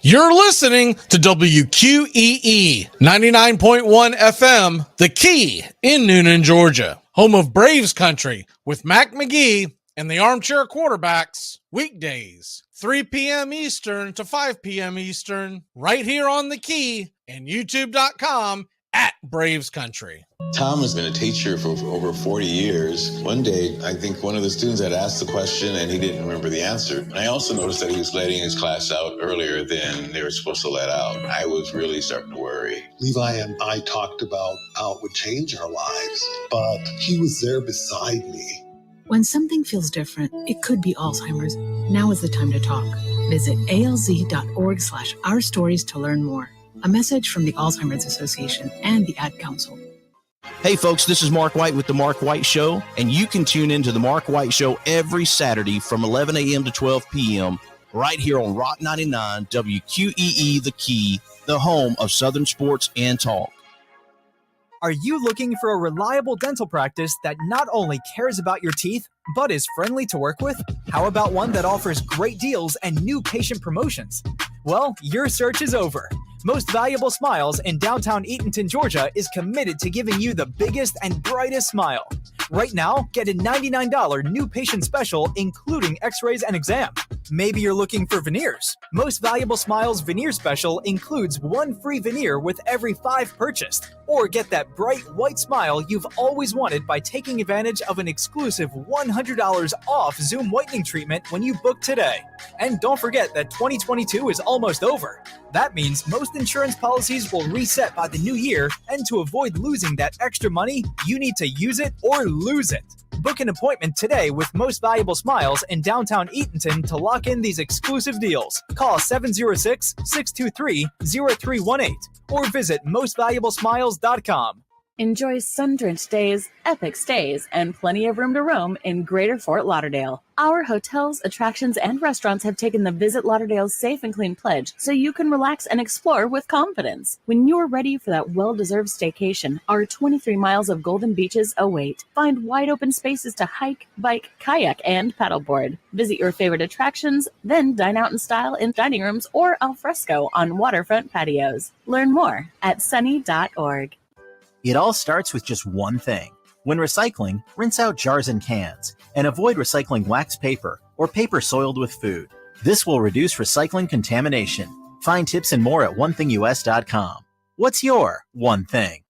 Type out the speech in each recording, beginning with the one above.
You're listening to WQEE 99.1 FM, The Key in Noonan, Georgia, home of Braves Country with Mac McGee and the Armchair Quarterbacks, weekdays, 3 p.m. Eastern to 5 p.m. Eastern, right here on The Key and YouTube.com at Braves Country. Tom has been a teacher for over 40 years. One day, I think one of the students had asked the question and he didn't remember the answer. And I also noticed that he was letting his class out earlier than they were supposed to let out. I was really starting to worry. Levi and I talked about how it would change our lives, but he was there beside me. When something feels different, it could be Alzheimer's. Now is the time to talk. Visit alz.org/ourstories to learn more. A message from the Alzheimer's Association and the Ad Council. Hey folks, this is Mark White with The Mark White Show, and you can tune into The Mark White Show every Saturday from 11 a.m. to 12 p.m. right here on Rock 99, WQEE The Key, the home of Southern sports and talk. Are you looking for a reliable dental practice that not only cares about your teeth, but is friendly to work with? How about one that offers great deals and new patient promotions? Well, your search is over. Most Valuable Smiles in downtown Eatonton, Georgia is committed to giving you the biggest and brightest smile. Right now, get a $99 new patient special, including x-rays and exam. Maybe you're looking for veneers. Most Valuable Smiles veneer special includes one free veneer with every 5 purchased. Or get that bright white smile you've always wanted by taking advantage of an exclusive $100 off Zoom whitening treatment when you book today. And don't forget that 2022 is almost over. That means most insurance policies will reset by the new year, and to avoid losing that extra money, you need to use it or lose it. Book an appointment today with Most Valuable Smiles in downtown Eatonton to lock in these exclusive deals. Call 706-623-0318 or visit mostvaluablesmiles.com. Enjoy sun-drenched days, epic stays, and plenty of room to roam in Greater Fort Lauderdale. Our hotels, attractions, and restaurants have taken the Visit Lauderdale's Safe and Clean pledge so you can relax and explore with confidence. When you're ready for that well-deserved staycation, our 23 miles of golden beaches await. Find wide-open spaces to hike, bike, kayak, and paddleboard. Visit your favorite attractions, then dine out in style in dining rooms or al fresco on waterfront patios. Learn more at sunny.org. It all starts with just one thing. When recycling, rinse out jars and cans, and avoid recycling wax paper or paper soiled with food. This will reduce recycling contamination. Find tips and more at onethingus.com. What's your one thing?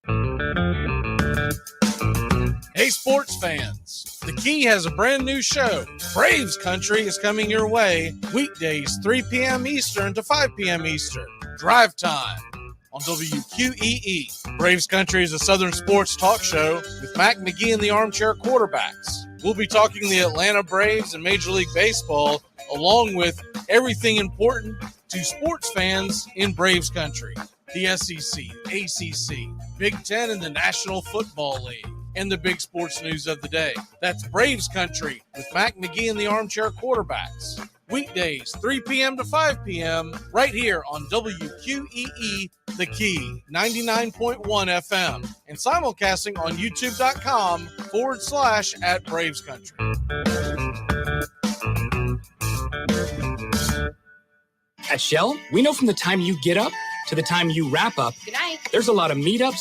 Hey sports fans, The Key has a brand new show. Braves Country is coming your way weekdays 3 p.m. Eastern to 5 p.m. Eastern. Drive time on WQEE. Braves Country is a Southern sports talk show with Mac McGee and the Armchair Quarterbacks. We'll be talking the Atlanta Braves and Major League Baseball, along with everything important to sports fans in Braves Country. The SEC, ACC, Big Ten, and the National Football League, and the big sports news of the day. That's Braves Country with Mac McGee and the Armchair Quarterbacks. Weekdays, 3 p.m. to 5 p.m. right here on WQEE The Key, 99.1 FM, and simulcasting on youtube.com/at Braves Country. At Shell, we know from the time you get up to the time you wrap up, good night, there's a lot of meetups,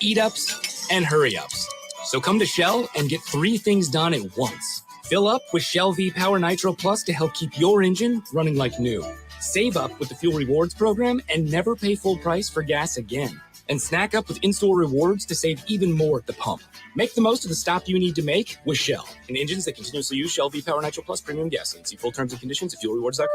eat-ups, and hurry-ups. So come to Shell and get 3 things done at once. Fill up with Shell V-Power Nitro Plus to help keep your engine running like new. Save up with the Fuel Rewards program and never pay full price for gas again. And snack up with in-store rewards to save even more at the pump. Make the most of the stop you need to make with Shell and engines that continuously use Shell V-Power Nitro Plus premium gasoline. See full terms and conditions at fuelrewards.com.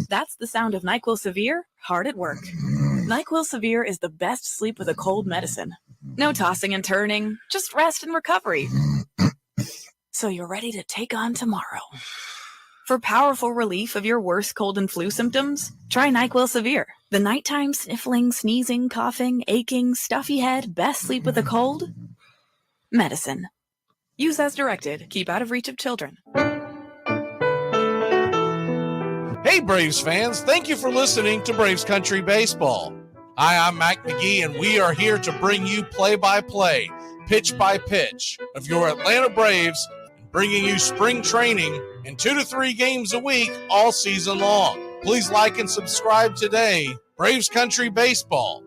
That's the sound of NyQuil Severe hard at work. NyQuil Severe is the best sleep with a cold medicine. No tossing and turning, just rest and recovery. So you're ready to take on tomorrow. For powerful relief of your worst cold and flu symptoms, try NyQuil Severe. The nighttime sniffling, sneezing, coughing, aching, stuffy head, best sleep with a cold medicine. Use as directed. Keep out of reach of children. Hey Braves fans, thank you for listening to Braves Country Baseball. Hi, I'm Mac McGee, and we are here to bring you play-by-play, pitch-by-pitch of your Atlanta Braves and bringing you spring training and 2 to 3 games a week all season long. Please like and subscribe today. Braves Country Baseball.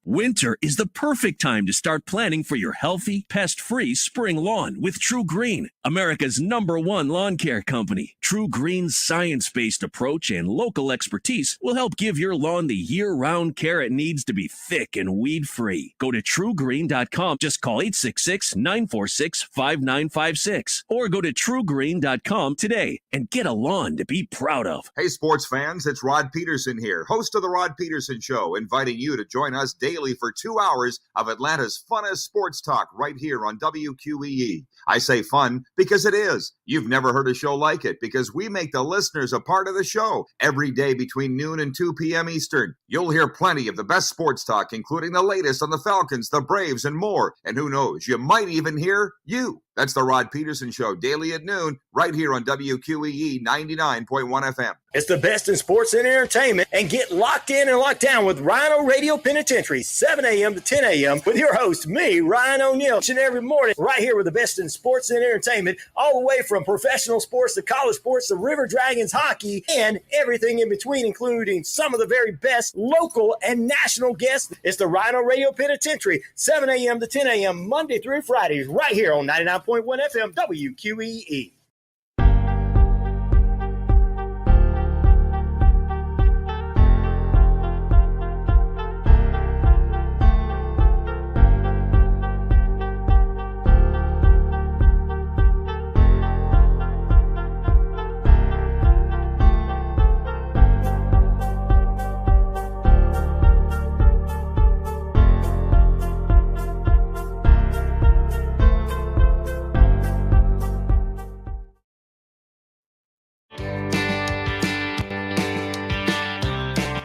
Winter is the perfect time to start planning for your healthy, pest-free spring lawn with True Green, America's #1 lawn care company. True Green's science-based approach and local expertise will help give your lawn the year-round care it needs to be thick and weed-free. Go to truegreen.com. Just call 866-946-5956 or go to truegreen.com today and get a lawn to be proud of. Hey, sports fans, it's Rod Peterson here, host of The Rod Peterson Show, inviting you to join us daily for 2 hours of Atlanta's funnest sports talk right here on WQEE. I say fun because it is. You've never heard a show like it because we make the listeners a part of the show every day between noon and 2 p.m. Eastern. You'll hear plenty of the best sports talk, including the latest on the Falcons, the Braves, and more. And who knows, you might even hear you. That's the Rod Peterson Show, daily at noon, right here on WQEE 99.1 FM. It's the best in sports and entertainment, and get locked in and locked down with Rhino Radio Penitentiary, 7 a.m. to 10 a.m. with your host, me, Ryan O'Neill, each and every morning, right here with the best in sports and entertainment, all the way from professional sports to college sports to River Dragons hockey and everything in between, including some of the very best local and national guests. It's the Rhino Radio Penitentiary, 7 a.m. to 10 a.m. Monday through Fridays, right here on 99.1 FM WQEE.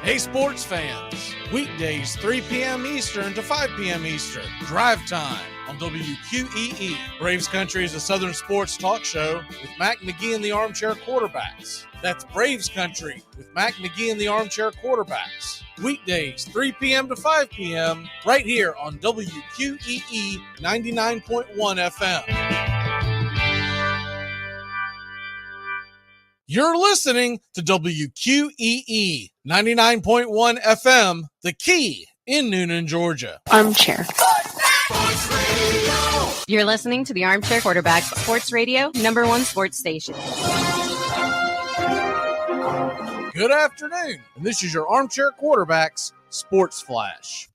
Hey, sports fans. Weekdays, 3 p.m. Eastern to 5 p.m. Eastern. Drive time on WQEE. Braves Country is a Southern sports talk show with Mac McGee and the Armchair Quarterbacks. That's Braves Country with Mac McGee and the Armchair Quarterbacks. Weekdays, 3 p.m. to 5 p.m. right here on WQEE 99.1 FM. You're listening to WQEE 99.1 FM, The Key in Noonan, Georgia. Armchair. You're listening to the Armchair Quarterbacks Sports Radio, #1 sports station. Good afternoon, and this is your Armchair Quarterbacks Sports Flash.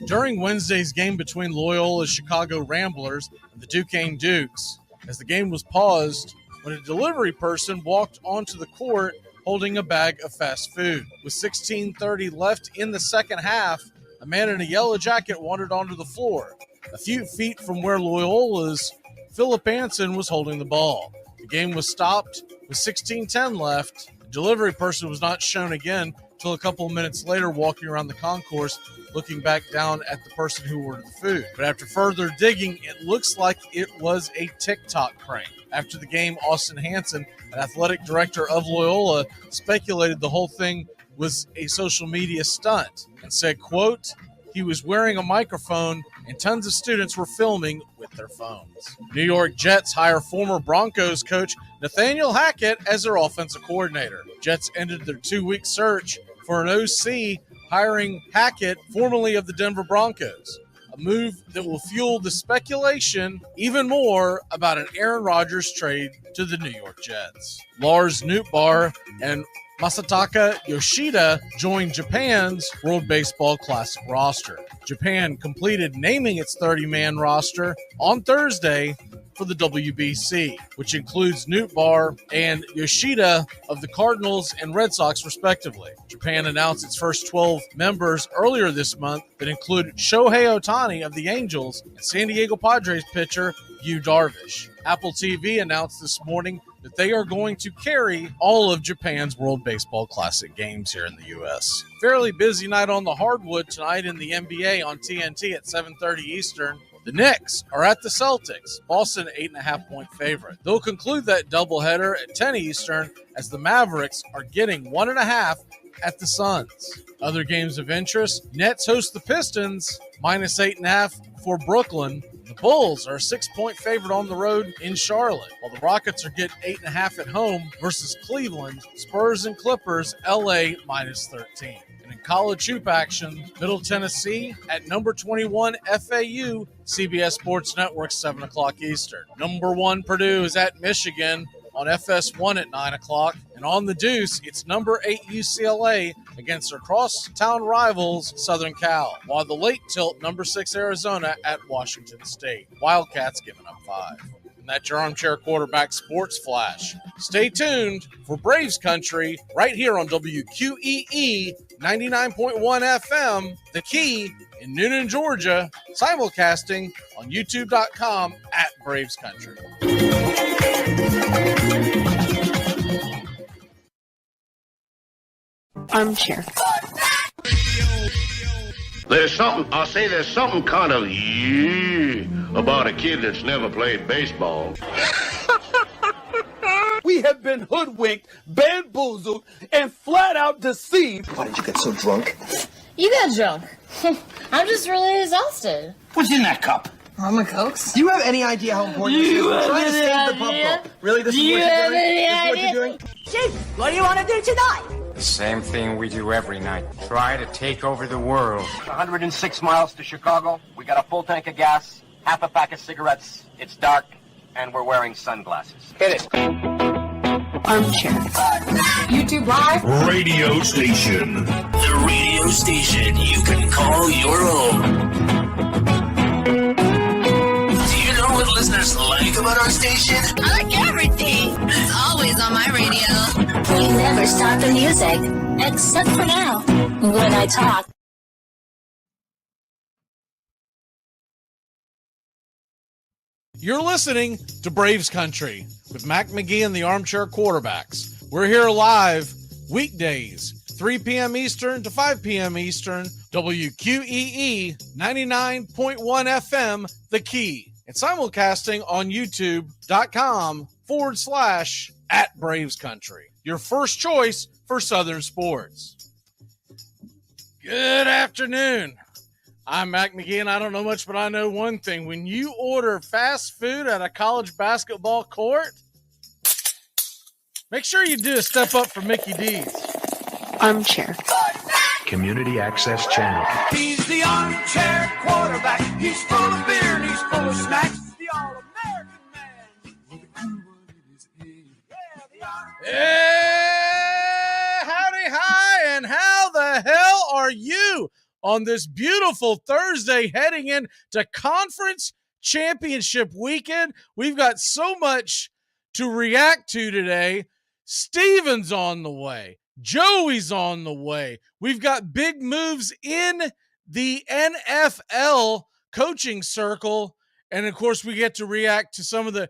During Wednesday's game between Loyola's Chicago Ramblers and the Duquesne Dukes, as the game was paused, when a delivery person walked onto the court holding a bag of fast food. With 16:30 left in the second half, a man in a yellow jacket wandered onto the floor, a few feet from where Loyola's Philip Anson was holding the ball. The game was stopped with 16:10 left. The delivery person was not shown again until a couple of minutes later, walking around the concourse, looking back down at the person who ordered the food. But after further digging, it looks like it was a TikTok prank. After the game, Austin Hansen, an athletic director of Loyola, speculated the whole thing was a social media stunt and said, quote, he was wearing a microphone and tons of students were filming with their phones. New York Jets hire former Broncos coach Nathaniel Hackett as their offensive coordinator. Jets ended their 2-week search for an OC, hiring Hackett, formerly of the Denver Broncos, a move that will fuel the speculation even more about an Aaron Rodgers trade to the New York Jets. Lars Nootbaar and Masataka Yoshida joined Japan's World Baseball Classic roster. Japan completed naming its 30-man roster on Thursday for the WBC, which includes Nootbaar and Yoshida of the Cardinals and Red Sox, respectively. Japan announced its first 12 members earlier this month that included Shohei Ohtani of the Angels and San Diego Padres pitcher Yu Darvish. Apple TV announced this morning that they are going to carry all of Japan's World Baseball Classic games here in the U.S. Fairly busy night on the hardwood tonight in the NBA on TNT at 7:30 Eastern. The Knicks are at the Celtics. Boston, 8.5-point favorite. They'll conclude that doubleheader at 10 Eastern as the Mavericks are getting 1.5 at the Suns. Other games of interest, Nets host the Pistons, -8.5 for Brooklyn. The Bulls are a 6-point favorite on the road in Charlotte, while the Rockets are getting 8.5 at home versus Cleveland. Spurs and Clippers, LA -13. And in college hoop action, Middle Tennessee at number 21 FAU, CBS Sports Network, 7 o'clock Eastern. Number 1 Purdue is at Michigan on FS1 at 9 o'clock. And on the Deuce, it's number 8 UCLA against their crosstown rivals, Southern Cal. While the late tilt, number 6 Arizona at Washington State. Wildcats giving up 5. And that's your Armchair Quarterback Sports Flash. Stay tuned for Braves Country right here on WQEE 99.1 FM, The Key in Noonan, Georgia, simulcasting on youtube.com at Braves Country. Armchair. There's something kind of about a kid that's never played baseball. We have been hoodwinked, bamboozled, and flat out deceived. Why did you get so drunk? You got drunk. I'm just really exhausted. What's in that cup? Armor Cokes. Do you have any idea how important this is? We're trying to save the pump. Really? This is what you're doing? This is what you're doing? Chief, what do you want to do tonight? The same thing we do every night. Try to take over the world. 106 miles to Chicago. We got a full tank of gas, half a pack of cigarettes. It's dark, and we're wearing sunglasses. Hit it. Armchair. YouTube Live. Radio station. The radio station you can call your own. Do you know what listeners like about our station? I like everything. It's always on my radio. We never stop the music, except for now, when I talk. You're listening to Braves Country with Mac McGee and the Armchair Quarterbacks. We're here live weekdays, 3 p.m. Eastern to 5 p.m. Eastern, WQEE 99.1 FM, The Key, and simulcasting on youtube.com/at Braves Country. Your first choice for Southern sports. Good afternoon. I'm Mac McGee, and I don't know much, but I know one thing. When you order fast food at a college basketball court, make sure you do a step up for Mickey D's. Armchair. Community Access Channel. He's the armchair quarterback. He's full of beer and he's full of snacks. The all-American man. Hey, howdy, hi, and how the hell are you on this beautiful Thursday heading into conference championship weekend? We've got so much to react to today. Steven's on the way. Joey's on the way. We've got big moves in the NFL coaching circle. And of course, we get to react to some of the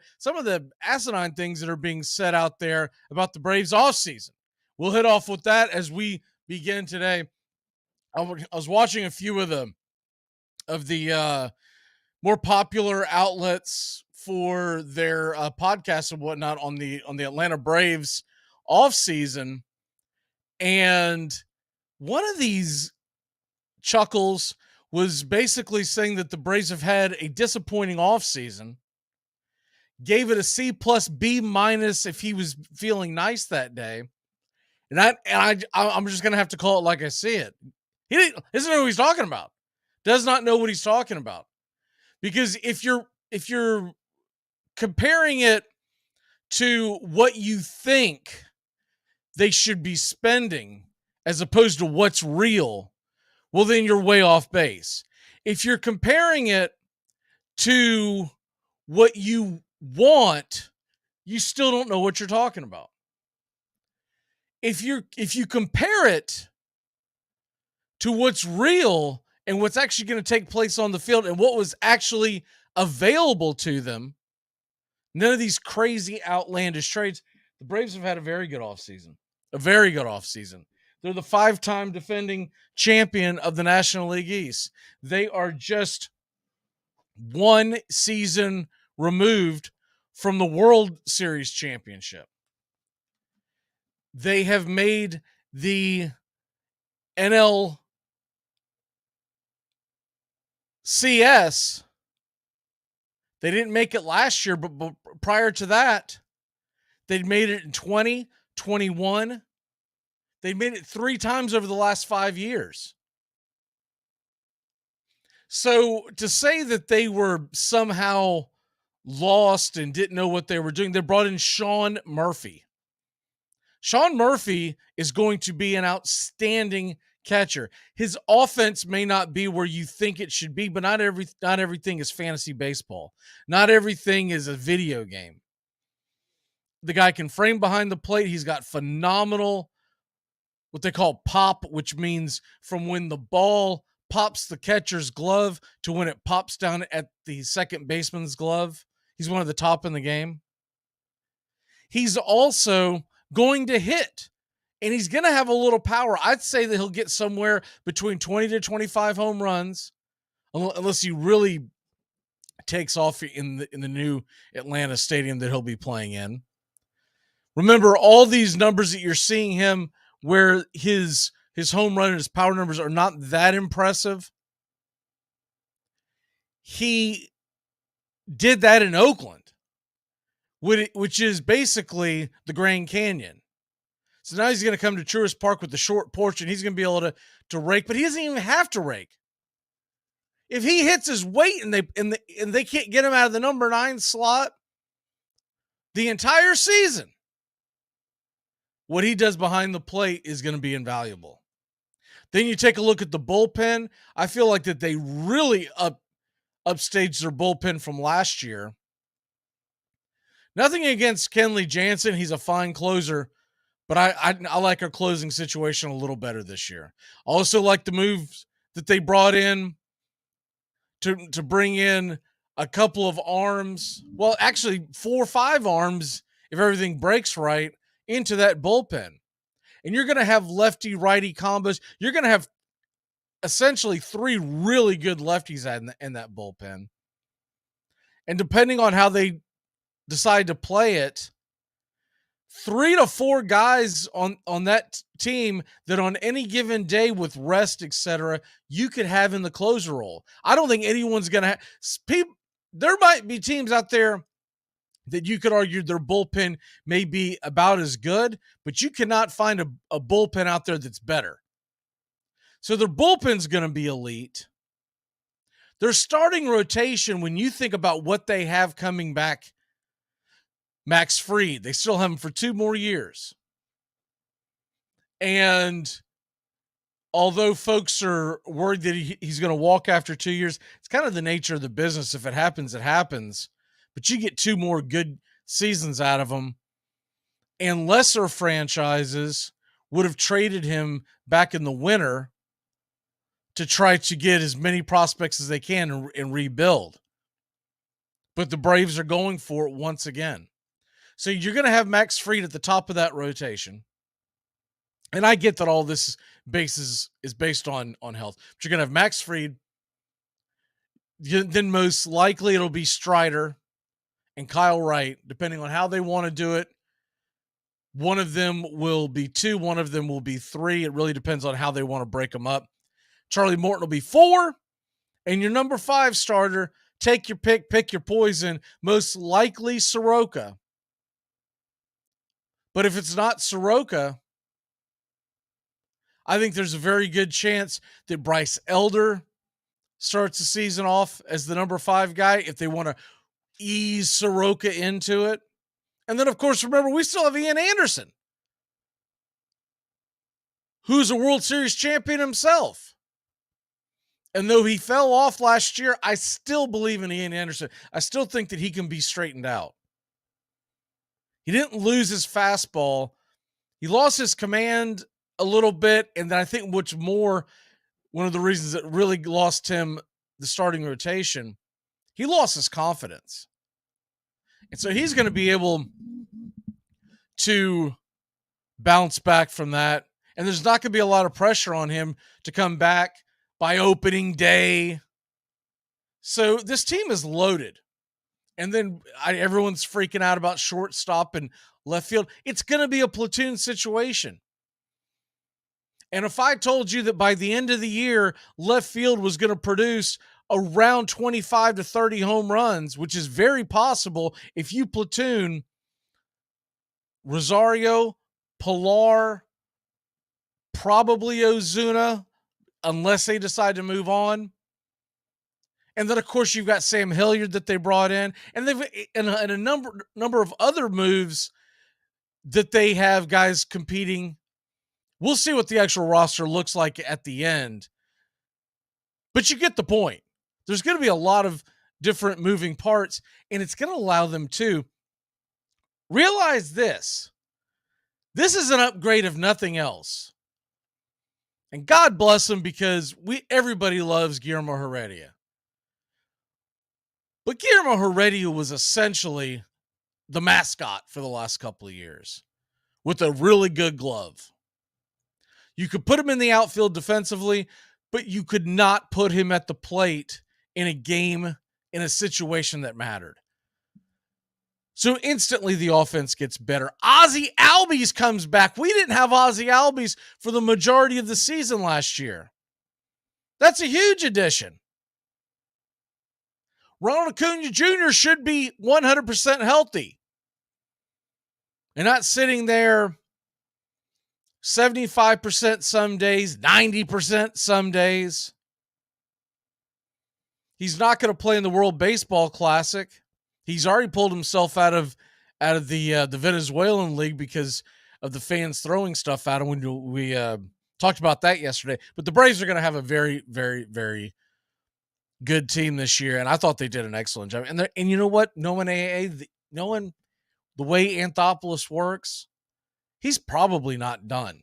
asinine things that are being said out there about the Braves offseason. We'll hit off with that as we begin today. I was watching a few of the more popular outlets for their podcasts and whatnot on the Atlanta Braves offseason, and one of these chuckles was basically saying that the Braves have had a disappointing offseason, gave it a C+B- if he was feeling nice that day. And I'm just going to have to call it like I see it. He doesn't know what he's talking about. Does not know what he's talking about. Because if you're comparing it to what you think they should be spending as opposed to what's real, well, then you're way off base. If you're comparing it to what you want, you still don't know what you're talking about. If you compare it to what's real and what's actually going to take place on the field and what was actually available to them, none of these crazy outlandish trades. The Braves have had a very good offseason. A very good offseason. They're the 5-time defending champion of the National League East. They are just one season removed from the World Series championship. They have made the NLCS. They didn't make it last year, but prior to that, they'd made it in 20, 21. They made it 3 times over the last 5 years. So to say that they were somehow lost and didn't know what they were doing, they brought in Sean Murphy. Sean Murphy is going to be an outstanding catcher. His offense may not be where you think it should be, but not everything is fantasy baseball. Not everything is a video game. The guy can frame behind the plate. He's got phenomenal, what they call pop, which means from when the ball pops the catcher's glove to when it pops down at the second baseman's glove. He's one of the top in the game. He's also going to hit, and he's going to have a little power. I'd say that he'll get somewhere between 20 to 25 home runs, unless he really takes off in the new Atlanta stadium that he'll be playing in. Remember, all these numbers that you're seeing him where his home run and his power numbers are not that impressive. He did that in Oakland, which is basically the Grand Canyon. So now he's going to come to Truist Park with the short porch, and he's going to be able to rake, but he doesn't even have to rake. If he hits his weight and they can't get him out of the number 9 slot the entire season, what he does behind the plate is going to be invaluable. Then you take a look at the bullpen. I feel like that they really upstaged their bullpen from last year. Nothing against Kenley Jansen. He's a fine closer, but I like our closing situation a little better this year. I also like the moves that they brought in to bring in a couple of arms. Well, actually 4 or 5 arms, if everything breaks right, into that bullpen. And you're going to have lefty-righty combos. You're going to have essentially 3 really good lefties in that bullpen. And depending on how they decide to play it, 3 to 4 guys on that team that on any given day with rest, etc., you could have in the closer role. I don't think anyone's going to have there might be teams out there that you could argue their bullpen may be about as good, but you cannot find a bullpen out there that's better. So their bullpen's going to be elite. Their starting rotation, when you think about what they have coming back, Max Fried, they still have him for 2 more years. And although folks are worried that he's going to walk after 2 years, it's kind of the nature of the business. If it happens, it happens. But you get 2 more good seasons out of him. And lesser franchises would have traded him back in the winter to try to get as many prospects as they can and rebuild. But the Braves are going for it once again. So you're going to have Max Fried at the top of that rotation. And I get that all this is based on health. But you're going to have Max Fried. Then most likely it'll be Strider and Kyle Wright, depending on how they want to do it. One of them will be 2, one of them will be 3. It really depends on how they want to break them up. Charlie Morton will be 4, and your number 5 starter, take your pick your poison, most likely Soroka. But if it's not Soroka, I think there's a very good chance that Bryce Elder starts the season off as the number 5 guy if they want to ease Soroka into it. And then, of course, remember, we still have Ian Anderson, who's a World Series champion himself. And though he fell off last year, I still believe in Ian Anderson. I still think that he can be straightened out. He didn't lose his fastball. He lost his command a little bit, and then I think what's more, one of the reasons that really lost him the starting rotation, he lost his confidence. And so he's going to be able to bounce back from that. And there's not going to be a lot of pressure on him to come back by opening day. So this team is loaded. And then everyone's freaking out about shortstop and left field. It's going to be a platoon situation. And if I told you that by the end of the year, left field was going to produce around 25 to 30 home runs, which is very possible if you platoon Rosario, Pilar, probably Ozuna, unless they decide to move on. And then, of course, you've got Sam Hilliard that they brought in, and they've and a number of other moves that they have guys competing. We'll see what the actual roster looks like at the end. But you get the point. There's going to be a lot of different moving parts, and it's going to allow them to realize this. This is an upgrade of nothing else. And God bless them, because everybody loves Guillermo Heredia. But Guillermo Heredia was essentially the mascot for the last couple of years with a really good glove. You could put him in the outfield defensively, but you could not put him at the plate in a game, in a situation that mattered. So instantly the offense gets better. Ozzie Albies comes back. We didn't have Ozzie Albies for the majority of the season last year. That's a huge addition. Ronald Acuna Jr. should be 100% healthy and not sitting there 75% some days, 90% some days. He's not going to play in the World Baseball Classic. He's already pulled himself out of the Venezuelan league because of the fans throwing stuff at him. We talked about that yesterday. But the Braves are going to have a very, very, very good team this year, and I thought they did an excellent job. And you know what? Knowing the way Anthopoulos works, he's probably not done.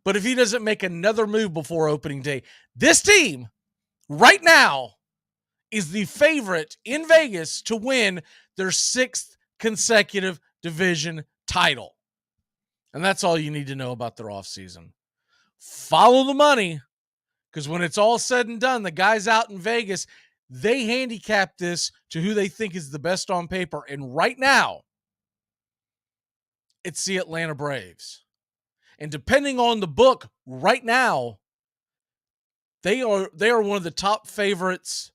But if he doesn't make another move before opening day, this team right now is the favorite in Vegas to win their 6th consecutive division title. And that's all you need to know about their offseason. Follow the money, because when it's all said and done, the guys out in Vegas, they handicap this to who they think is the best on paper. And right now, it's the Atlanta Braves. And depending on the book right now, they are one of the top favorites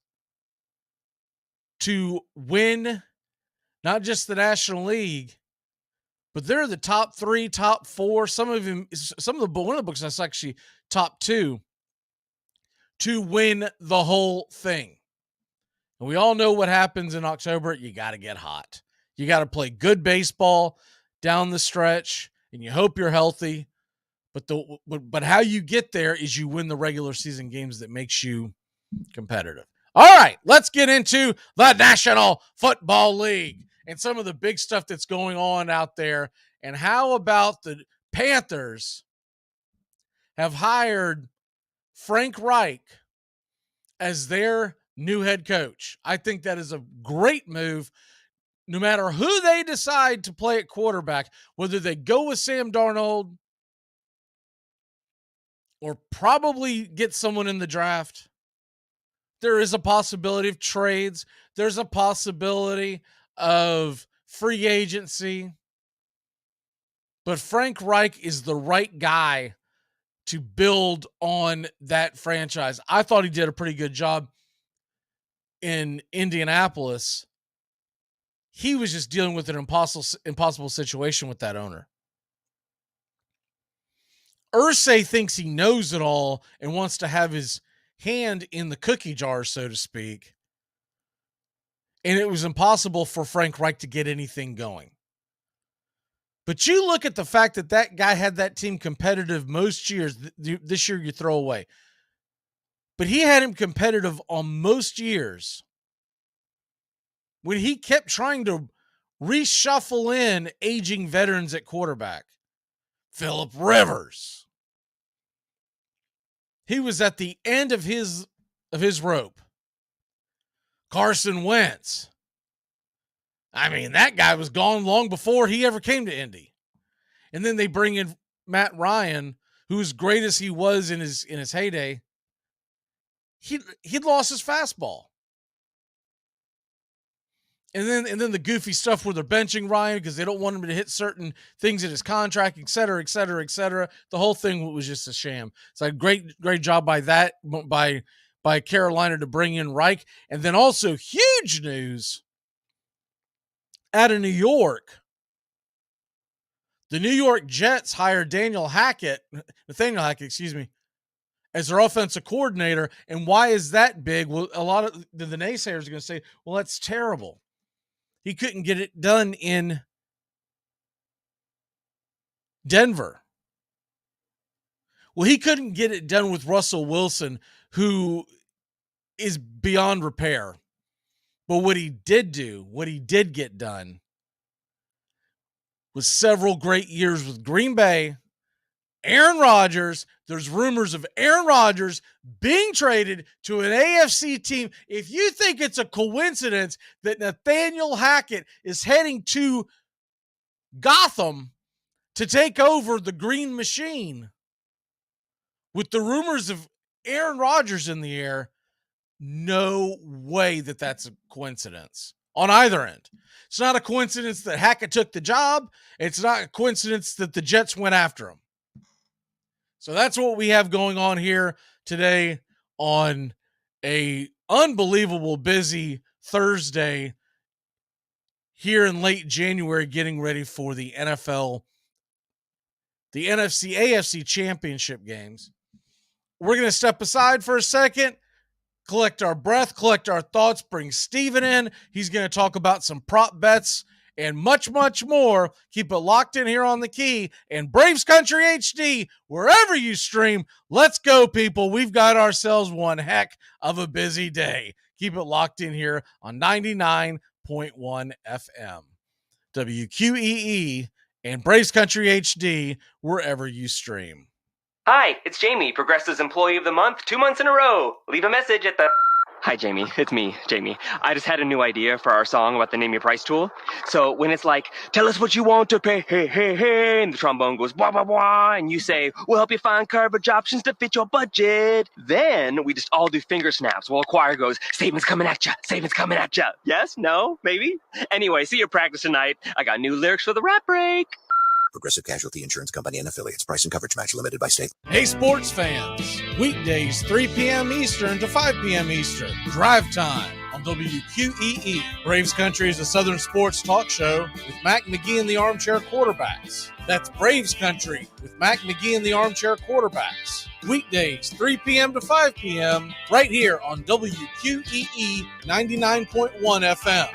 to win not just the National League, but they're the top 3, top 4. One of the books that's actually top 2 to win the whole thing. And we all know what happens in October. You got to get hot. You got to play good baseball down the stretch, and you hope you're healthy. But how you get there is you win the regular season games that makes you competitive. All right, let's get into the National Football League and some of the big stuff that's going on out there. And how about the Panthers have hired Frank Reich as their new head coach? I think that is a great move. No matter who they decide to play at quarterback, whether they go with Sam Darnold or probably get someone in the draft, there is a possibility of trades. There's a possibility of free agency. But Frank Reich is the right guy to build on that franchise. I thought he did a pretty good job in Indianapolis. He was just dealing with an impossible situation with that owner. Irsay thinks he knows it all and wants to have his hand in the cookie jar, so to speak. And it was impossible for Frank Reich to get anything going. But you look at the fact that that guy had that team competitive most years. This year you throw away. But he had him competitive on most years when he kept trying to reshuffle in aging veterans at quarterback. Phillip Rivers. He was at the end of his rope. Carson Wentz. I mean, that guy was gone long before he ever came to Indy. And then they bring in Matt Ryan, who, as great as he was in his heyday, he'd lost his fastball. And then the goofy stuff where they're benching Ryan because they don't want him to hit certain things in his contract, et cetera, et cetera, et cetera. The whole thing was just a sham. It's like great job by Carolina to bring in Reich. And then also huge news out of New York. The New York Jets hired Nathaniel Hackett, as their offensive coordinator. And why is that big? Well, a lot of the naysayers are going to say, well, that's terrible. He couldn't get it done in Denver. Well, he couldn't get it done with Russell Wilson, who is beyond repair. But what he did get done was several great years with Green Bay, Aaron Rodgers. There's rumors of Aaron Rodgers being traded to an AFC team. If you think it's a coincidence that Nathaniel Hackett is heading to Gotham to take over the Green Machine, with the rumors of Aaron Rodgers in the air, no way that that's a coincidence on either end. It's not a coincidence that Hackett took the job. It's not a coincidence that the Jets went after him. So that's what we have going on here today on a unbelievable busy Thursday here in late January, getting ready for the NFL, the NFC, AFC championship games. We're going to step aside for a second, collect our breath, collect our thoughts, bring Steven in. He's going to talk about some prop bets and much, much more. Keep it locked in here on The Key and Braves Country HD, wherever you stream. Let's go, people. We've got ourselves one heck of a busy day. Keep it locked in here on 99.1 FM. WQEE and Braves Country HD, wherever you stream. Hi, it's Jamie, Progressive's Employee of the Month, 2 months in a row. Leave a message at the... Hi, Jamie. It's me, Jamie. I just had a new idea for our song about the Name Your Price tool. So when it's like, tell us what you want to pay, hey, hey, hey, and the trombone goes, blah, blah, blah, and you say, we'll help you find coverage options to fit your budget. Then we just all do finger snaps while a choir goes, savings coming at ya, savings coming at ya. Yes? No? Maybe? Anyway, see your practice tonight. I got new lyrics for the rap break. Progressive Casualty Insurance Company and Affiliates. Price and coverage match limited by state. Hey, sports fans. Weekdays, 3 p.m. Eastern to 5 p.m. Eastern. Drive time on WQEE. Braves Country is a Southern sports talk show with Mac McGee and the Armchair Quarterbacks. That's Braves Country with Mac McGee and the Armchair Quarterbacks. Weekdays, 3 p.m. to 5 p.m. right here on WQEE 99.1 FM.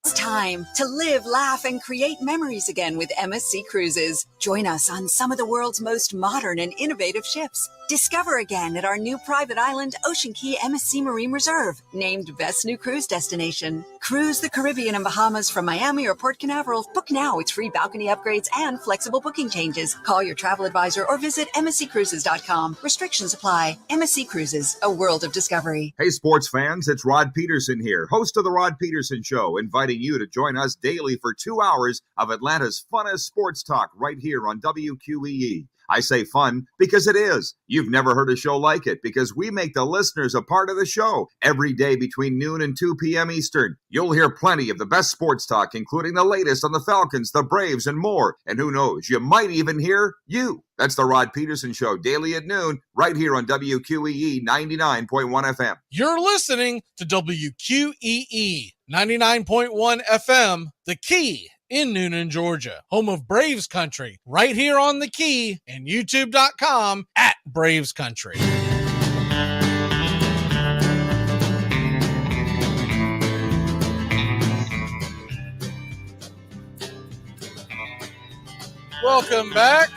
It's time to live, laugh, and create memories again with MSC Cruises. Join us on some of the world's most modern and innovative ships. Discover again at our new private island, Ocean Key MSC Marine Reserve, named Best New Cruise Destination. Cruise the Caribbean and Bahamas from Miami or Port Canaveral. Book now with free balcony upgrades and flexible booking changes. Call your travel advisor or visit msccruises.com. Restrictions apply. MSC Cruises, a world of discovery. Hey, sports fans, it's Rod Peterson here, host of The Rod Peterson Show, inviting you to join us daily for 2 hours of Atlanta's funnest sports talk right here on WQEE. I say fun because it is. You've never heard a show like it because we make the listeners a part of the show every day between noon and 2 p.m. Eastern. You'll hear plenty of the best sports talk, including the latest on the Falcons, the Braves, and more. And who knows, you might even hear you. That's the Rod Peterson Show, daily at noon, right here on WQEE 99.1 FM. You're listening to WQEE 99.1 FM, The Key in Noonan, Georgia, home of Braves Country, right here on The Key and YouTube.com at Braves Country. Welcome back.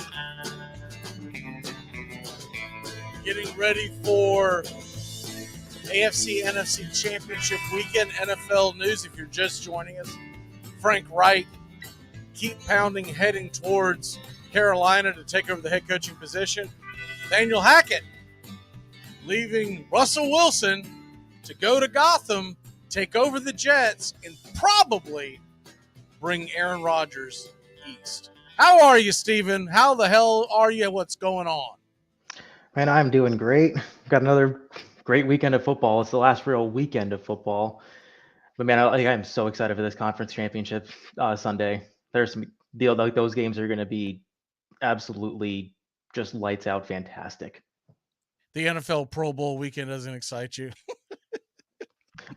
Getting ready for AFC NFC Championship Weekend. NFL news, if you're just joining us. Frank Wright, keep pounding, heading towards Carolina to take over the head coaching position. Nathaniel Hackett leaving Russell Wilson to go to Gotham, take over the Jets, and probably bring Aaron Rodgers east. How are you, Steven? How the hell are you? What's going on? Man, I'm doing great. Got another great weekend of football. It's the last real weekend of football. But man, I'm so excited for this conference championship Sunday. There's some deal like those games are going to be absolutely just lights out fantastic. The NFL Pro Bowl weekend doesn't excite you.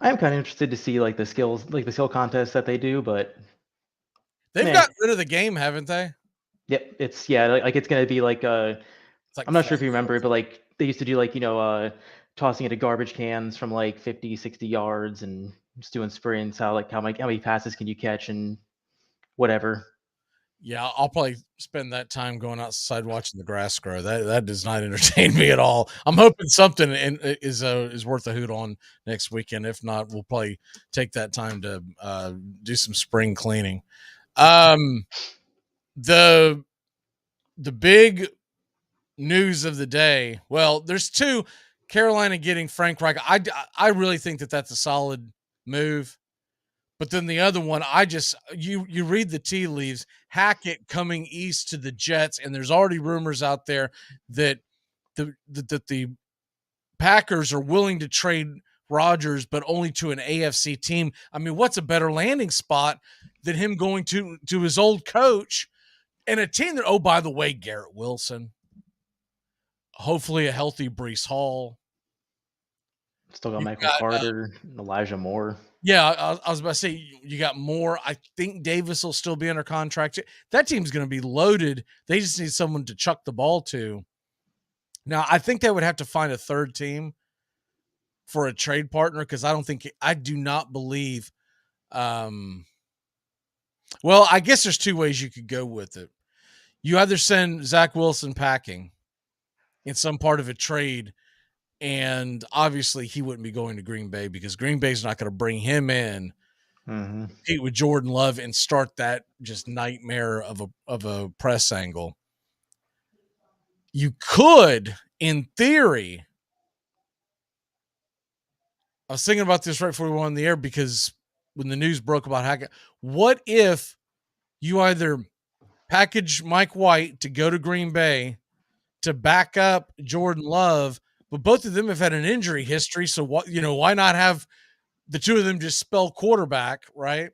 I am kind of interested to see like the skill contests that they do, but They've got rid of the game, haven't they? Yep, it's like it's going to be like like I'm not sure if you remember, but like they used to do like tossing into garbage cans from like 50, 60 yards and just doing sprints. How many passes can you catch and whatever. Yeah, I'll probably spend that time going outside watching the grass grow. That does not entertain me at all. I'm hoping something is worth a hoot on next weekend. If not, we'll probably take that time to do some spring cleaning. The big news of the day. Well, there's two. Carolina getting Frank Reich. I really think that's a solid move. But then the other one, you read the tea leaves, Hackett coming east to the Jets, and there's already rumors out there that the Packers are willing to trade Rodgers, but only to an AFC team. I mean, what's a better landing spot than him going to his old coach and a team that, oh, by the way, Garrett Wilson, hopefully a healthy Breece Hall. Still got Michael Carter, Elijah Moore. Yeah, I was about to say you got more. I think Davis will still be under contract. That team's going to be loaded. They just need someone to chuck the ball to. Now, I think they would have to find a third team for a trade partner because I do not believe. Well, I guess there's two ways you could go with it. You either send Zach Wilson packing in some part of a trade, and obviously he wouldn't be going to Green Bay because Green Bay's not going to bring him in, compete with Jordan Love and start that just nightmare of a press angle. You could, in theory, I was thinking about this right before we went on the air because when the news broke about Hackett, what if you either package Mike White to go to Green Bay to back up Jordan Love, but both of them have had an injury history. So why not have the two of them just spell quarterback, right?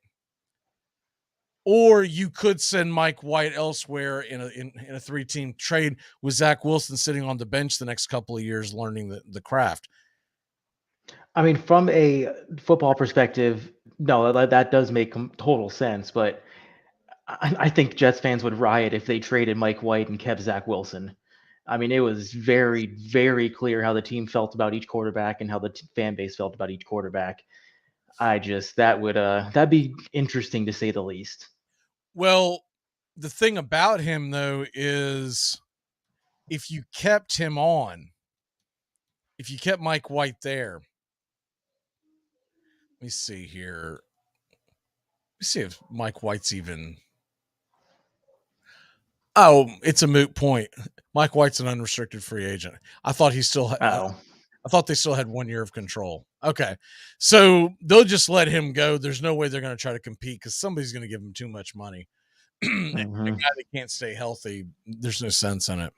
Or you could send Mike White elsewhere in a 3-team trade with Zach Wilson sitting on the bench the next couple of years, learning the craft. I mean, from a football perspective, no, that does make total sense. But I think Jets fans would riot if they traded Mike White and kept Zach Wilson. I mean, it was very, very clear how the team felt about each quarterback and how the fan base felt about each quarterback. That'd be interesting to say the least. Well, the thing about him though is if you kept Mike White there, let me see here. Let me see if Mike White's even. Oh, it's a moot point. Mike White's an unrestricted free agent. I thought he still had. I thought they still had 1 year of control. Okay, so they'll just let him go. There's no way they're going to try to compete because somebody's going to give him too much money. A guy that can't stay healthy, there's no sense in it.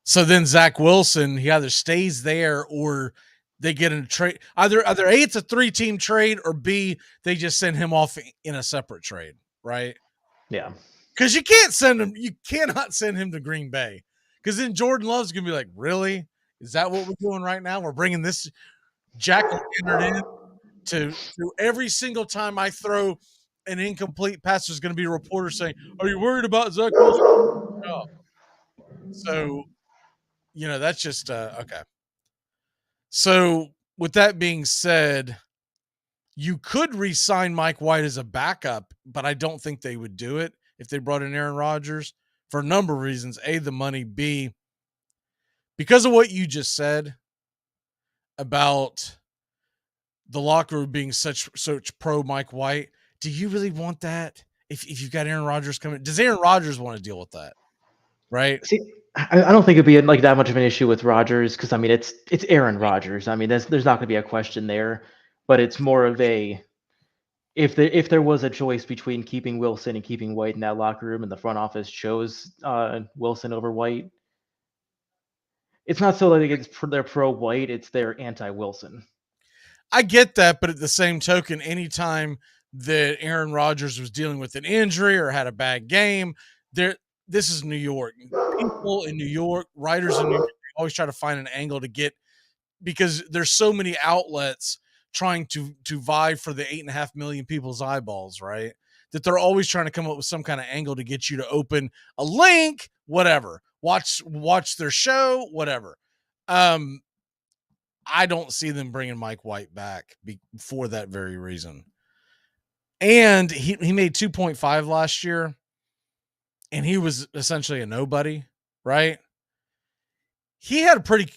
So then Zach Wilson, he either stays there or they get in a trade. Either A, it's a 3-team trade, or B, they just send him off in a separate trade, right? Yeah. Because you cannot send him to Green Bay. Because then Jordan Love's gonna be like, really? Is that what we're doing right now? We're bringing this Jack Leonard in to every single time I throw an incomplete pass, there's going to be a reporter saying, "Are you worried about Zach Wilson?" No. So, that's just okay. So, with that being said, you could re-sign Mike White as a backup, but I don't think they would do it if they brought in Aaron Rodgers for a number of reasons. A, the money. B, because of what you just said about the locker room being such pro Mike White. Do you really want that? If you've got Aaron Rodgers coming, does Aaron Rodgers want to deal with that? Right? See, I don't think it'd be like that much of an issue with Rodgers because I mean it's Aaron Rodgers. I mean there's not going to be a question there, but it's more of a if there was a choice between keeping Wilson and keeping White in that locker room and the front office chose Wilson over White, It's not so that they're pro-white; it's they're anti-Wilson. I get that, but at the same token, anytime that Aaron Rodgers was dealing with an injury or had a bad game, this is New York. People in New York, writers in New York, always try to find an angle to get, because there's so many outlets trying to vie for the 8.5 million people's eyeballs, right? That they're always trying to come up with some kind of angle to get you to open a link, whatever, watch their show, whatever. I don't see them bringing Mike White back for that very reason. And he made 2.5 last year, and he was essentially a nobody, right? He had about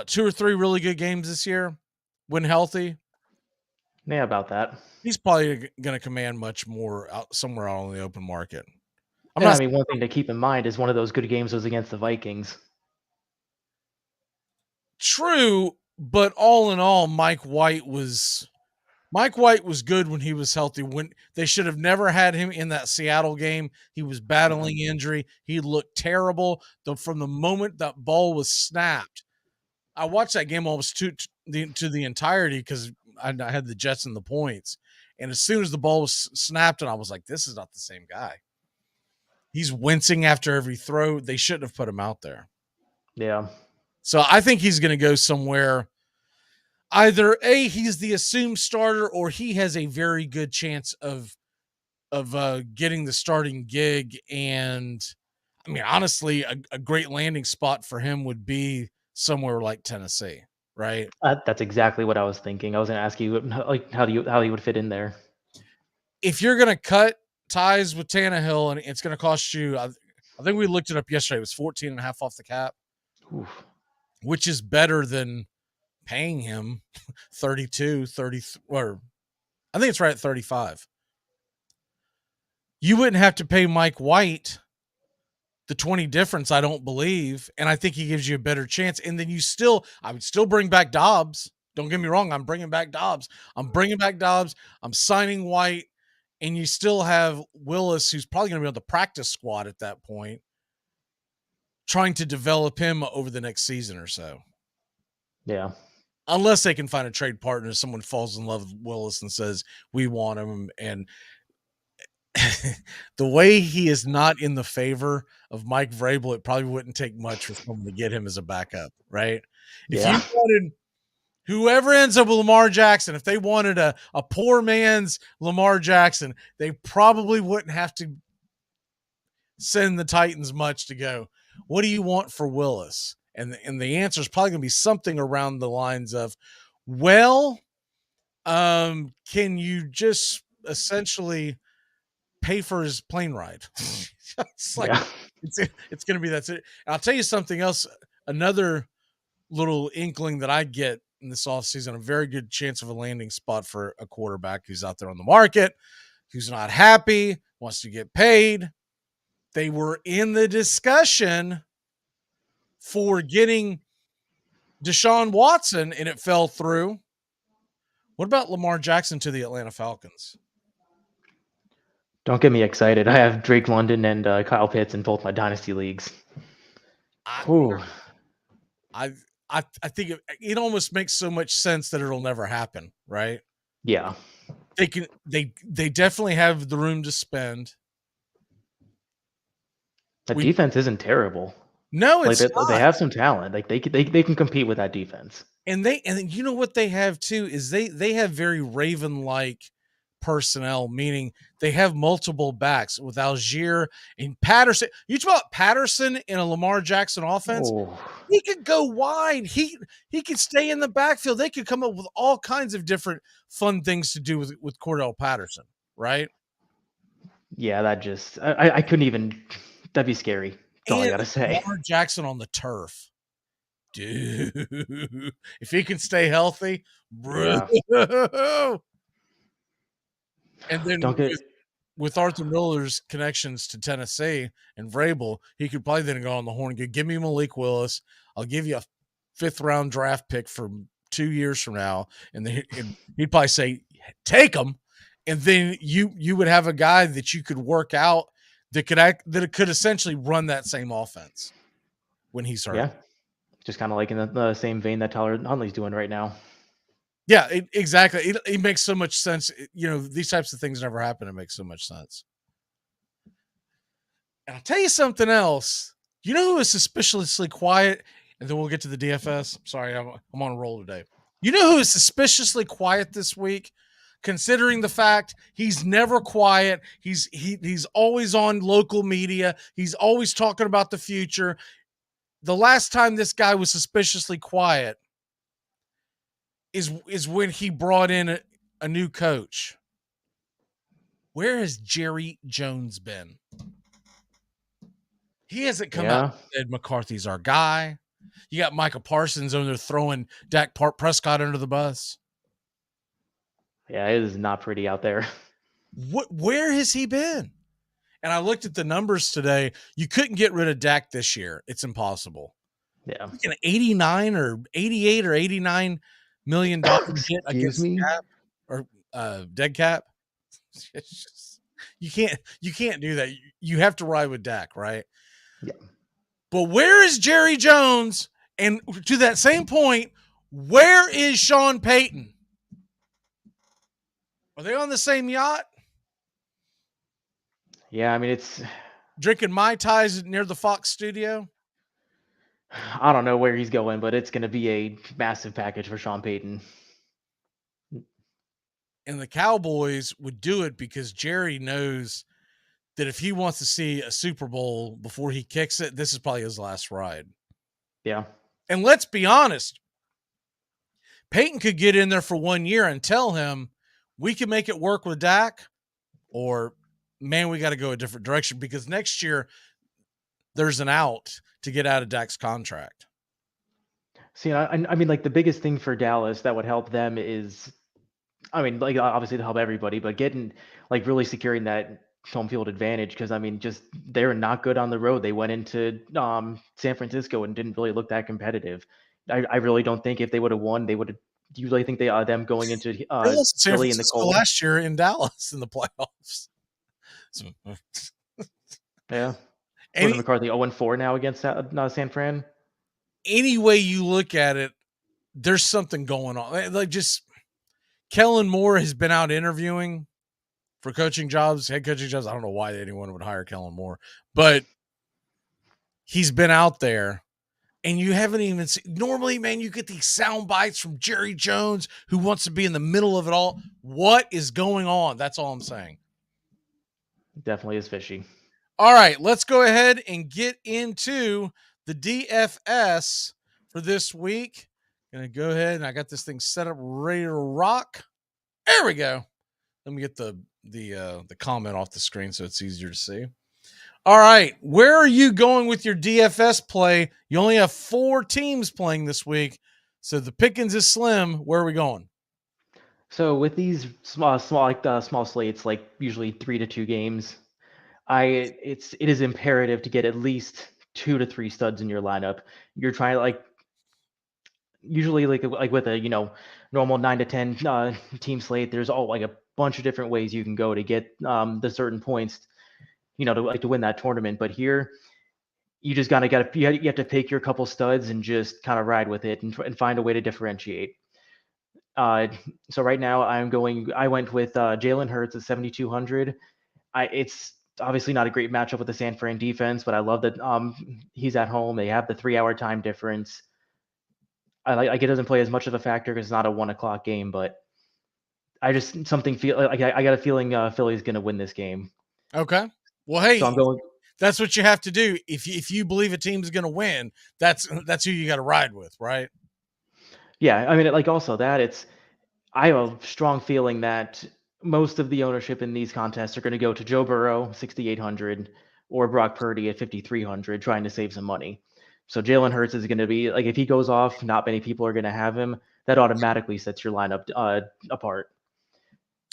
2 or 3 really good games this year when healthy. Yeah, about that. He's probably going to command much more somewhere out on the open market. I mean, one thing to keep in mind is one of those good games was against the Vikings. True, but all in all, Mike White was good when he was healthy. When they should have never had him in that Seattle game. He was battling injury. He looked terrible from the moment that ball was snapped. I watched that game almost to the entirety because I had the Jets in the points. And as soon as the ball was snapped, and I was like, this is not the same guy. He's wincing after every throw. They shouldn't have put him out there. Yeah. So I think he's going to go somewhere. Either A, he's the assumed starter, or he has a very good chance of getting the starting gig. And I mean, honestly, a great landing spot for him would be somewhere like Tennessee, right? That's exactly what I was thinking. I was going to ask you, like, how he would fit in there. If you're going to cut ties with Tannehill, and it's going to cost you, I think we looked it up yesterday, it was 14.5 off the cap. Oof. Which is better than paying him 32, 30, or I think it's right at 35. You wouldn't have to pay Mike White the 20 difference, I don't believe. And I think he gives you a better chance. And then I would still bring back Dobbs. Don't get me wrong. I'm bringing back Dobbs. I'm signing White. And you still have Willis, who's probably going to be on the practice squad at that point, trying to develop him over the next season or so. Yeah. Unless they can find a trade partner, someone falls in love with Willis and says, we want him. And the way he is not in the favor of Mike Vrabel, it probably wouldn't take much for someone to get him as a backup, right? Yeah. If you wanted whoever ends up with Lamar Jackson, if they wanted a poor man's Lamar Jackson, they probably wouldn't have to send the Titans much to go, what do you want for Willis? And the answer is probably going to be something around the lines of, well, can you just essentially pay for his plane ride? It's like, yeah. It's going to be that's it. And I'll tell you something else. Another little inkling that I get in this offseason, a very good chance of a landing spot for a quarterback who's out there on the market, who's not happy, wants to get paid. They were in the discussion for getting Deshaun Watson, and it fell through. What about Lamar Jackson to the Atlanta Falcons? Don't get me excited. I have Drake London and Kyle Pitts in both my dynasty leagues. I think it almost makes so much sense that it'll never happen, right? Yeah. They definitely have the room to spend. The defense isn't terrible. No, it's not. They have some talent. Like they can compete with that defense. And you know what they have too is they have very Raven-like personnel, meaning they have multiple backs with Algier and Patterson. You talk about Patterson in a Lamar Jackson offense. Oh. He could go wide. He could stay in the backfield. They could come up with all kinds of different fun things to do with Cordell Patterson, right? Yeah, that just I couldn't even. That'd be scary. That's all I gotta say. Lamar Jackson on the turf, dude. If he can stay healthy, bro. Yeah. And then with Arthur Miller's connections to Tennessee and Vrabel, he could probably then go on the horn and go, give me Malik Willis. I'll give you a 5th-round draft pick for 2 years from now. And then he'd probably say, take him. And then you would have a guy that you could work out that could essentially run that same offense. when he's hurt. Yeah, just kind of like in the same vein that Tyler Huntley's doing right now. Yeah, exactly. It makes so much sense. These types of things never happen. It makes so much sense. And I'll tell you something else. You know who is suspiciously quiet? And then we'll get to the DFS. Sorry, I'm on a roll today. You know who is suspiciously quiet this week? Considering the fact he's never quiet. He's always on local media. He's always talking about the future. The last time this guy was suspiciously quiet is when he brought in a new coach. Where has Jerry Jones been? He hasn't come out and said McCarthy's our guy. You got Michael Parsons over there throwing Dak Prescott under the bus. Yeah, it is not pretty out there. Where has he been? And I looked at the numbers today. You couldn't get rid of Dak this year. It's impossible. Yeah. Like an 89 or 88 or 89 $million hit against cap or dead cap. You can't do that. You have to ride with Dak, right? Yeah. But where is Jerry Jones? And to that same point, where is Sean Payton? Are they on the same yacht? Yeah, I mean, it's drinking Mai Tais near the Fox studio. I don't know where he's going, but it's going to be a massive package for Sean Payton. And the Cowboys would do it because Jerry knows that if he wants to see a Super Bowl before he kicks it, this is probably his last ride. Yeah. And let's be honest, Peyton could get in there for 1 year and tell him, we can make it work with Dak, or, man, we got to go a different direction because next year there's an out to get out of Dak's contract. See, I mean, like the biggest thing for Dallas that would help them is, I mean, like obviously to help everybody, but getting like really securing that home field advantage because I mean, just they're not good on the road. They went into San Francisco and didn't really look that competitive. I really don't think if they would have won, they would have. Do you really think them going into Philly in the cold last year in Dallas in the playoffs? So, yeah, and McCarthy 0-4 now against San Fran. Any way you look at it, there's something going on. Like just Kellen Moore has been out interviewing for coaching jobs, head coaching jobs. I don't know why anyone would hire Kellen Moore, but he's been out there. And you haven't even seen, normally, man, you get these sound bites from Jerry Jones who wants to be in the middle of it all. What is going on? That's all I'm saying. Definitely is fishy. All right, let's go ahead and get into the DFS for this week. Gonna go ahead and I got this thing set up, ready to rock. There we go. Let me get the comment off the screen so it's easier to see. All right, where are you going with your DFS play? You only have 4 teams playing this week, so the pickings is slim. Where are we going? So with these small slates, like usually 3 to 2 games, it is imperative to get at least 2 to 3 studs in your lineup. You're trying to usually like with a normal 9 to 10 team slate. There's like a bunch of different ways you can go to get the certain points. To win that tournament. But here, you just you have to pick your couple studs and just kind of ride with it and find a way to differentiate. So right now, I went with Jalen Hurts at 7,200. It's obviously not a great matchup with the San Fran defense, but I love that he's at home. They have the 3-hour time difference. It doesn't play as much of a factor because it's not a 1:00 game, but I just feel like I got a feeling Philly's going to win this game. Okay. Well, hey, so that's what you have to do. If you believe a team's going to win, that's who you got to ride with, right? Yeah, I mean, also that I have a strong feeling that most of the ownership in these contests are going to go to Joe Burrow, 6,800, or Brock Purdy at 5,300, trying to save some money. So Jalen Hurts is going to be if he goes off, not many people are going to have him. That automatically sets your lineup apart.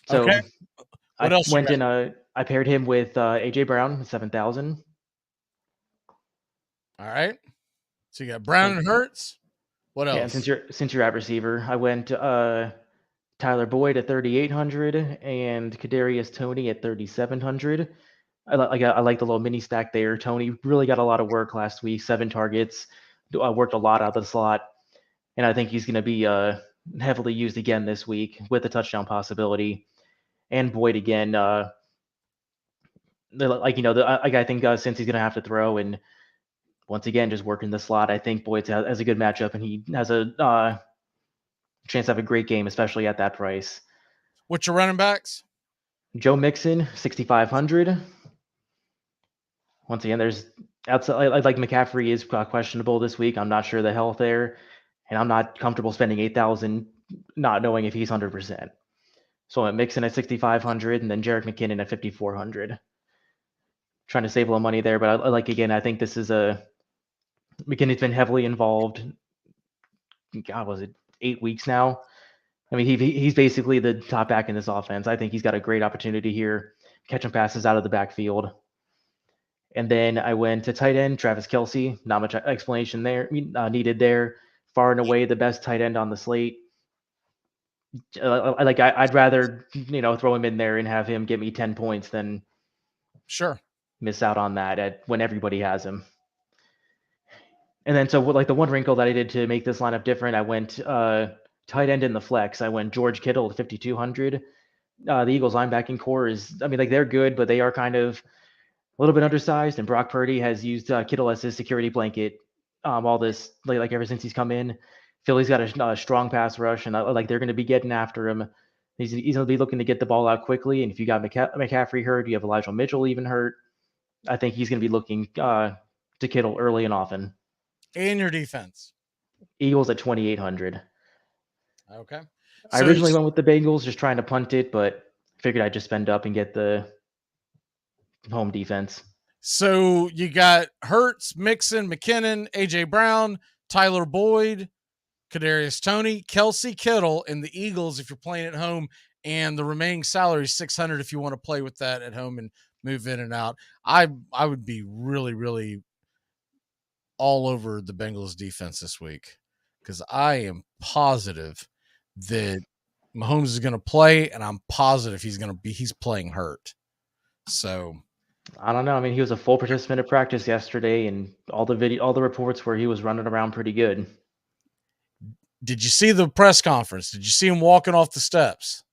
So okay. What else I paired him with AJ Brown, 7,000. All right. So you got Brown and Hurts. What else? Yeah, and since you're at receiver, I went Tyler Boyd at 3,800 and Kadarius Toney at 3,700. I like the little mini stack there. Tony really got a lot of work last week, 7 targets, worked a lot out of the slot, and I think he's going to be heavily used again this week with a touchdown possibility. And Boyd again, I think since he's going to have to throw and once again just working the slot, I think Boyd has a good matchup and he has a chance to have a great game, especially at that price. What's your running backs? Joe Mixon, 6,500. Once again, there's outside. I like McCaffrey is questionable this week. I'm not sure the health there, and I'm not comfortable spending 8,000 not knowing if he's 100%. So I'm Mixon at 6,500, and then Jerick McKinnon at 5,400. Trying to save a little money there, but I think this is McKinnon's been heavily involved. God, was it 8 weeks now? I mean, he's basically the top back in this offense. I think he's got a great opportunity here, catching passes out of the backfield. And then I went to tight end, Travis Kelce. Not much explanation there needed there. Far and away the best tight end on the slate. I'd rather throw him in there and have him get me 10 points than miss out on that when everybody has him. And then so the one wrinkle that I did to make this lineup different, I went tight end in the flex. I went George Kittle at 5,200. The Eagles linebacking core they're good, but they are kind of a little bit undersized, and Brock Purdy has used Kittle as his security blanket all this ever since he's come in. Philly's got a strong pass rush, and they're going to be getting after him. He's going to be looking to get the ball out quickly, and if you got McCaffrey hurt, you have Elijah Mitchell even hurt. I think he's going to be looking to Kittle early and often. And your defense? Eagles at 2,800. Okay. I originally went with the Bengals, just trying to punt it, but figured I'd just spend up and get the home defense. So you got Hurts, Mixon, McKinnon, AJ Brown, Tyler Boyd, Kadarius Toney, Kelce, Kittle, and the Eagles if you're playing at home, and the remaining salary is $600 if you want to play with that at home and move in and out. I would be really, really all over the Bengals defense this week because I am positive that Mahomes is going to play, and I'm positive he's playing hurt. So I don't know. I mean, he was a full participant at practice yesterday, and all the reports where he was running around pretty good. Did you see the press conference? Did you see him walking off the steps?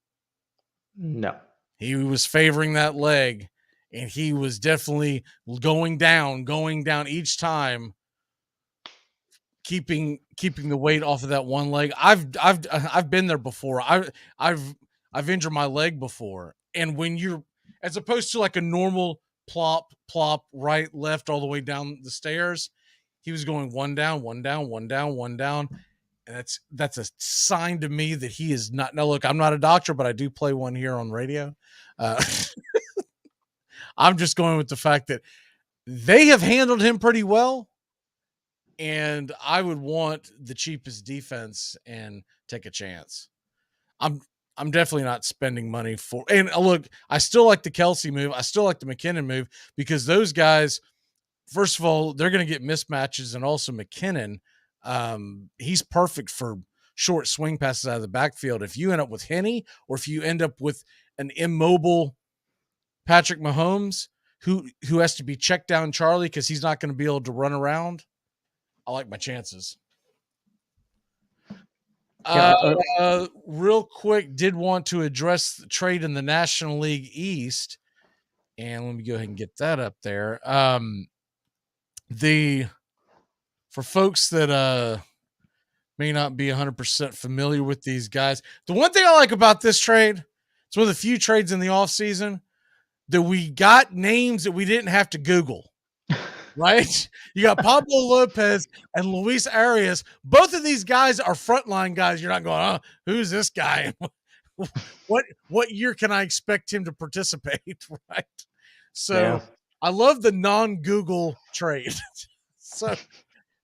No. He was favoring that leg, and he was definitely going down each time, keeping the weight off of that one leg. I've been there before. I've injured my leg before, and when you're as opposed to like a normal plop, right, left, all the way down the stairs, he was going one down. And that's a sign to me that he is not. Now, look, I'm not a doctor, but I do play one here on radio. I'm just going with the fact that they have handled him pretty well, and I would want the cheapest defense and take a chance. I'm definitely not spending money for. And look, I still like the Kelce move. I still like the McKinnon move because those guys, first of all, they're going to get mismatches, and also McKinnon. He's perfect for short swing passes out of the backfield. If you end up with Henny, or if you end up with an immobile Patrick Mahomes who has to be checked down Charlie because he's not going to be able to run around, I like my chances. Real quick, did want to address the trade in the National League East, and let me go ahead and get that up there. For folks that may not be 100% familiar with these guys, the one thing I like about this trade, it's one of the few trades in the offseason that we got names that we didn't have to Google, right? You got Pablo Lopez and Luis Arias. Both of these guys are frontline guys. You're not going, oh, who's this guy? What year can I expect him to participate, right? So yeah. I love the non-Google trade. So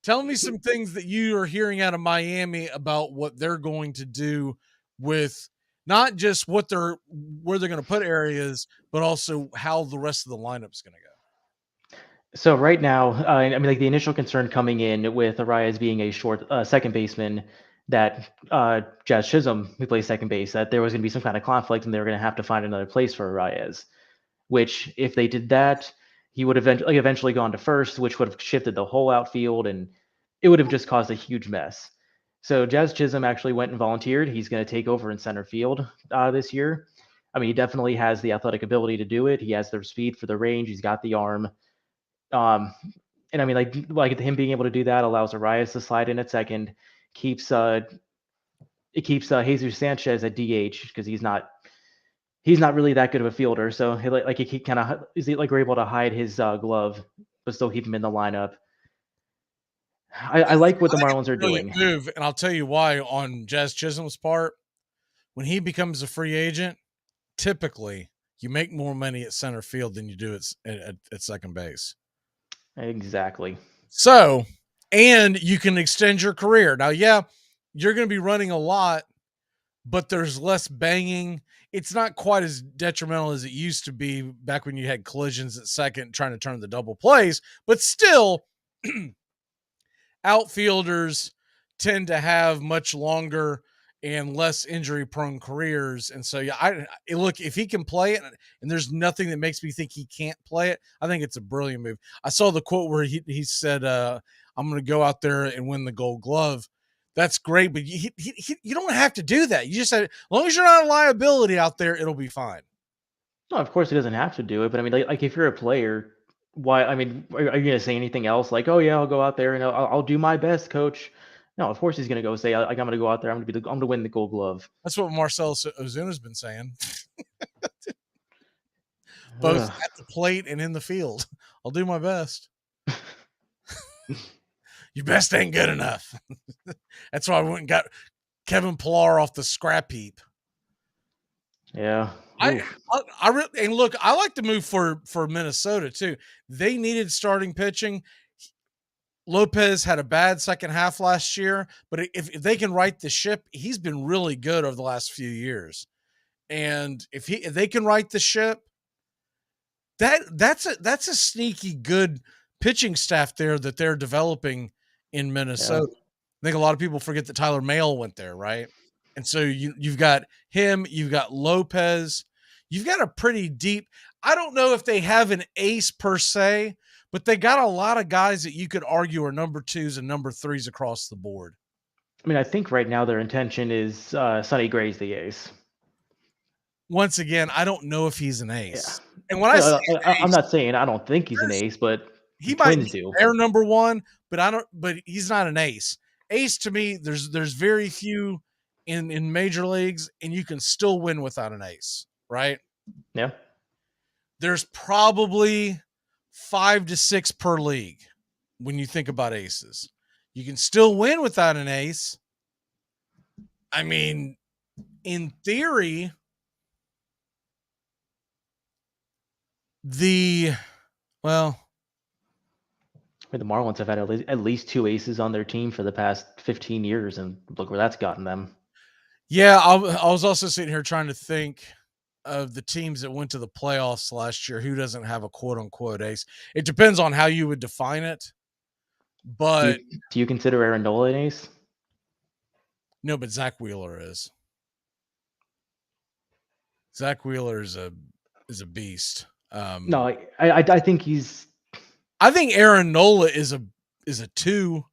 tell me some things that you are hearing out of Miami about what they're going to do with not just where they're going to put areas, but also how the rest of the lineup is going to go. So right now, the initial concern coming in with Arias being a short second baseman, that Jazz Chisholm, who plays second base, that there was going to be some kind of conflict and they were going to have to find another place for Arias. which if they did that, he would eventually gone to first, which would have shifted the whole outfield, and it would have just caused a huge mess. So Jazz Chisholm actually went and volunteered. He's going to take over in center field this year. I mean, he definitely has the athletic ability to do it. He has the speed for the range. He's got the arm. And I mean, like him being able to do that allows Arias to slide in at second, keeps Jesus Sanchez at DH because he's not really that good of a fielder. So he kind of we're able to hide his glove, but still keep him in the lineup. I like what the Marlins are doing. Move, and I'll tell you why. On Jazz Chisholm's part, when he becomes a free agent, typically you make more money at center field than you do at second base. Exactly. So, and you can extend your career. Now, yeah, you're going to be running a lot, but there's less banging. It's not quite as detrimental as it used to be back when you had collisions at second trying to turn the double plays, but still outfielders tend to have much longer and less injury prone careers. And so, yeah, look, if he can play it and there's nothing that makes me think he can't play it, I think it's a brilliant move. I saw the quote where he said, I'm going to go out there and win the Gold Glove. That's great, but you don't have to do that. You just said, as long as you're not a liability out there, it'll be fine. No, of course he doesn't have to do it, but I mean, like if you're a player, why? I mean, are you going to say anything else? Like, oh yeah, I'll go out there and I'll do my best, coach. No, of course he's going to go say, I'm going to go out there. I'm going to win the Gold Glove. That's what Marcell Ozuna's been saying. Both at the plate and in the field. I'll do my best. Your best ain't good enough. That's why I went and got Kevin Pillar off the scrap heap. Yeah. I really, and look, I like the move for Minnesota too. They needed starting pitching. Lopez had a bad second half last year, but if they can right the ship, he's been really good over the last few years. And if they can right the ship, that's a sneaky good pitching staff there that they're developing in Minnesota. Yeah. I think a lot of people forget that Tyler Mahle went there, right? And so you've got him, you've got Lopez, you've got a pretty deep. I don't know if they have an ace per se, but they got a lot of guys that you could argue are number 2s and number 3s across the board. I mean, I think right now their intention is Sonny Gray's the ace. Once again, I don't know if he's an ace. Yeah. And when I'm not saying I don't think he's an ace, but he might be their number 1, but he's not an ace. Ace to me, there's very few in major leagues, and you can still win without an ace, right? Yeah. There's probably 5 to 6 per league when you think about aces. You can still win without an ace. I mean, in theory, the Marlins have had at least 2 aces on their team for the past 15 years, and look where that's gotten them. Yeah, I was also sitting here trying to think of the teams that went to the playoffs last year who doesn't have a quote-unquote ace. It depends on how you would define it. But do you consider Aaron Nola an ace? No, but Zach Wheeler is. Zach Wheeler is a beast. No, I think he's. I think Aaron Nola is a 2.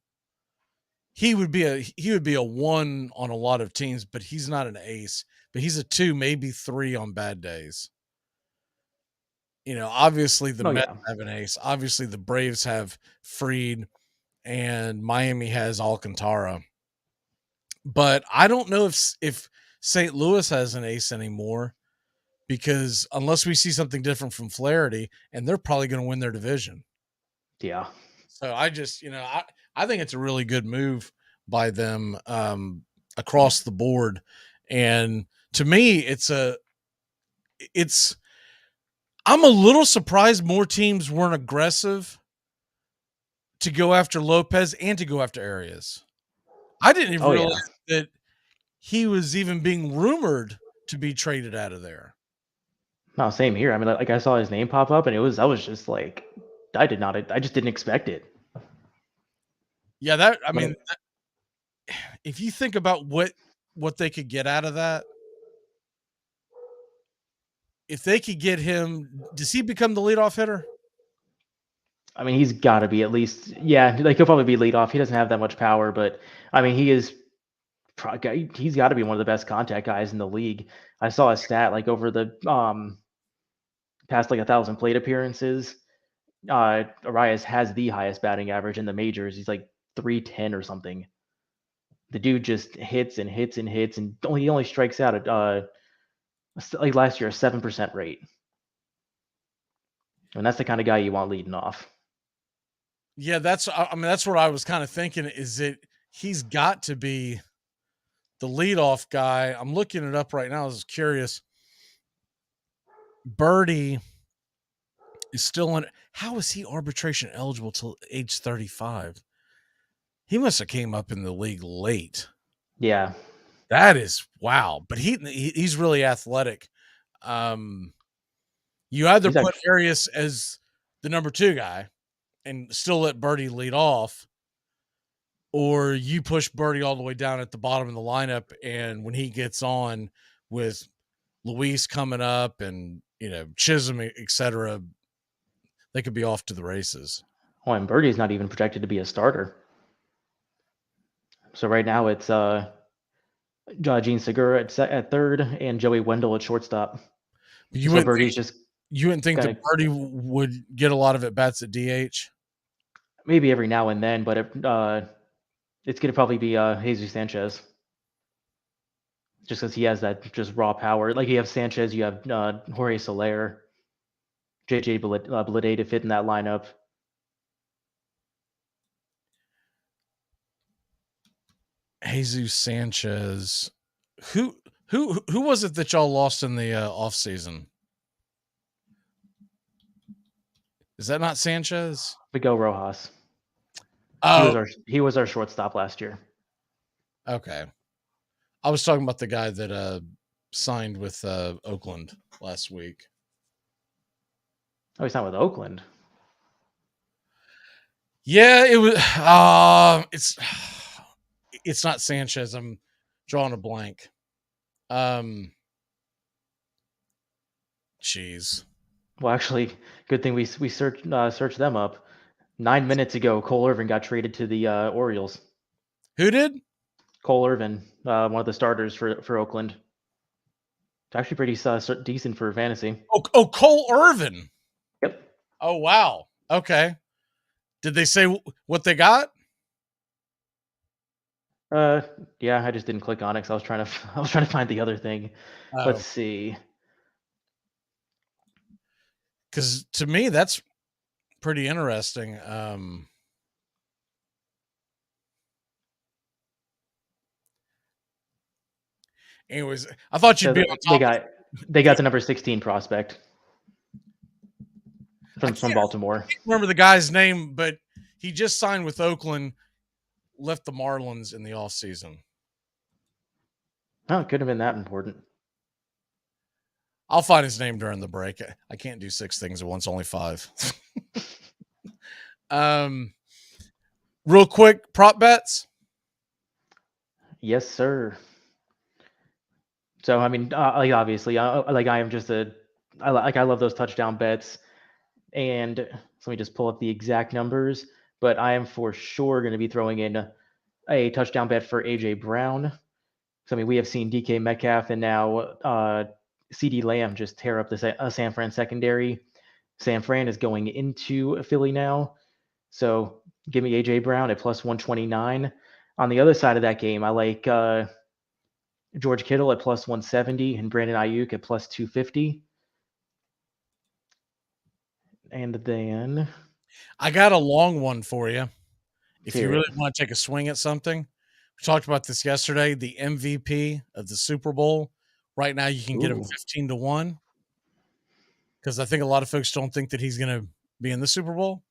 He would be a 1 on a lot of teams, but he's not an ace. But he's a 2, maybe 3 on bad days. You know, obviously the Mets have an ace. Obviously the Braves have Fried, and Miami has Alcantara. But I don't know if St. Louis has an ace anymore, because unless we see something different from Flaherty, and they're probably going to win their division. Yeah. So I just, I think it's a really good move by them across the board. And to me, I'm a little surprised more teams weren't aggressive to go after Lopez and to go after Arias. I didn't even realize that he was even being rumored to be traded out of there. No, same here. I mean, like I saw his name pop up, and I was just like, I just didn't expect it. Yeah, if you think about what they could get out of that, if they could get him, does he become the leadoff hitter? I mean, he's got to be at least, yeah, like he'll probably be leadoff. He doesn't have that much power, but I mean, he's got to be one of the best contact guys in the league. I saw a stat like over the past like 1,000 plate appearances. Arias has the highest batting average in the majors. He's like 310 or something. The dude just hits and hits and hits, and he only strikes out at like last year a 7% rate. And that's the kind of guy you want leading off. Yeah, that's what I was kind of thinking. Is that he's got to be the leadoff guy. I'm looking it up right now. I was curious. Birdie is still in. How is he arbitration eligible till age 35? He must have came up in the league late. Yeah, that is wow. But he's really athletic. You either put Arias as the number 2 guy and still let Birdie lead off, or you push Birdie all the way down at the bottom of the lineup, and when he gets on with Luis coming up and Chisholm, etc., they could be off to the races. Oh, and Birdie's not even projected to be a starter. So right now it's Gene Segura at third and Joey Wendell at shortstop. You wouldn't think that Birdie would get a lot of at bats at DH? Maybe every now and then, but it's going to probably be Jesus Sanchez. Just because he has that just raw power. Like you have Sanchez, you have Jorge Soler, JJ Bleday to fit in that lineup. Jesus Sanchez. Who was it that y'all lost in the offseason? Is that not Sanchez? Miguel Rojas. Oh, he was our shortstop last year. Okay. I was talking about the guy that signed with Oakland last week. Oh, he signed with Oakland? Yeah, it was. It's not Sanchez. I'm drawing a blank. Jeez. Well, actually, good thing we searched them up. 9 minutes ago, Cole Irvin got traded to the Orioles. Who did? Cole Irvin, one of the starters for Oakland. It's actually pretty decent for fantasy. Oh, Cole Irvin. Yep. Oh, wow. Okay. Did they say what they got? Yeah, I just didn't click on it because I was trying to find the other thing. Oh. Let's see. Because to me, that's pretty interesting. Anyways, I thought you'd be on top. They got the number 16 prospect from Baltimore. I can't remember the guy's name, but he just signed with Oakland, left the Marlins in the offseason. Oh, it could have been that important. I'll find his name during the break. I can't do 6 things at once, only 5. Real quick, prop bets. Yes, sir. So, I mean, like obviously, I am just I love those touchdown bets. And so let me just pull up the exact numbers. But I am for sure going to be throwing in a touchdown bet for AJ Brown. So, I mean, we have seen DK Metcalf and now CD Lamb just tear up the San Fran secondary. San Fran is going into Philly now. So give me AJ Brown at plus 129. On the other side of that game, I like George Kittle at plus 170 and Brandon Ayuk at plus 250. And then I got a long one for you. If you really want to take a swing at something, we talked about this yesterday. The MVP of the Super Bowl. Right now, you can get him 15-1 because I think a lot of folks don't think that he's going to be in the Super Bowl.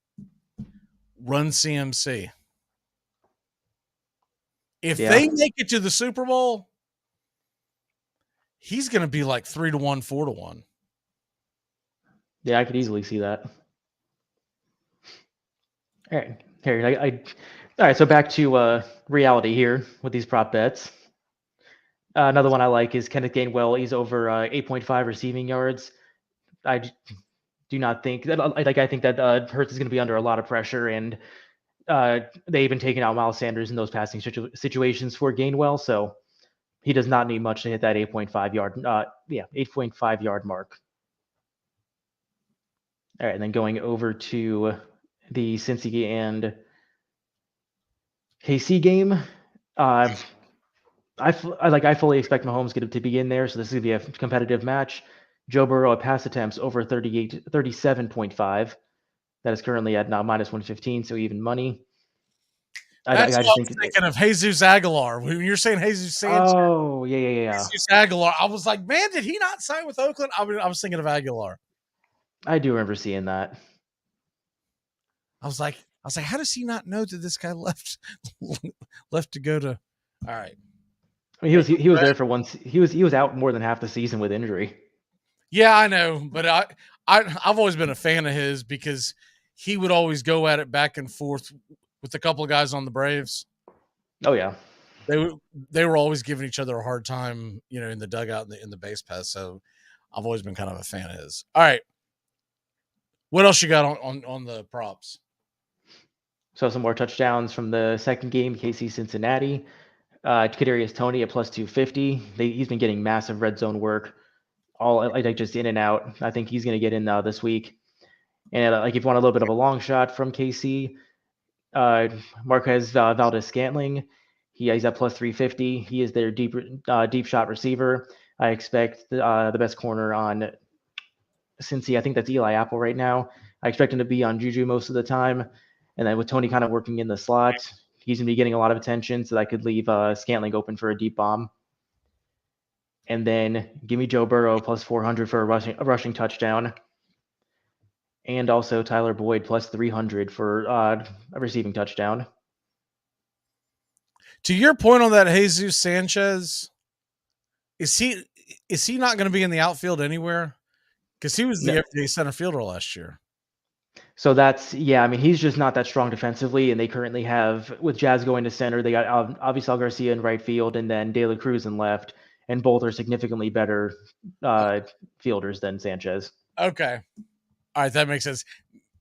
Run CMC. If they make it to the Super Bowl, he's going to be like 3-1, 4-1. Yeah, I could easily see that. All right, here all right. So back to reality here with these prop bets. Another one I like is Kenneth Gainwell. He's over 8.5 receiving yards. do not think that. I think that Hurts is going to be under a lot of pressure, and they've been taking out Miles Sanders in those passing situations for Gainwell, so he does not need much to hit that 8.5 yard. 8.5 yard mark. All right, and then going over to the Cincy and KC game. I fully expect Mahomes to be in there, so this is going to be a competitive match. Joe Burrow at pass attempts over 37.5. That is currently at now minus 115, so even money. That's what I was thinking of Jesus Aguilar. When you're saying Jesus Sanchez. Oh, yeah. Jesus Aguilar. I was like, man, did he not sign with Oakland? I was thinking of Aguilar. I do remember seeing that. I was like, how does he not know that this guy left to go to? All right. I mean, he was there for once. He was out more than half the season with injury. Yeah, I know, but I've always been a fan of his because he would always go at it back and forth with a couple of guys on the Braves. Oh yeah, they were always giving each other a hard time, in the dugout in the base pass. So I've always been kind of a fan of his. All right, what else you got on the props? So some more touchdowns from the second game, KC Cincinnati. Kadarius Toney at plus 250. He's been getting massive red zone work, all just in and out. I think he's going to get in this week. And if you want a little bit of a long shot from KC, Marquez Valdez-Scantling, he's at plus 350. He is their deep shot receiver. I expect the best corner on Cincy. I think that's Eli Apple right now. I expect him to be on Juju most of the time. And then with Toney kind of working in the slot, he's going to be getting a lot of attention, so that could leave Scantling open for a deep bomb. And then give me Joe Burrow plus 400 for a rushing touchdown. And also Tyler Boyd plus 300 for a receiving touchdown. To your point on that, Jesus Sanchez, is he not going to be in the outfield anywhere? Because he was the everyday center fielder last year. So he's just not that strong defensively, and they currently have, with Jazz going to center, they got Avisal Garcia in right field and then De La Cruz in left, and both are significantly better fielders than Sanchez. Okay. All right, that makes sense.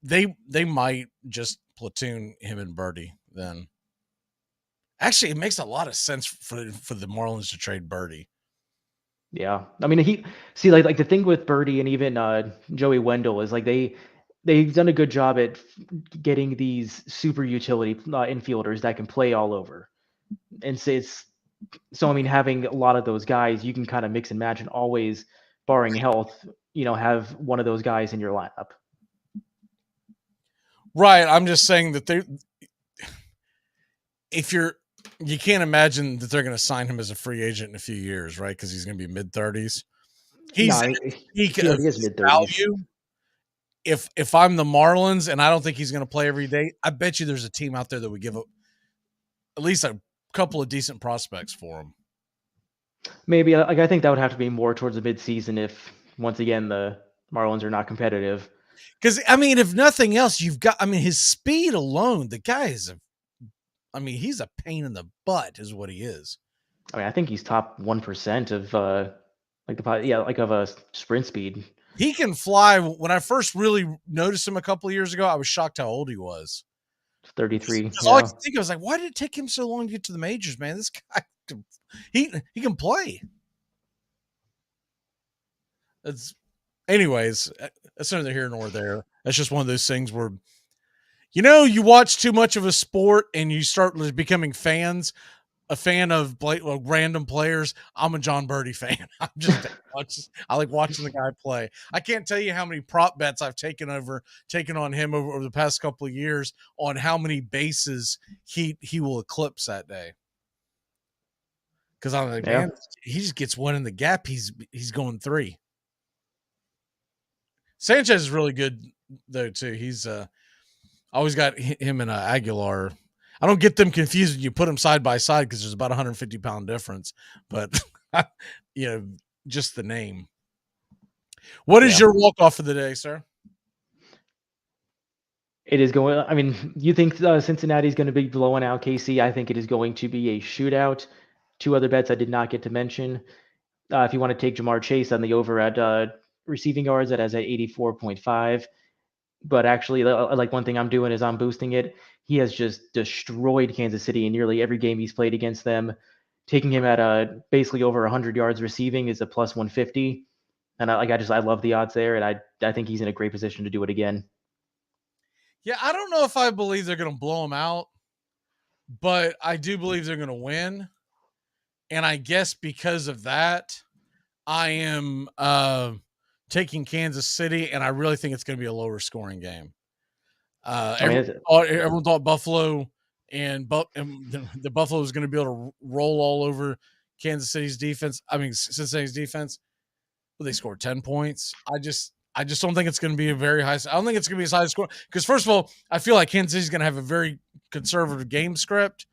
They might just platoon him and Birdie then. Actually, it makes a lot of sense for the Marlins to trade Birdie. Yeah. I mean, the thing with Birdie and even Joey Wendell is they've done a good job at getting these super utility infielders that can play all over. And so having a lot of those guys, you can kind of mix and match and always, barring health, have one of those guys in your lineup. Right. I'm just saying that you can't imagine that they're going to sign him as a free agent in a few years, right? Because he's going to be mid-30s. He is mid-30s. If I'm the Marlins and I don't think he's going to play every day, I bet you there's a team out there that would give up at least a couple of decent prospects for him. Maybe. I think that would have to be more towards the mid-season if, once again, the Marlins are not competitive. Because, if nothing else, you've got, his speed alone, the guy is he's a pain in the butt is what he is. I think he's top 1% of of a sprint speed. He can fly. When I first really noticed him a couple of years ago, I was shocked how old he was. 33. All I could think, I was like, why did it take him so long to get to the majors, man? This guy, he can play. Anyways, that's neither here nor there. That's just one of those things where, you watch too much of a sport and you start becoming a fan of random players. I'm a John Birdie fan. I like watching the guy play. I can't tell you how many prop bets I've taken on him over the past couple of years on how many bases he will eclipse that day. Because I'm like, man, he just gets one in the gap. He's going 3. Sanchez is really good though too. He's always got him and Aguilar. I don't get them confused when you put them side by side because there's about 150-pound difference, but just the name. What is your walk-off for the day, sir? It is going. You think Cincinnati is going to be blowing out KC? I think it is going to be a shootout. 2 other bets I did not get to mention. If you want to take Jamar Chase on the over at receiving yards. That has at 84.5. But actually, like one thing I'm doing is I'm boosting it. He has just destroyed Kansas City in nearly every game he's played against them. Taking him at basically over 100 yards receiving is a plus 150. And I love the odds there, and I think he's in a great position to do it again. Yeah, I don't know if I believe they're going to blow him out, but I do believe they're going to win. And I guess because of that, I am taking Kansas City, and I really think it's going to be a lower scoring game. Everyone thought Buffalo and the Buffalo was going to be able to roll all over Kansas City's defense. I mean, Cincinnati's defense. Well, they scored 10 points. I just don't think it's going to be a very high. I don't think it's going to be as high a score because, first of all, I feel like Kansas City's going to have a very conservative game script,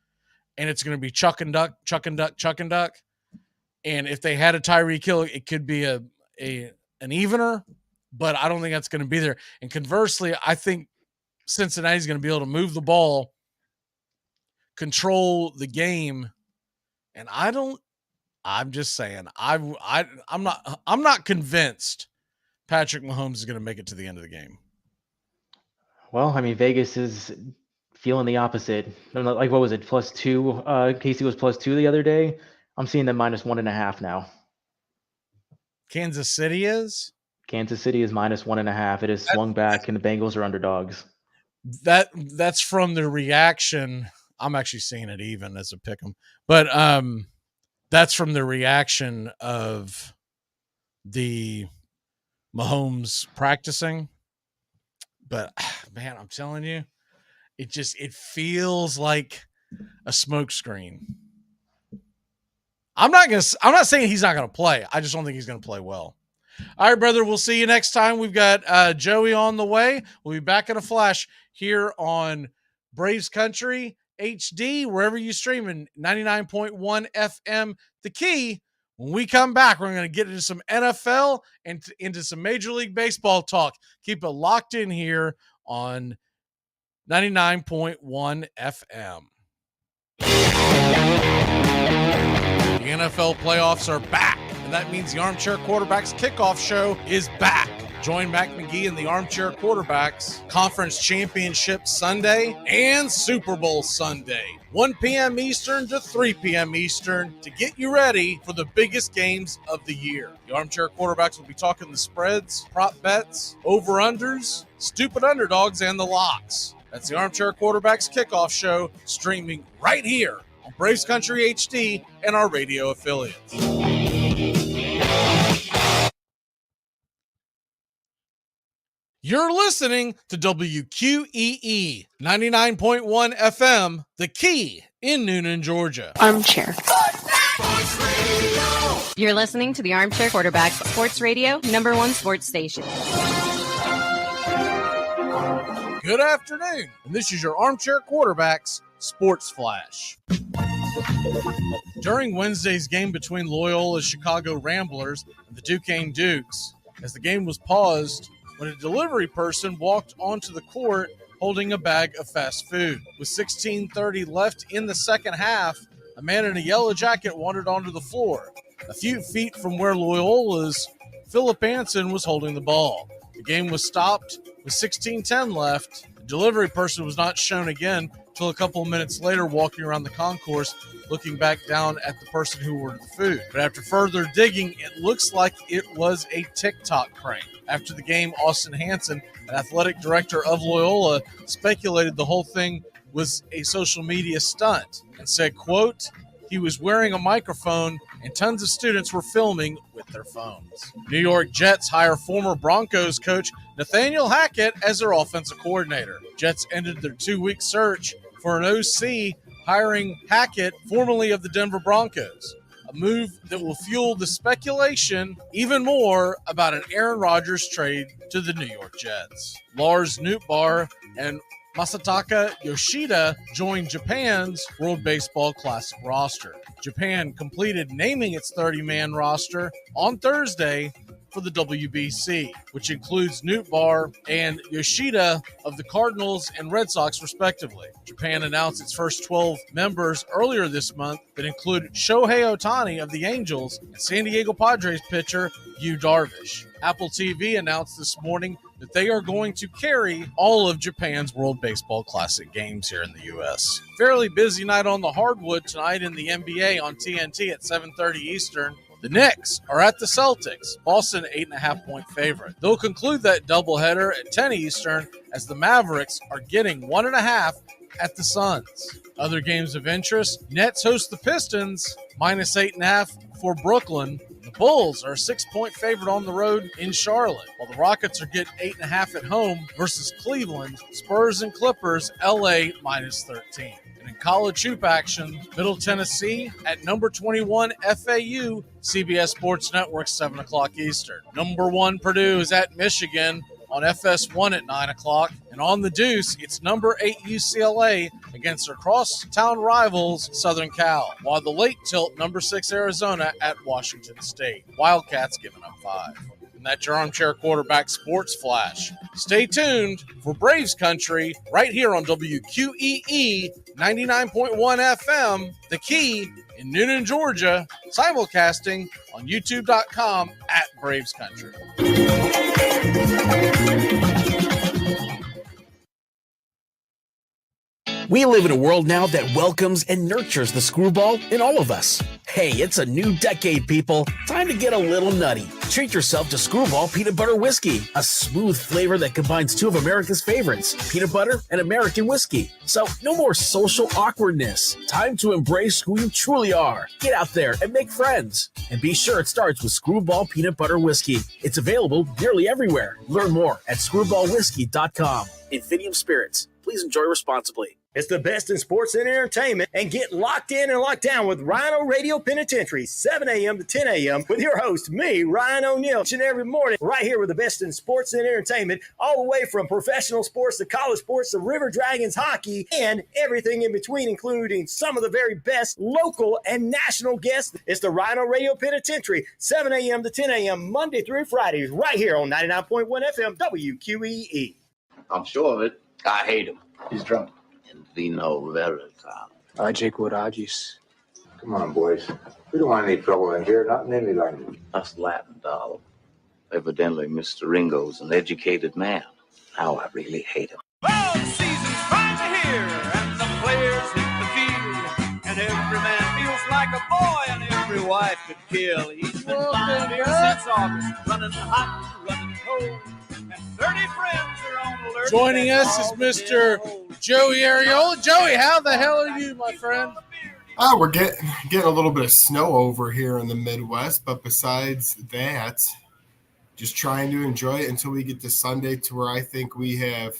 and it's going to be chuck and duck, chuck and duck, chuck and duck. And if they had a Tyreek Hill, it could be an evener, but I don't think that's going to be there. And conversely, I think Cincinnati's going to be able to move the ball, control the game, and I'm just saying I'm not convinced Patrick Mahomes is going to make it to the end of the game. Well, I mean, Vegas is feeling the opposite. Like, what was it, +2? Casey was +2 the other day. I'm seeing them -1.5 now. Kansas City is? Kansas City is -1.5. It has swung back, and the Bengals are underdogs. That's from the reaction. I'm actually seeing it even as a pick 'em, but that's from the reaction of the Mahomes practicing. But man, I'm telling you, it feels like a smokescreen. I'm not saying he's not going to play. I just don't think he's going to play well. All right, brother. We'll see you next time. We've got Joey on the way. We'll be back in a flash here on Braves Country HD, wherever you streaming, 99.1 FM. The Key. When we come back, we're going to get into some NFL and into some Major League Baseball talk. Keep it locked in here on 99.1 FM. The NFL playoffs are back, and that means the Armchair Quarterbacks kickoff show is back. Join Mac McGee and the Armchair Quarterbacks Conference Championship Sunday and Super Bowl Sunday, 1 p.m. Eastern to 3 p.m. Eastern, to get you ready for the biggest games of the year. The Armchair Quarterbacks will be talking the spreads, prop bets, over-unders, stupid underdogs, and the locks. That's the Armchair Quarterbacks kickoff show, streaming right here on Braves Country HD and our radio affiliates. You're listening to WQEE 99.1 FM, The Key in Noonan, Georgia. Armchair. You're listening to the Armchair Quarterbacks Sports Radio, #1 sports station. Good afternoon, and this is your Armchair Quarterbacks Sports Flash. During Wednesday's game between Loyola's Chicago Ramblers and the Duquesne Dukes, as the game was paused when a delivery person walked onto the court holding a bag of fast food. With 16:30 left in the second half, a man in a yellow jacket wandered onto the floor, a few feet from where Loyola's Philip Anson was holding the ball. The game was stopped with 16:10 left. The delivery person was not shown again until a couple of minutes later, walking around the concourse, looking back down at the person who ordered the food. But after further digging, it looks like it was a TikTok prank. After the game, Austin Hansen, an athletic director of Loyola, speculated the whole thing was a social media stunt and said, quote, he was wearing a microphone and tons of students were filming with their phones. New York Jets hire former Broncos coach Nathaniel Hackett as their offensive coordinator. Jets ended their 2-week search for an OC, hiring Hackett, formerly of the Denver Broncos. A move that will fuel the speculation even more about an Aaron Rodgers trade to the New York Jets. Lars Nootbaar and Masataka Yoshida joined Japan's World Baseball Classic roster. Japan completed naming its 30-man roster on Thursday for the WBC, which includes Nootbaar and Yoshida of the Cardinals and Red Sox, respectively. Japan announced its first 12 members earlier this month that included Shohei Ohtani of the Angels and San Diego Padres pitcher Yu Darvish. Apple TV announced this morning that they are going to carry all of Japan's World Baseball Classic games here in the U.S. Fairly busy night on the hardwood tonight in the NBA on TNT at 7:30 Eastern. The Knicks are at the Celtics. Boston, 8.5-point favorite. They'll conclude that doubleheader at 10 Eastern as the Mavericks are getting 1.5 at the Suns. Other games of interest, Nets host the Pistons, -8.5 for Brooklyn. The Bulls are a 6-point favorite on the road in Charlotte, while the Rockets are getting 8.5 at home versus Cleveland. Spurs and Clippers, LA, -13. And in college hoop action, Middle Tennessee at number 21 FAU, CBS Sports Network, 7 o'clock Eastern. Number 1 Purdue is at Michigan on FS1 at 9 o'clock. And on the Deuce, it's number 8 UCLA against their crosstown rivals, Southern Cal. While the late tilt, number 6 Arizona at Washington State. Wildcats giving up 5. And that's your Armchair Quarterback Sports Flash. Stay tuned for Braves Country right here on WQEE 99.1 FM, The Key in Noonan, Georgia, simulcasting on youtube.com at Braves Country. We live in a world now that welcomes and nurtures the screwball in all of us. Hey, it's a new decade, people. Time to get a little nutty. Treat yourself to Screwball Peanut Butter Whiskey, a smooth flavor that combines two of America's favorites, peanut butter and American whiskey. So no more social awkwardness. Time to embrace who you truly are. Get out there and make friends. And be sure it starts with Screwball Peanut Butter Whiskey. It's available nearly everywhere. Learn more at screwballwhiskey.com. Infinium Spirits. Please enjoy responsibly. It's the best in sports and entertainment, and get locked in and locked down with Rhino Radio Penitentiary, 7 a.m. to 10 a.m. with your host, me, Ryan O'Neill, each and every morning, right here with the best in sports and entertainment, all the way from professional sports to college sports to River Dragons hockey and everything in between, including some of the very best local and national guests. It's the Rhino Radio Penitentiary, 7 a.m. to 10 a.m. Monday through Friday, right here on 99.1 FM WQEE. I'm sure of it. I hate him. He's drunk. Vino Veritas. Ajay Kurajis. Come on, boys. We don't want any trouble in here, not in any language. That's Latin, doll. Evidently, Mr. Ringo's an educated man. Now I really hate him. Well, the season's finally here, and the players hit the field, and every man feels like a boy, and every wife could kill. He's been flying here since August, running hot, running cold, and 30 friends are on alert. Joining us is Mr. Joey Ariola. Joey, how the hell are you, my friend? We're getting a little bit of snow over here in the Midwest, but besides that, just trying to enjoy it until we get to Sunday, to where I think we have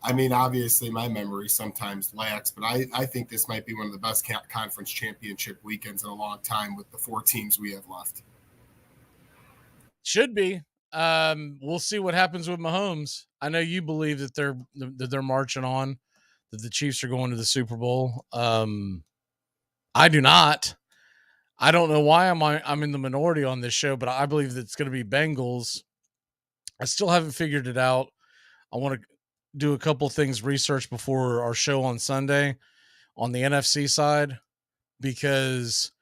I mean, obviously my memory sometimes lacks, but I think this might be one of the best conference championship weekends in a long time with the 4 teams we have left. Should be. We'll see what happens with Mahomes. I know you believe that they're marching on, that the Chiefs are going to the Super Bowl. I do not. I don't know why I'm in the minority on this show, but I believe that it's going to be Bengals. I still haven't figured it out. I want to do a couple things research before our show on Sunday on the NFC side, because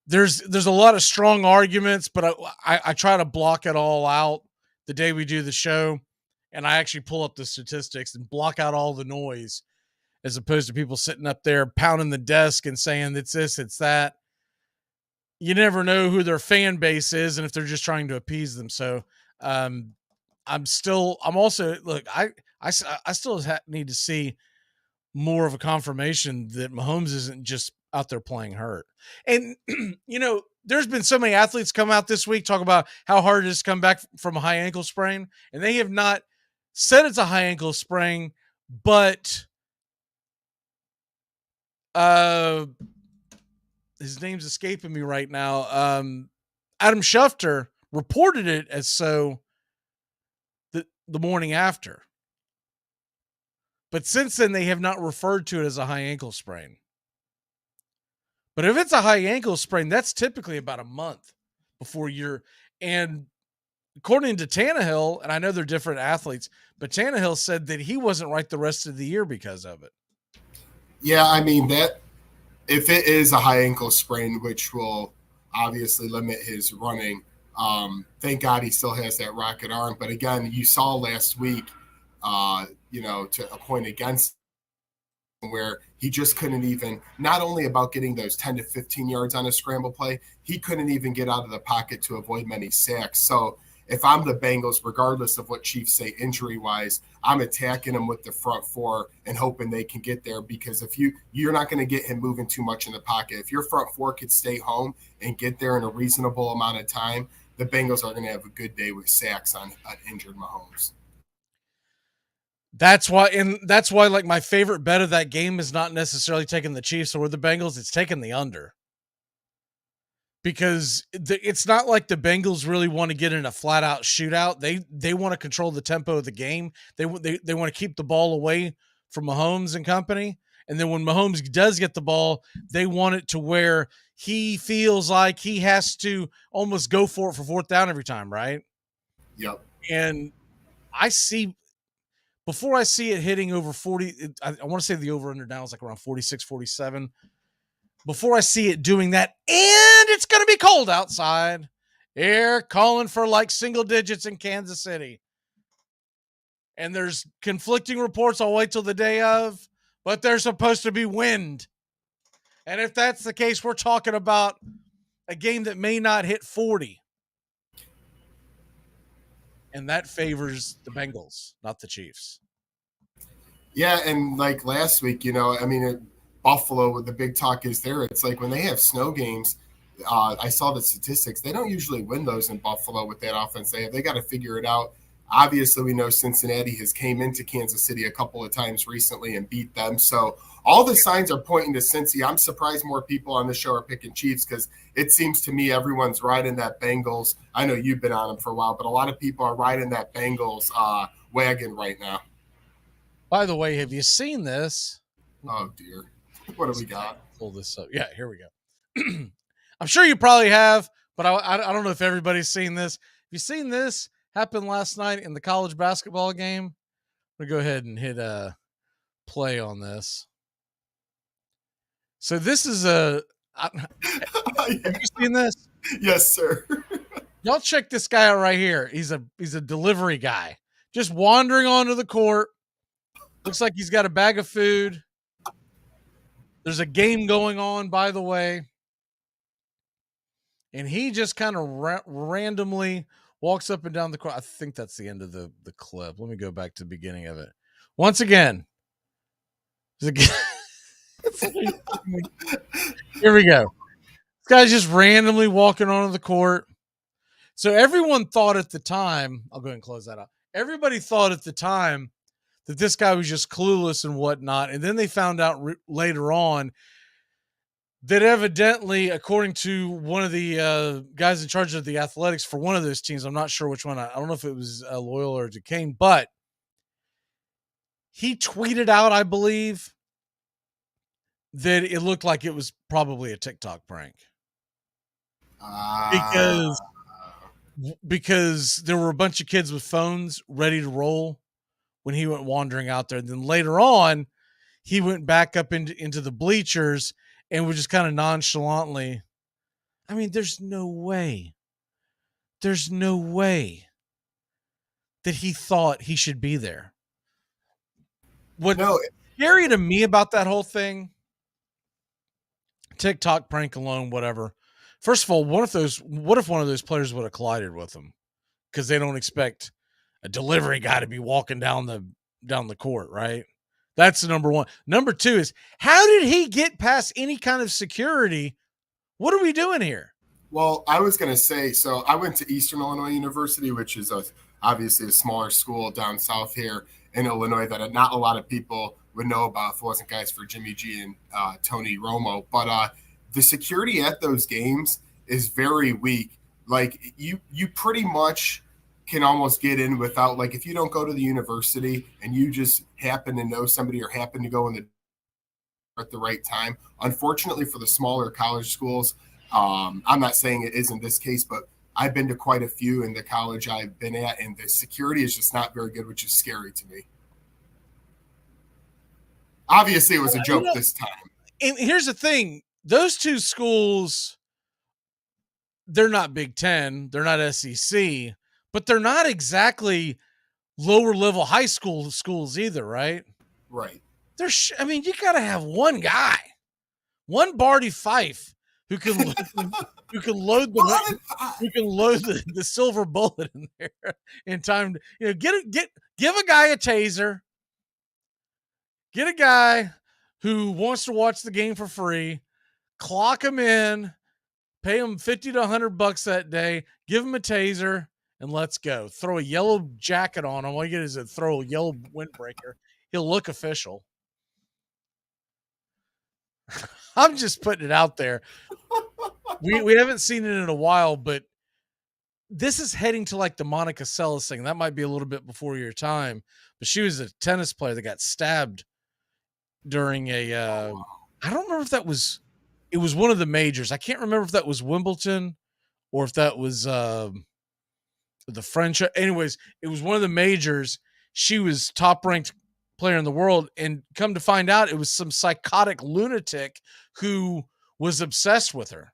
there's a lot of strong arguments, but I try to block it all out the day we do the show, and I actually pull up the statistics and block out all the noise, as opposed to people sitting up there pounding the desk and saying it's this, it's that. You never know who their fan base is and if they're just trying to appease them. So I'm also look, I still need to see more of a confirmation that Mahomes isn't just out there playing hurt. And, you know, there's been so many athletes come out this week talk about how hard it is to come back from a high ankle sprain, and they have not said it's a high ankle sprain, but his name's escaping me right now. Adam Schefter reported it as so the morning after. But since then, they have not referred to it as a high ankle sprain. But if it's a high ankle sprain, that's typically about a month before you're And according to Tannehill, and I know they're different athletes, but Tannehill said that he wasn't right the rest of the year because of it. Yeah, I mean, that if it is a high ankle sprain, which will obviously limit his running, thank God he still has that rocket arm. But again, you saw last week, to a point against where he just couldn't even, not only about getting those 10 to 15 yards on a scramble play, he couldn't even get out of the pocket to avoid many sacks. So if I'm the Bengals, regardless of what Chiefs say injury-wise, I'm attacking him with the front four and hoping they can get there, because if you're not going to get him moving too much in the pocket. If your front four could stay home and get there in a reasonable amount of time, the Bengals are going to have a good day with sacks on injured Mahomes. That's why like my favorite bet of that game is not necessarily taking the Chiefs or the Bengals. It's taking the under. Because it's not like the Bengals really want to get in a flat out shootout. They want to control the tempo of the game. They want to keep the ball away from Mahomes and company. And then when Mahomes does get the ball, they want it to where he feels like he has to almost go for it for fourth down every time, right? Yep. And before I see it hitting over 40, I want to say the over under now is like around 46, 47. Before I see it doing that, and it's going to be cold outside, they're calling for like single digits in Kansas City. And there's conflicting reports. I'll wait till the day of, but there's supposed to be wind. And if that's the case, we're talking about a game that may not hit 40. And that favors the Bengals, not the Chiefs. Yeah, and like last week, Buffalo, the big talk is there. It's like when they have snow games, I saw the statistics. They don't usually win those in Buffalo with that offense. They got to figure it out. Obviously, we know Cincinnati has came into Kansas City a couple of times recently and beat them. So all the signs are pointing to Cincy. I'm surprised more people on the show are picking Chiefs, because it seems to me everyone's riding that Bengals. I know you've been on them for a while, but a lot of people are riding that Bengals wagon right now. By the way, have you seen this? Oh, dear. What do we got? Pull this up. Yeah, here we go. I'm sure you probably have, but I don't know if everybody's seen this. Have you seen this happen last night in the college basketball game? I'm going to go ahead and hit play on this. So this is have you seen this? Yes, sir. Y'all check this guy out right here. He's a delivery guy, just wandering onto the court. Looks like he's got a bag of food. There's a game going on, by the way. And he just kind of randomly walks up and down the court. I think that's the end of the clip. Let me go back to the beginning of it. Once again. Here we go. This guy's just randomly walking onto the court. So everyone thought at the time, I'll go ahead and close that out. Everybody thought at the time that this guy was just clueless and whatnot. And then they found out later on that evidently, according to one of the guys in charge of the athletics for one of those teams, I'm not sure which one. I don't know if it was Loyola or Duquesne, but he tweeted out, I believe, that it looked like it was probably a TikTok prank. Because there were a bunch of kids with phones ready to roll when he went wandering out there. And then later on, he went back up into the bleachers and was just kind of nonchalantly. I mean, there's no way that he thought he should be there. What's scary to me about that whole thing, TikTok prank alone, whatever. First of all, what if one of those players would have collided with him? Because they don't expect a delivery guy to be walking down the court, right? That's the number one. Number two is, how did he get past any kind of security? What are we doing here? Well, I was going to say, so I went to Eastern Illinois University, which is obviously a smaller school down south here in Illinois that not a lot of people would know about if it wasn't guys for Jimmy G and Tony Romo. But the security at those games is very weak. Like you pretty much can almost get in without, like, if you don't go to the university and you just happen to know somebody or happen to go in at the right time. Unfortunately for the smaller college schools, I'm not saying it is in this case, but I've been to quite a few in the college I've been at, and the security is just not very good, which is scary to me. Obviously, it was a joke this time. And here's the thing. Those two schools, they're not Big Ten. They're not SEC. But they're not exactly lower-level high school schools either, right? Right. You got to have one guy, one Barty Fife who can load the silver bullet in there in time. Give a guy a taser. Get a guy who wants to watch the game for free, clock him in, pay him $50 to $100 that day, give him a taser, and let's go. Throw a yellow jacket on him. All you get is throw a yellow windbreaker. He'll look official. I'm just putting it out there. We haven't seen it in a while, but this is heading to like the Monica Seles thing. That might be a little bit before your time, but she was a tennis player that got stabbed during a I don't remember if it was one of the majors. I can't remember if that was Wimbledon or if that was the French. Anyways, it was one of the majors. She was top ranked player in the world, and come to find out it was some psychotic lunatic who was obsessed with her.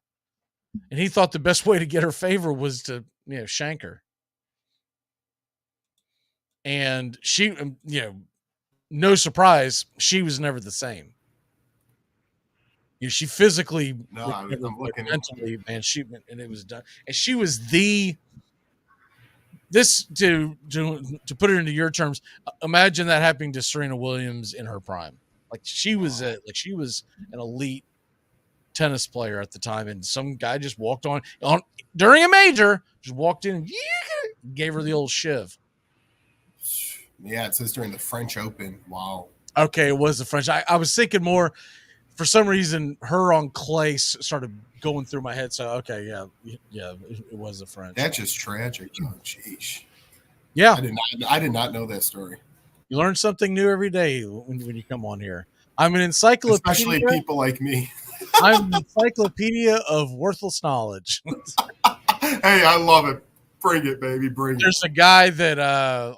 And he thought the best way to get her favor was to, shank her. And she, no surprise, she was never the same. She physically, I'm looking mentally, man, and it was done. And she was to put it into your terms, imagine that happening to Serena Williams in her prime. Like she was an elite tennis player at the time, and some guy just walked on during a major, just walked in and gave her the old shiv. Yeah, it says during the French Open. Wow. Okay, it was the French. I was thinking more, for some reason, her on clay started going through my head. So, okay, yeah, it was the French. That's just tragic. Oh, jeez. Yeah. I did not know that story. You learn something new every day when you come on here. I'm an encyclopedia. Especially people like me. I'm an encyclopedia of worthless knowledge. Hey, I love it. Bring it, baby. Bring it. There's a guy that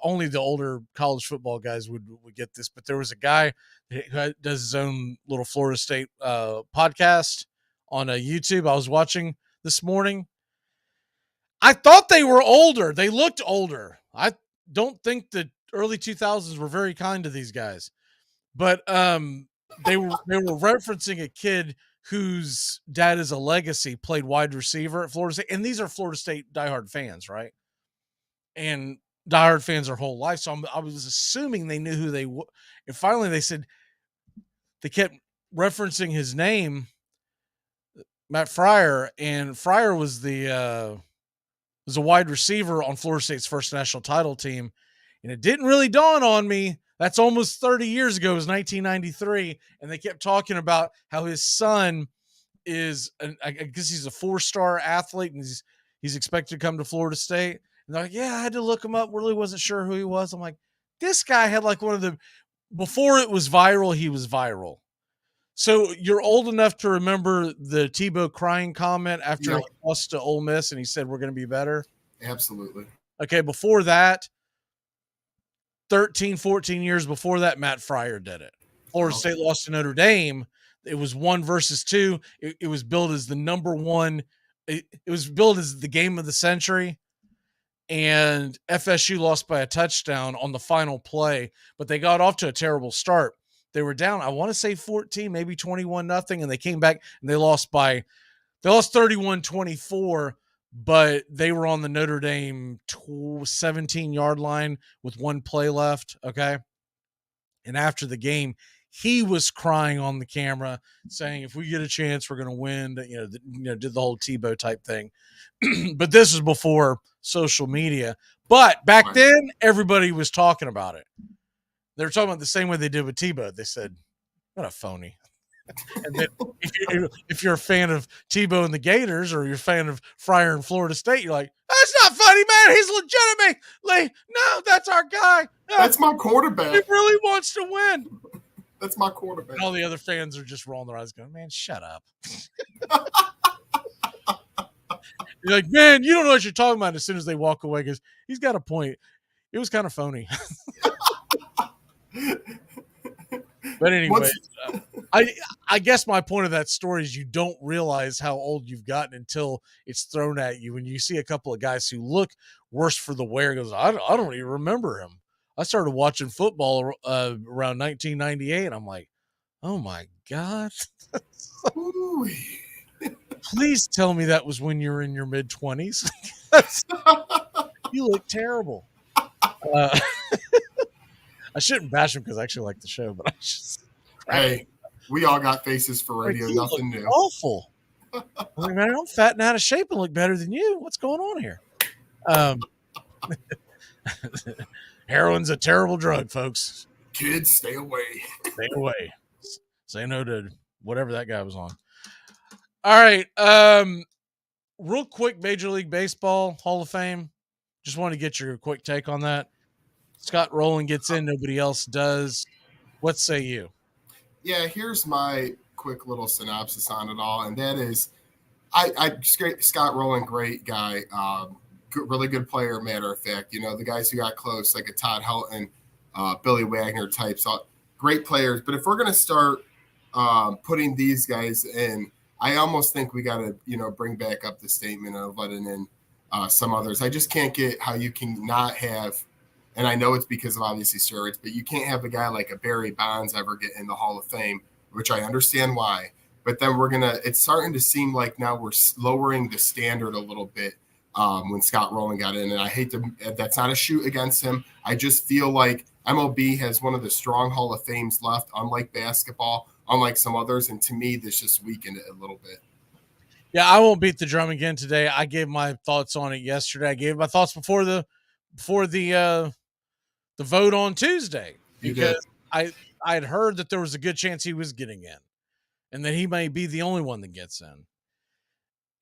only the older college football guys would get this, but there was a guy who does his own little Florida State podcast on YouTube. I was watching this morning. I thought they were older. They looked older. I don't think the early 2000s were very kind to these guys, but they were referencing a kid whose dad is a legacy, played wide receiver at Florida State. And these are Florida State diehard fans, right? And diehard fans their whole life. So I was assuming they knew who they were. And finally they said, they kept referencing his name, Matt Fryer. And Fryer was a wide receiver on Florida State's first national title team. And it didn't really dawn on me. That's almost 30 years ago. It was 1993. And they kept talking about how his son is, I guess he's a 4-star athlete, and he's expected to come to Florida State. And they're like, yeah, I had to look him up. Really wasn't sure who he was. I'm like, this guy had like before it was viral, he was viral. So you're old enough to remember the Tebow crying comment after he lost to Ole Miss and he said, we're going to be better? Absolutely. Okay, before that, 13, 14 years before that, Matt Fryer did it. Florida State lost to Notre Dame. It was 1 versus 2. It was billed as the number one. It was billed as the game of the century. And FSU lost by a touchdown on the final play, but they got off to a terrible start. They were down, I want to say 14, maybe 21-0, and they came back and they lost 31-24. But they were on the Notre Dame 17-yard line with 1 play left, okay? And after the game, he was crying on the camera saying, if we get a chance, we're going to win. Did the whole Tebow type thing. But this was before social media. But back then, everybody was talking about it. They were talking about the same way they did with Tebow. They said, what a phony. And then if you're a fan of Tebow and the Gators, or you're a fan of Fryer and Florida State, you're like, that's not funny, man. He's legitimately, no, that's our guy. No, that's my quarterback. He really wants to win. That's my quarterback. And all the other fans are just rolling their eyes going, man, shut up. You're like, man, you don't know what you're talking about. As soon as they walk away, because he's got a point. It was kind of phony. But anyway, I guess my point of that story is you don't realize how old you've gotten until it's thrown at you. When you see a couple of guys who look worse for the wear, goes, I don't even remember him. I started watching football around 1998. I'm like, oh my God. Please tell me that was when you were in your mid-20s. You look terrible. I shouldn't bash him because I actually like the show, but I just. Hey, we all got faces for radio. Nothing new. Awful. I mean, man, I'm fat and out of shape and look better than you. What's going on here? Heroin's a terrible drug, folks. Kids, stay away. Stay away. Say no to whatever that guy was on. All right. Real quick, Major League Baseball Hall of Fame. Just want to get your quick take on that. Scott Rowland gets in. Nobody else does. What say you? Yeah, here's my quick little synopsis on it all, and that is, Scott Rowland, great guy, really good player. Matter of fact, the guys who got close, like a Todd Helton, Billy Wagner types, great players. But if we're gonna start putting these guys in, I almost think we got to bring back up the statement of letting in some others. I just can't get how you can not have. And I know it's because of obviously steroids, but you can't have a guy like a Barry Bonds ever get in the Hall of Fame, which I understand why. But then it's starting to seem like now we're lowering the standard a little bit when Scott Rowland got in. And I hate that's not a shoot against him. I just feel like MLB has one of the strong Hall of Fames left, unlike basketball, unlike some others. And to me, this just weakened it a little bit. Yeah, I won't beat the drum again today. I gave my thoughts on it yesterday. I gave my thoughts before the vote on Tuesday, because I had heard that there was a good chance he was getting in and that he may be the only one that gets in.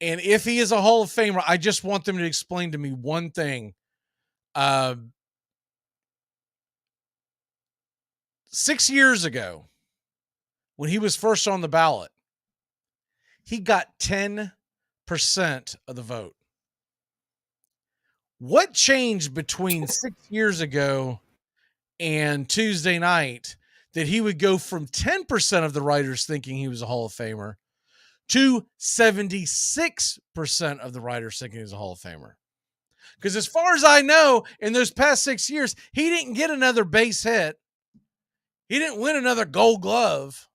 And if he is a Hall of Famer, I just want them to explain to me one thing. 6 years ago, when he was first on the ballot, he got 10% of the vote. What changed between 6 years ago and Tuesday night that he would go from 10% of the writers thinking he was a Hall of Famer to 76% of the writers thinking he was a Hall of Famer? Because as far as I know, in those past 6 years, he didn't get another base hit. He didn't win another Gold Glove.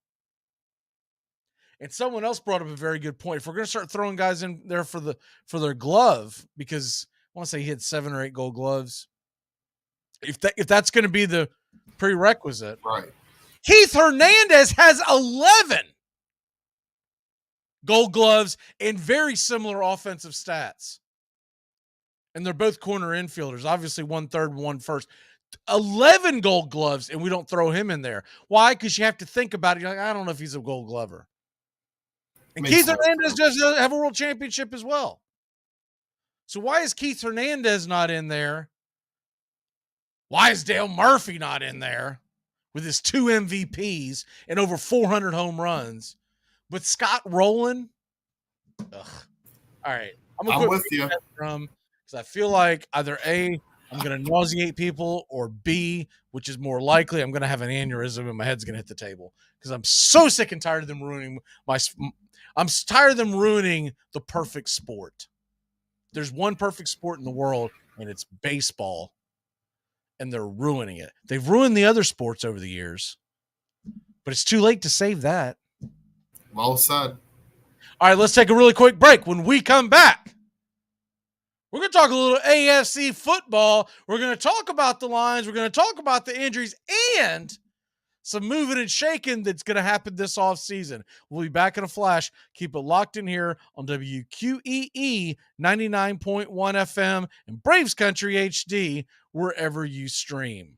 And someone else brought up a very good point. If we're going to start throwing guys in there for their glove, because I want to say he had 7 or 8 Gold Gloves. If that's going to be the prerequisite, right? Keith Hernandez has 11 Gold Gloves and very similar offensive stats. And they're both corner infielders. Obviously, 1/3 and 1 first. 11 Gold Gloves, and we don't throw him in there. Why? Because you have to think about it. You're like, I don't know if he's a Gold Glover. And Keith Hernandez does have a world championship as well. So why is Keith Hernandez not in there? Why is Dale Murphy not in there with his 2 MVPs and over 400 home runs? But Scott Rowland? Ugh. All right. I'm with you. Because I feel like either A, I'm going to nauseate people, or B, which is more likely, I'm going to have an aneurysm and my head's going to hit the table. Because I'm so sick and tired of them ruining the perfect sport. There's one perfect sport in the world, and it's baseball. And they're ruining it. They've ruined the other sports over the years, but it's too late to save that. Well said. All right, let's take a really quick break. When we come back, we're going to talk a little AFC football. We're going to talk about the lines. We're going to talk about the injuries and some moving and shaking that's going to happen this offseason. We'll be back in a flash. Keep it locked in here on WQEE 99.1 FM and Braves Country HD, wherever you stream.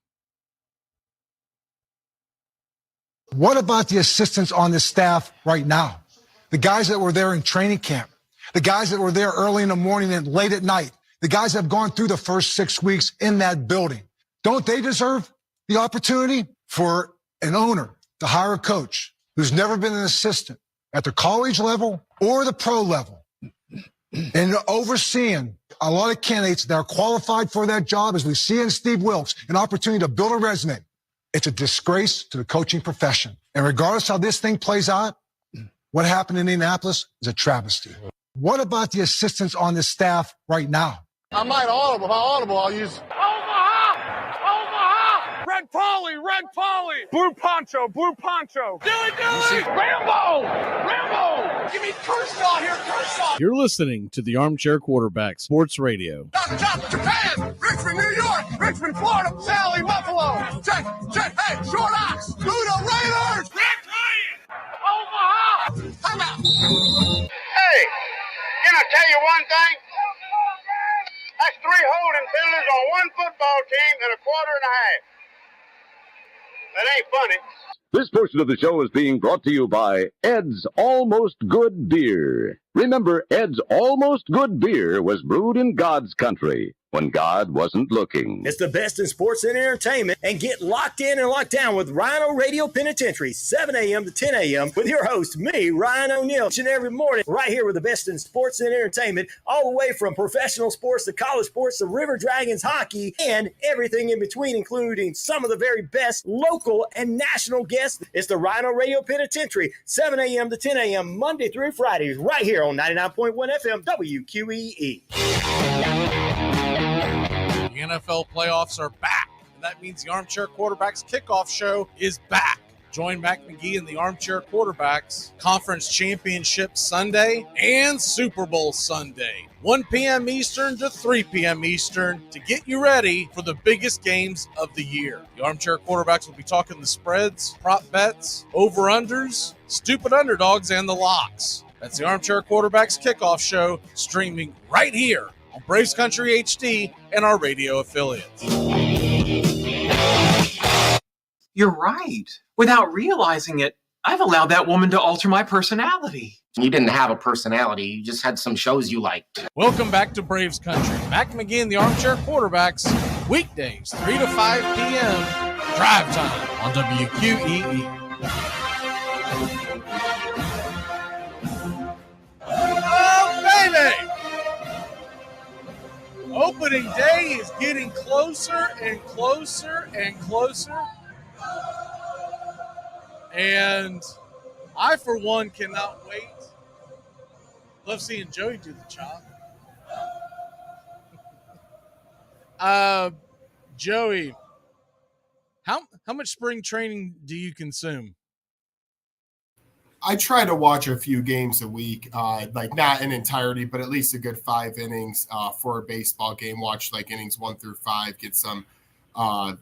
What about the assistants on the staff right now? The guys that were there in training camp, the guys that were there early in the morning and late at night, the guys that have gone through the first 6 weeks in that building. Don't they deserve the opportunity for an owner to hire a coach who's never been an assistant at the college level or the pro level and overseeing a lot of candidates that are qualified for that job, as we see in Steve Wilkes, an opportunity to build a resume. It's a disgrace to the coaching profession. And regardless how this thing plays out, what happened in Indianapolis is a travesty. What about the assistants on the staff right now? I might audible. If I audible, I'll use Omaha! Red Polly! Blue poncho! Dilly! Rambo! Give me Kershaw here, Kershaw! You're listening to the Armchair Quarterback Sports Radio. Japan! Richmond, New York! Richmond, Florida! Sally, Buffalo! Check! Hey, Short Ox! Ludo Raiders! Omaha! Time out! Hey, can I tell you one thing? That's 3 holding penalties on one football team in a quarter and a half. That ain't funny. This portion of the show is being brought to you by Ed's Almost Good Beer. Remember, Ed's Almost Good Beer was brewed in God's country when God wasn't looking. It's the best in sports and entertainment, and get locked in and locked down with Rhino Radio Penitentiary, 7 a.m. to 10 a.m. with your host, me, Ryan O'Neill, each and every morning, right here with the best in sports and entertainment, all the way from professional sports to college sports to River Dragons hockey and everything in between, including some of the very best local and national guests. It's the Rhino Radio Penitentiary, 7 a.m. to 10 a.m. Monday through Fridays, right here on 99.1 FM WQEE. The NFL playoffs are back, and that means the Armchair Quarterbacks Kickoff Show is back. Join Mac McGee and the Armchair Quarterbacks Conference Championship Sunday and Super Bowl Sunday, 1 p.m. Eastern to 3 p.m. Eastern, to get you ready for the biggest games of the year. The Armchair Quarterbacks will be talking the spreads, prop bets, over-unders, stupid underdogs, and the locks. That's the Armchair Quarterbacks Kickoff Show, streaming right here on Braves Country HD and our radio affiliates. You're right. Without realizing it, I've allowed that woman to alter my personality. You didn't have a personality. You just had some shows you liked. Welcome back to Braves Country. Mac McGee and the Armchair Quarterbacks, weekdays, 3 to 5 p.m., drive time on WQEE. Oh, baby! Opening day is getting closer and closer and closer. And I, for one, cannot wait. Love seeing Joey do the chop. Joey, how much spring training do you consume? I try to watch a few games a week, like not in entirety, but at least a good 5 innings for a baseball game. Watch like innings 1 through 5, get some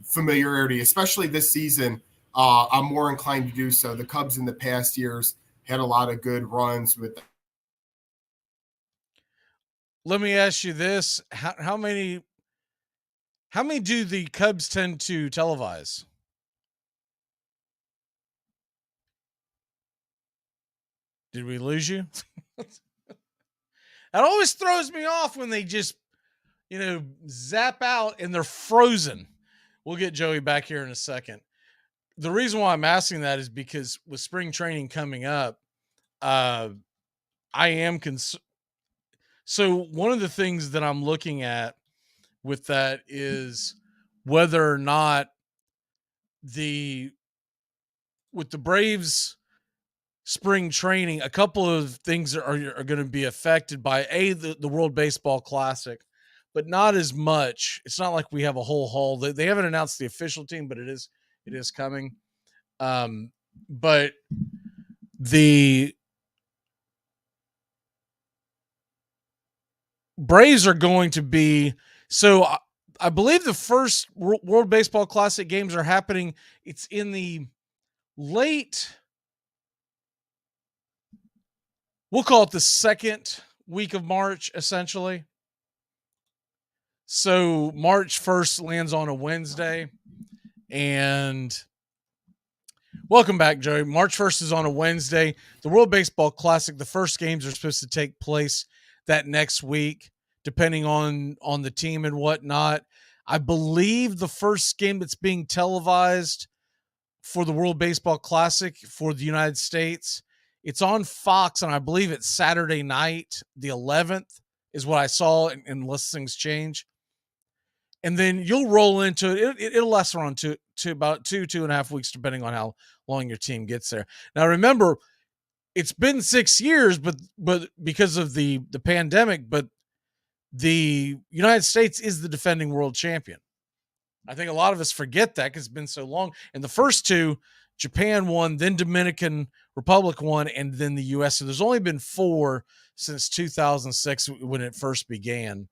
familiarity, especially this season. I'm more inclined to do so. The Cubs in the past years had a lot of good runs with. Let me ask you this: how many do the Cubs tend to televise? Did we lose you? That always throws me off when they just, zap out and they're frozen. We'll get Joey back here in a second. The reason why I'm asking that is because with spring training coming up, I am so one of the things that I'm looking at with that is whether or not with the Braves spring training, a couple of things are going to be affected by the World Baseball Classic, but not as much. It's not like we have a whole haul. They haven't announced the official team, but it is coming. But the Braves are going to be, so I believe the first World Baseball Classic games are happening. It's in the late, we'll call it the second week of March, essentially. So March 1st lands on a Wednesday. And welcome back, Joey. March 1st is on a Wednesday. The World Baseball Classic, the first games are supposed to take place that next week, depending on the team and whatnot. I believe the first game that's being televised for the World Baseball Classic for the United States It's on Fox, and I believe it's Saturday night, the 11th, is what I saw, unless things change. And then you'll roll into it. It'll last around to about 2.5 weeks, depending on how long your team gets there. Now, remember, it's been 6 years, but because of the pandemic, but the United States is the defending world champion. I think a lot of us forget that because it's been so long. And the first two, Japan won, then Dominican Republic won, and then the U.S. So there's only been 4 since 2006 when it first began.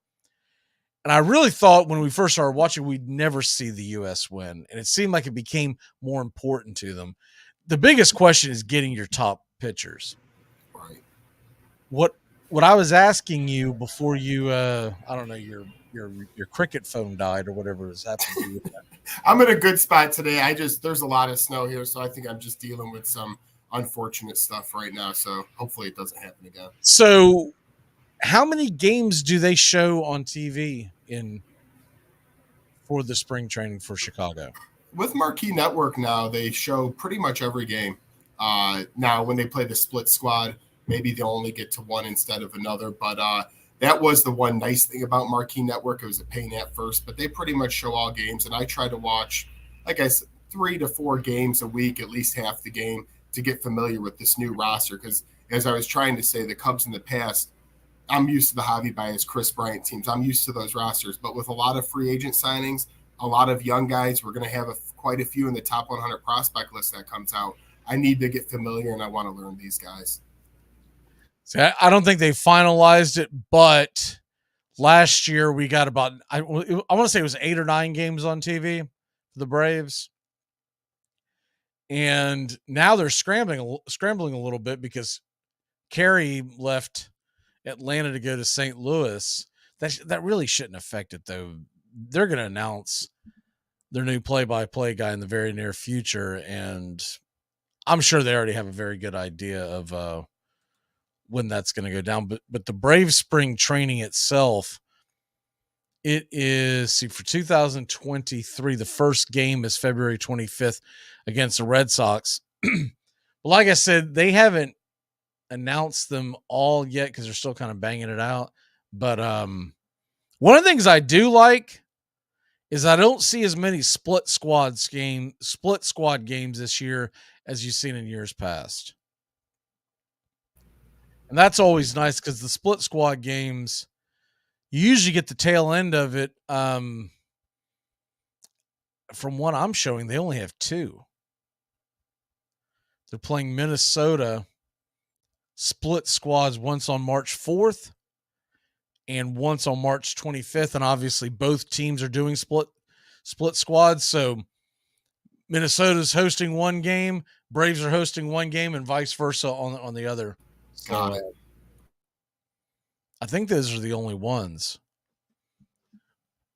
And I really thought when we first started watching, we'd never see the U.S. win. And it seemed like it became more important to them. The biggest question is getting your top pitchers. Right. What I was asking you before you, I don't know, your cricket phone died or whatever has happened to you. I'm in a good spot today. There's a lot of snow here, so I think I'm just dealing with some unfortunate stuff right now. So hopefully it doesn't happen again. So how many games do they show on TV for the spring training for Chicago? With Marquee Network now, they show pretty much every game. Now, when they play the split squad, maybe they'll only get to one instead of another. But that was the one nice thing about Marquee Network. It was a pain at first, but they pretty much show all games. And I try to watch, like I said, 3 to 4 games a week, at least half the game, to get familiar with this new roster. Because as I was trying to say, the Cubs in the past, I'm used to the Javi Baez, Chris Bryant teams. I'm used to those rosters. But with a lot of free agent signings, a lot of young guys, we're going to have quite a few in the top 100 prospect list that comes out. I need to get familiar, and I want to learn these guys. See, I don't think they finalized it, but last year we got about, I want to say it was 8 or 9 games on TV for the Braves. And now they're scrambling a little bit because Carey left Atlanta to go to St. Louis. That really shouldn't affect it, though. They're going to announce their new play-by-play guy in the very near future, and I'm sure they already have a very good idea of when that's going to go down. But the Braves spring training itself, it is, for 2023, the first game is February 25th against the Red Sox. Like I said, they haven't announced them all yet because they're still kind of banging it out. But one of the things I do like is I don't see as many split squad games this year as you've seen in years past. And that's always nice because the split squad games, you usually get the tail end of it. From what I'm showing, they only have 2. They're playing Minnesota split squads once on March 4th and once on March 25th. And obviously both teams are doing split squads. So Minnesota's hosting one game, Braves are hosting one game, and vice versa on the other. Got it. I think those are the only ones.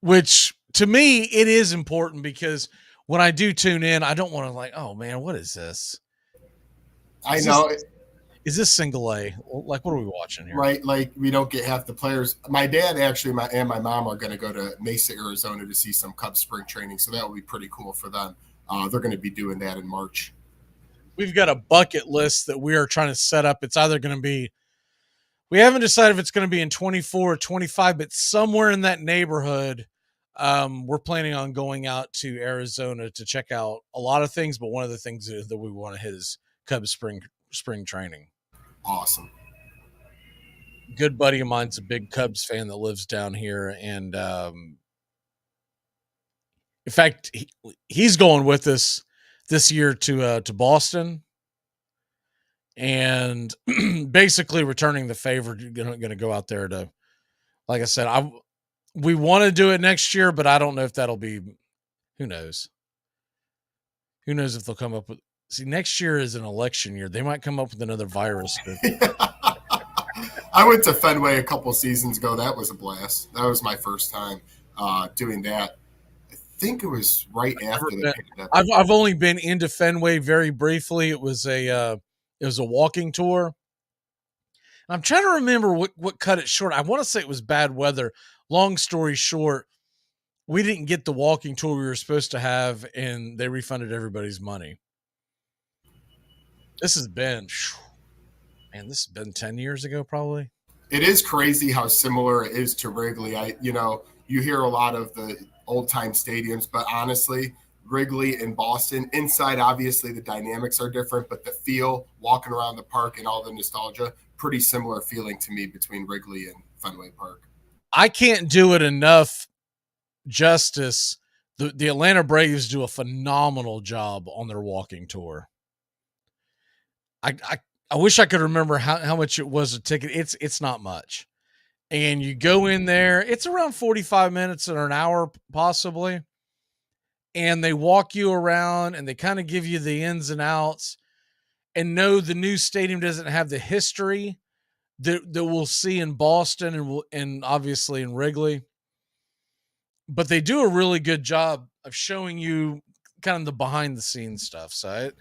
Which, to me, it is important because when I do tune in, I don't want to oh, man, what is this? Is this single A? Like, what are we watching here? Right, like we don't get half the players. My dad and my mom are going to go to Mesa, Arizona to see some Cubs spring training, so that will be pretty cool for them. They're going to be doing that in March. We've got a bucket list that we are trying to set up. It's either going to be, we haven't decided if it's going to be in 24 or 25, but somewhere in that neighborhood, we're planning on going out to Arizona to check out a lot of things, but one of the things that we want to hit is Cubs spring training. Awesome. Good buddy of mine's a big Cubs fan that lives down here, and in fact, he's going with us this year to Boston, and basically returning the favor. Going to go out there to, like I said, we want to do it next year, but I don't know if that'll be. Who knows? Who knows if they'll come up with? See, next year is an election year. They might come up with another virus. I went to Fenway a couple seasons ago. That was a blast. That was my first time doing that. I think it was right after the pandemic. I've only been into Fenway very briefly. It was a walking tour. I'm trying to remember what cut it short. I want to say it was bad weather. Long story short, we didn't get the walking tour we were supposed to have, and they refunded everybody's money. This has been Man, this has been 10 years ago, probably. It is crazy how similar it is to Wrigley. You hear a lot of the old time stadiums, but honestly, Wrigley and Boston, inside, obviously the dynamics are different, but the feel, walking around the park and all the nostalgia, pretty similar feeling to me between Wrigley and Fenway Park. I can't do it enough justice. The Atlanta Braves do a phenomenal job on their walking tour. I wish I could remember how much it was a ticket. It's not much. And you go in there, it's around 45 minutes or an hour possibly. And they walk you around and they kind of give you the ins and outs. And no, the new stadium doesn't have the history that we'll see in Boston and obviously in Wrigley. But they do a really good job of showing you kind of the behind the scenes stuff. So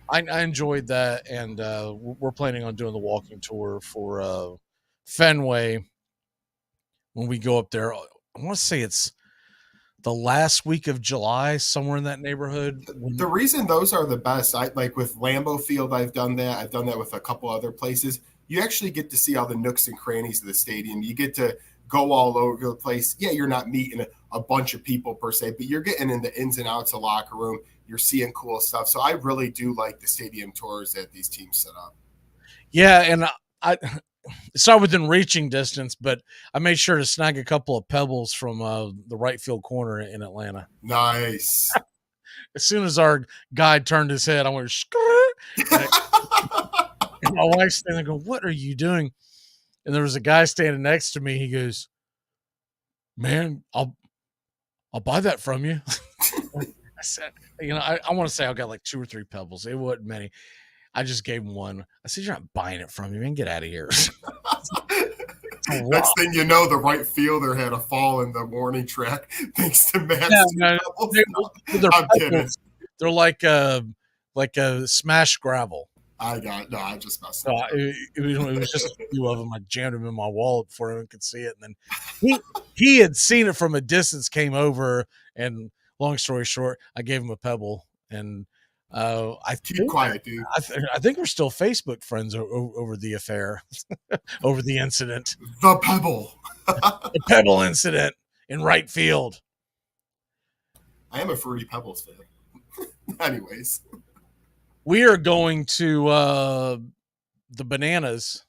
I enjoyed that. And we're planning on doing the walking tour for Fenway when we go up there. I want to say it's the last week of July, somewhere in that neighborhood. The reason those are the best, like with Lambeau Field, I've done that. I've done that with a couple other places. You actually get to see all the nooks and crannies of the stadium. You get to go all over the place. Yeah, you're not meeting a bunch of people per se, but you're getting in the ins and outs of locker room. You're seeing cool stuff. So I really do like the stadium tours that these teams set up. Yeah, and it's not within reaching distance, but I made sure to snag a couple of pebbles from the right field corner in Atlanta. Nice. As soon as our guy turned his head, I went, and my wife's standing there going, "What are you doing?" And there was a guy standing next to me. He goes, "Man, I'll buy that from you." I said, I want to say I got like 2 or 3 pebbles. It wasn't many. I just gave him one. I said, "You're not buying it from me, man. Get out of here." Next thing you know, the right fielder had a fall in the warning track thanks to Matt. I'm kidding. They're like a smash gravel. I just messed up. So it was just a few of them. I jammed them in my wallet before anyone could see it. And then he had seen it from a distance, came over, and long story short, I gave him a pebble. And keep quiet, dude. I think we're still Facebook friends over the affair, over the incident. The pebble. The pebble incident in right field. I am a Fruity Pebbles fan. Anyways. We are going to the Bananas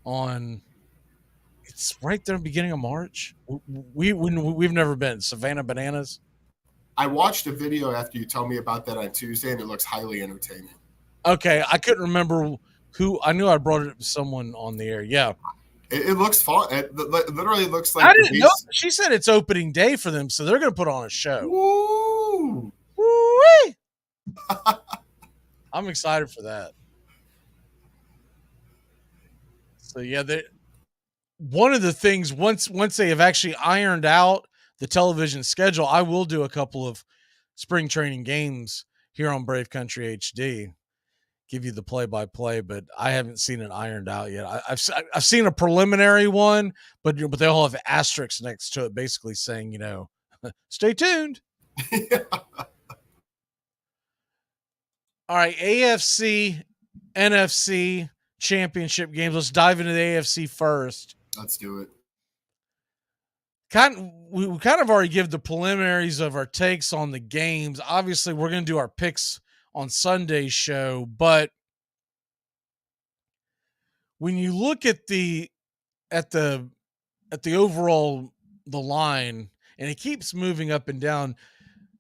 on. It's right there, beginning of March. We've never been Savannah Bananas. I watched a video after you told me about that on Tuesday, and it looks highly entertaining. Okay, I couldn't remember who. I knew I brought it up to someone on the air. Yeah, it looks fun. It literally looks like. I didn't know. She said it's opening day for them, so they're going to put on a show. Woo! Woo-wee! I'm excited for that. So yeah, one of the things once they have actually ironed out the television schedule, I will do a couple of spring training games here on Brave Country HD. Give you the play-by-play, but I haven't seen it ironed out yet. I've seen a preliminary one, but they all have asterisks next to it, basically saying, stay tuned. All right, AFC, NFC championship games. Let's dive into the AFC first. Let's do it. We kind of already give the preliminaries of our takes on the games. Obviously, we're going to do our picks on Sunday's show, but when you look at the overall the line, and it keeps moving up and down.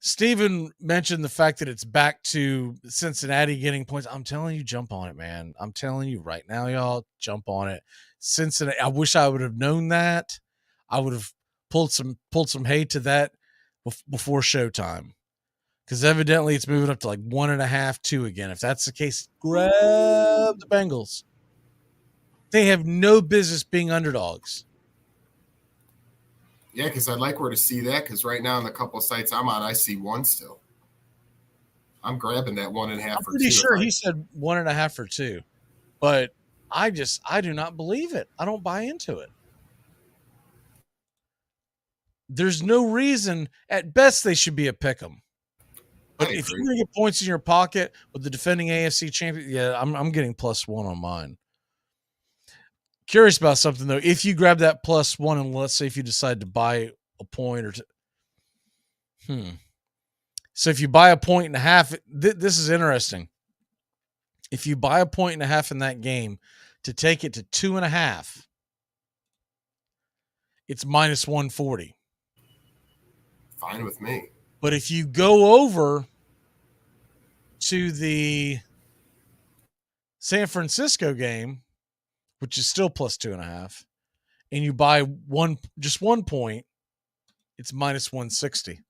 Steven mentioned the fact that it's back to Cincinnati getting points. I'm telling you, jump on it, man. I'm telling you right now, y'all, jump on it. Cincinnati. I wish I would have known that. I would have pulled some hay to that before showtime, because evidently it's moving up to like 1.5, 2 again. If that's the case, grab the Bengals. They have no business being underdogs. Yeah, because I'd like where to see that, because right now on the couple of sites I'm on, I see 1 still. I'm grabbing that 1.5 I'm for 2. pretty sure he said 1.5 for 2, but I do not believe it. I don't buy into it. There's no reason. At best, they should be a pick 'em. But if you're going to get points in your pocket with the defending AFC champion, yeah, I'm getting +1 on mine. Curious about something though. If you grab that +1, and let's say if you decide to buy a point or two, so if you buy a point and a half, this is interesting. If you buy a point and a half in that game to take it to 2.5, it's -140. Fine with me. But if you go over to the San Francisco game, which is still +2.5, and you buy just 1 point, it's -160.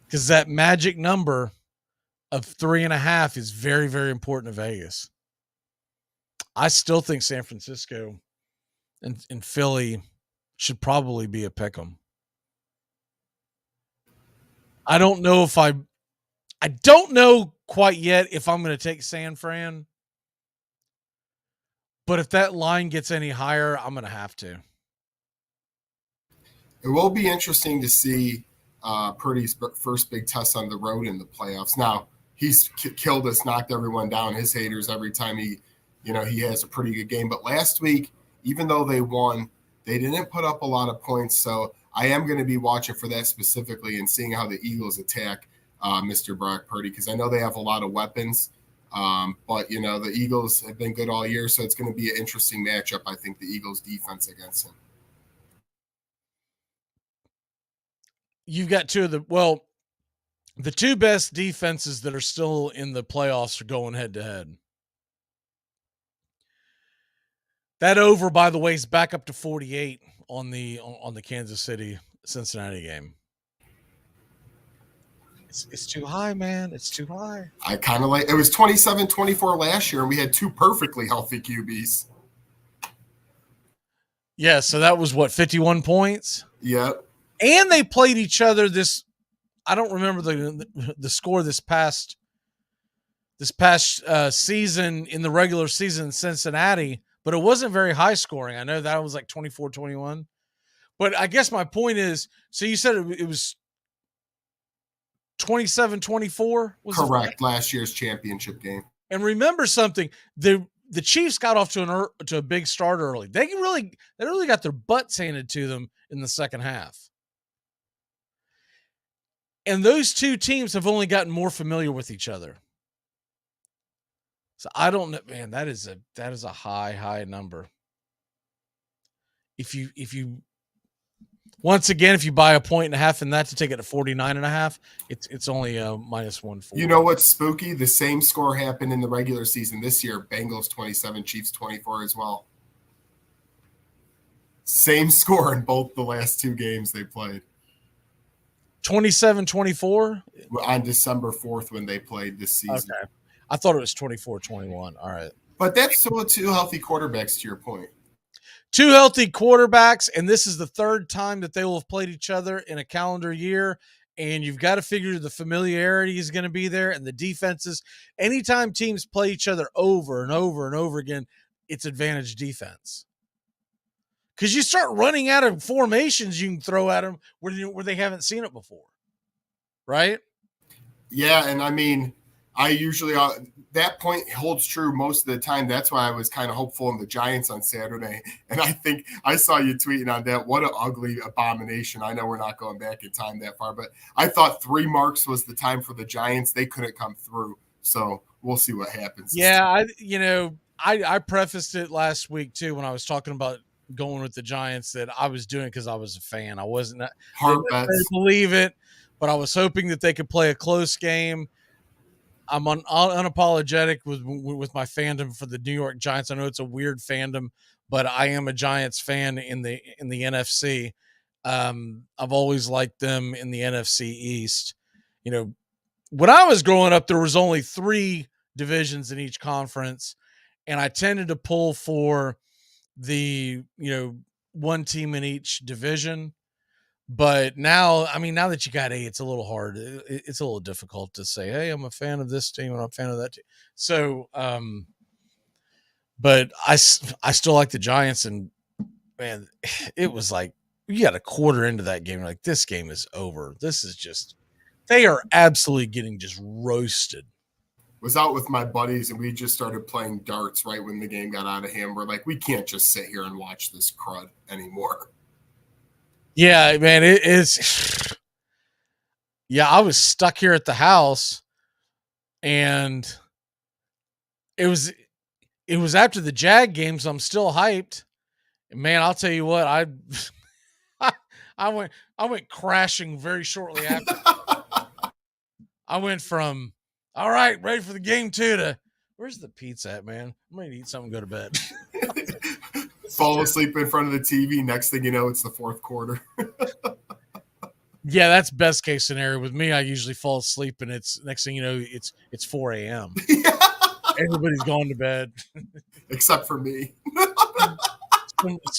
Because that magic number of 3.5 is very, very important to Vegas. I still think San Francisco and Philly should probably be a pick 'em. I don't know if I don't know quite yet if I'm going to take San Fran. But if that line gets any higher, I'm going to have to. It will be interesting to see Purdy's first big test on the road in the playoffs. Now, he's killed us, knocked everyone down, his haters, every time he has a pretty good game. But last week, even though they won, they didn't put up a lot of points. So I am going to be watching for that specifically and seeing how the Eagles attack Mr. Brock Purdy, because I know they have a lot of weapons. But, the Eagles have been good all year, so it's going to be an interesting matchup, I think, the Eagles' defense against him. You've got the two best defenses that are still in the playoffs are going head-to-head. That over, by the way, is back up to 48 on the Kansas City-Cincinnati game. It's too high, man. It's too high. I kind of it was 27-24 last year, and we had two perfectly healthy QBs. Yeah, so that was 51 points? Yep. And they played each other I don't remember the score this past season in the regular season in Cincinnati, but it wasn't very high scoring. I know that was like 24-21. But I guess my point is, so you said it was 27-24? Correct, last year's championship game. And remember something, the Chiefs got off to a big start early. They really got their butts handed to them in the second half. And those two teams have only gotten more familiar with each other. So I don't know, man, that is a high number. If you once again, if you buy a point and a half in that to take it to 49.5, it's only -140. You know what's spooky? The same score happened in the regular season this year. Bengals 27, Chiefs 24 as well. Same score in both the last two games they played. 27-24? On December 4th when they played this season. Okay. I thought it was 24-21. All right. But that's still two healthy quarterbacks, to your point. Two healthy quarterbacks, and this is the third time that they will have played each other in a calendar year, and you've got to figure the familiarity is going to be there, and the defenses. Anytime teams play each other over and over and over again, it's advantage defense. Because you start running out of formations you can throw at them where they haven't seen it before, right? Yeah, and I mean, I usually that point holds true most of the time. That's why I was kind of hopeful in the Giants on Saturday. And I think I saw you tweeting on that. What an ugly abomination. I know we're not going back in time that far, but I thought 3 marks was the time for the Giants. They couldn't come through. So we'll see what happens. Yeah, I prefaced it last week too when I was talking about going with the Giants that I was doing because I was a fan. I wasn't hard bets. Believe it, but I was hoping that they could play a close game. I'm unapologetic with my fandom for the New York Giants. I know it's a weird fandom, but I am a Giants fan in the NFC. I've always liked them in the NFC East. When I was growing up, there was only 3 divisions in each conference, and I tended to pull for the one team in each division. But now that you got 8, it's a little hard. It's a little difficult to say, hey, I'm a fan of this team and I'm a fan of that team. So but I still like the Giants, and man, it was like you got a quarter into that game, like this game is over. This is just, they are absolutely getting just roasted. was out with my buddies, and we just started playing darts right when the game got out of hand. We're like, we can't just sit here and watch this crud anymore. Yeah, man, it is. Yeah, I was stuck here at the house, and it was after the Jag games. I'm still hyped. Man, I'll tell you what, I went crashing very shortly after. I went from, all right, ready for the game 2 to, where's the pizza at, man? I'm ready to eat something and go to bed. Fall asleep in front of the TV. Next thing you know, it's the fourth quarter. Yeah, that's best case scenario. With me, I usually fall asleep, and it's next thing you know, it's 4 a.m. Everybody's going to bed. Except for me.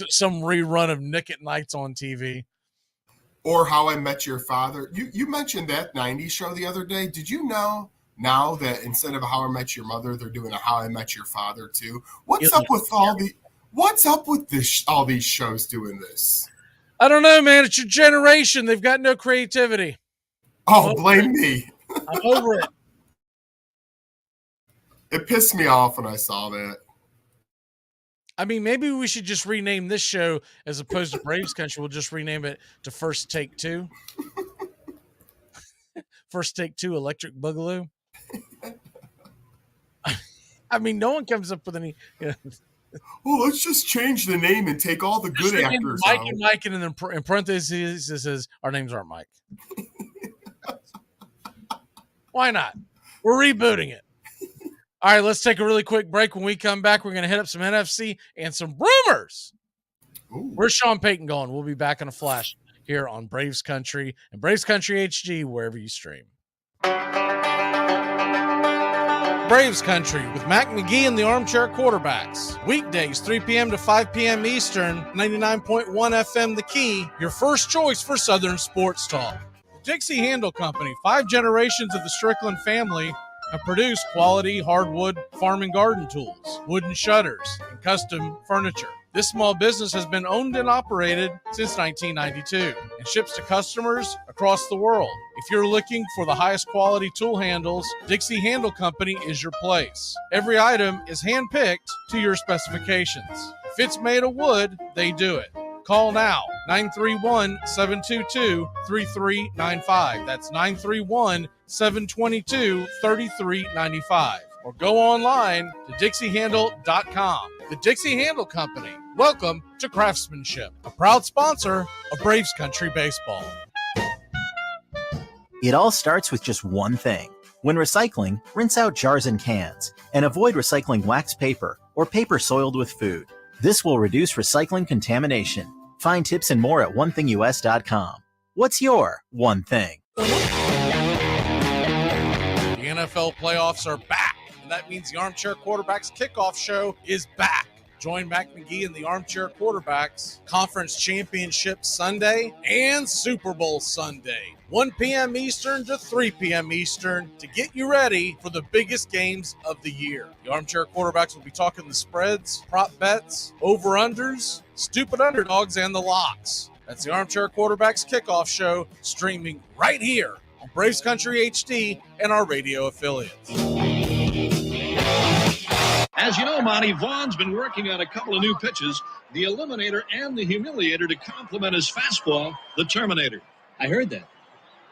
some rerun of Nick at Night's on TV. Or How I Met Your Father. You mentioned that 90s show the other day. Did you know now that instead of How I Met Your Mother, they're doing a How I Met Your Father too? What's up with all these shows doing this? I don't know, man. It's your generation. They've got no creativity. Oh, blame me. I'm over it. It pissed me off when I saw that. I mean, maybe we should just rename this show as opposed to Braves Country. We'll just rename it to First Take 2. First Take 2 Electric Boogaloo. I mean, no one comes up with any. Well, let's just change the name and take all the good actors Mike out. and Mike, and then in parentheses it says our names aren't Mike. Why not? We're rebooting it. All right, let's take a really quick break. When we come back, we're going to hit up some NFC and some rumors. Ooh. Where's Sean Payton going? We'll be back in a flash here on Braves Country and Braves Country HD, wherever you stream. Braves Country with Mac McGee and the Armchair Quarterbacks. Weekdays, 3 p.m. to 5 p.m. Eastern, 99.1 FM The Key, your first choice for Southern sports talk. The Dixie Handle Company, 5 generations of the Strickland family, have produced quality hardwood farm and garden tools, wooden shutters, and custom furniture. This small business has been owned and operated since 1992 and ships to customers across the world. If you're looking for the highest quality tool handles, Dixie Handle Company is your place. Every item is hand-picked to your specifications. If it's made of wood, they do it. Call now, 931-722-3395. That's 931-722-3395. Or go online to dixiehandle.com. The Dixie Handle Company. Welcome to Craftsmanship, a proud sponsor of Braves Country Baseball. It all starts with just one thing. When recycling, rinse out jars and cans, and avoid recycling wax paper or paper soiled with food. This will reduce recycling contamination. Find tips and more at onethingus.com. What's your one thing? The NFL playoffs are back, and that means the Armchair Quarterbacks kickoff show is back. Join Mac McGee and the Armchair Quarterbacks Conference Championship Sunday and Super Bowl Sunday, 1 p.m. Eastern to 3 p.m. Eastern, to get you ready for the biggest games of the year. The Armchair Quarterbacks will be talking the spreads, prop bets, over-unders, stupid underdogs, and the locks. That's the Armchair Quarterbacks kickoff show, streaming right here on Braves Country HD and our radio affiliates. As you know, Monty, Vaughn's been working on a couple of new pitches, the Eliminator and the Humiliator, to complement his fastball, the Terminator. I heard that.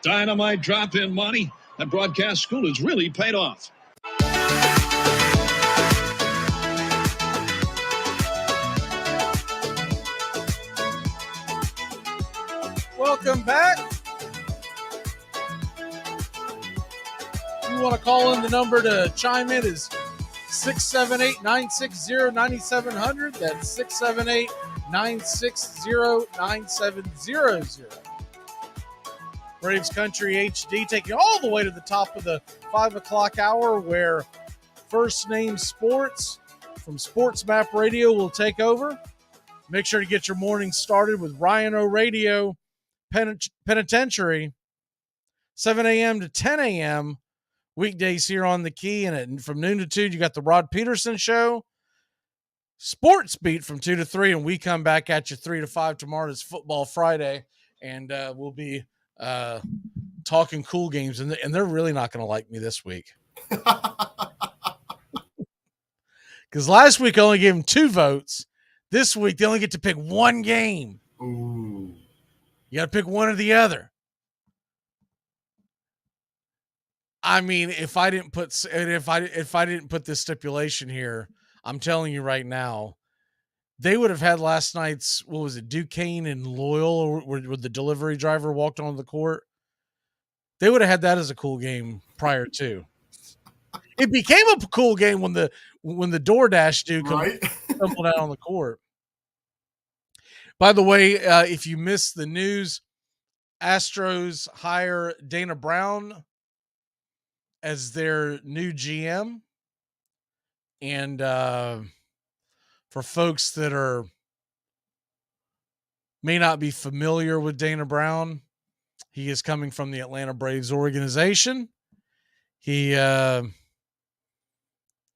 Dynamite drop-in, Monty. That broadcast school has really paid off. Welcome back. You want to call in, the number to chime in is 678-960-9700. That's 678-960-9700. Braves Country HD taking you all the way to the top of the 5 o'clock hour, where First Name Sports from Sports Map Radio will take over. Make sure to get your morning started with Ryan O'Radio Penitentiary, 7 a.m. to 10 a.m. weekdays here on the Key. And from noon to 2, you got the Rod Peterson Show, Sports Beat from 2 to 3, and we come back at you 3 to 5 tomorrow. It's Football Friday, and we'll be talking cool games, and they're really not going to like me this week. Because last week I only gave them 2 votes. This week they only get to pick 1 game. Ooh. You got to pick one or the other. I mean, if I didn't put this stipulation here, I'm telling you right now, they would have had last night's, what was it, Duquesne and Loyal, where the delivery driver walked onto the court. They would have had that as a cool game prior to. It became a cool game when the DoorDash dude stumbled out on the court. By the way, if you missed the news, Astros hire Dana Brown as their new GM. And for folks that may not be familiar with Dana Brown, he is coming from the Atlanta Braves organization. He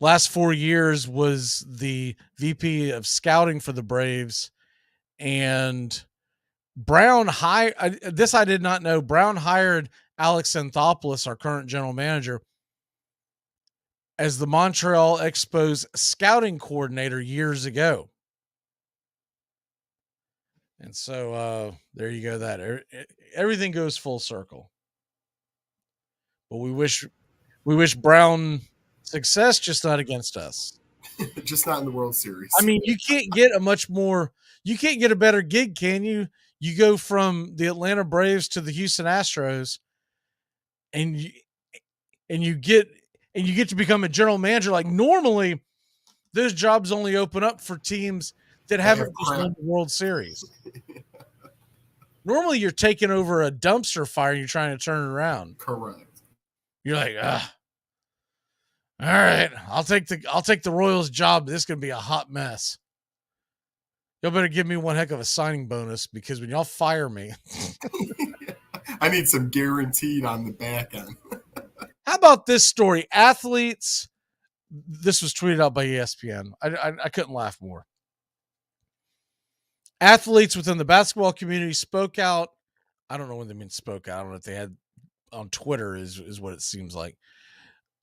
last 4 years was the VP of scouting for the Braves, and Brown this I did not know. Brown hired Alex Anthopoulos, our current general manager, as the Montreal Expos scouting coordinator years ago. And so there you go. That everything goes full circle. But we wish Brown success, just not against us. Just not in the World Series. I mean, you can't get a better gig, can you? You go from the Atlanta Braves to the Houston Astros, and you get to become a general manager. Like, normally, those jobs only open up for teams that haven't just won the World Series. Normally, you're taking over a dumpster fire and you're trying to turn it around. Correct. You're like, all right, I'll take the Royals job. This is gonna be a hot mess. Y'all better give me one heck of a signing bonus, because when y'all fire me, I need some guaranteed on the back end. How about this story? Athletes, this was tweeted out by ESPN. I couldn't laugh more. Athletes within the basketball community spoke out. I don't know what they mean spoke out. I don't know if they had on Twitter is what it seems like,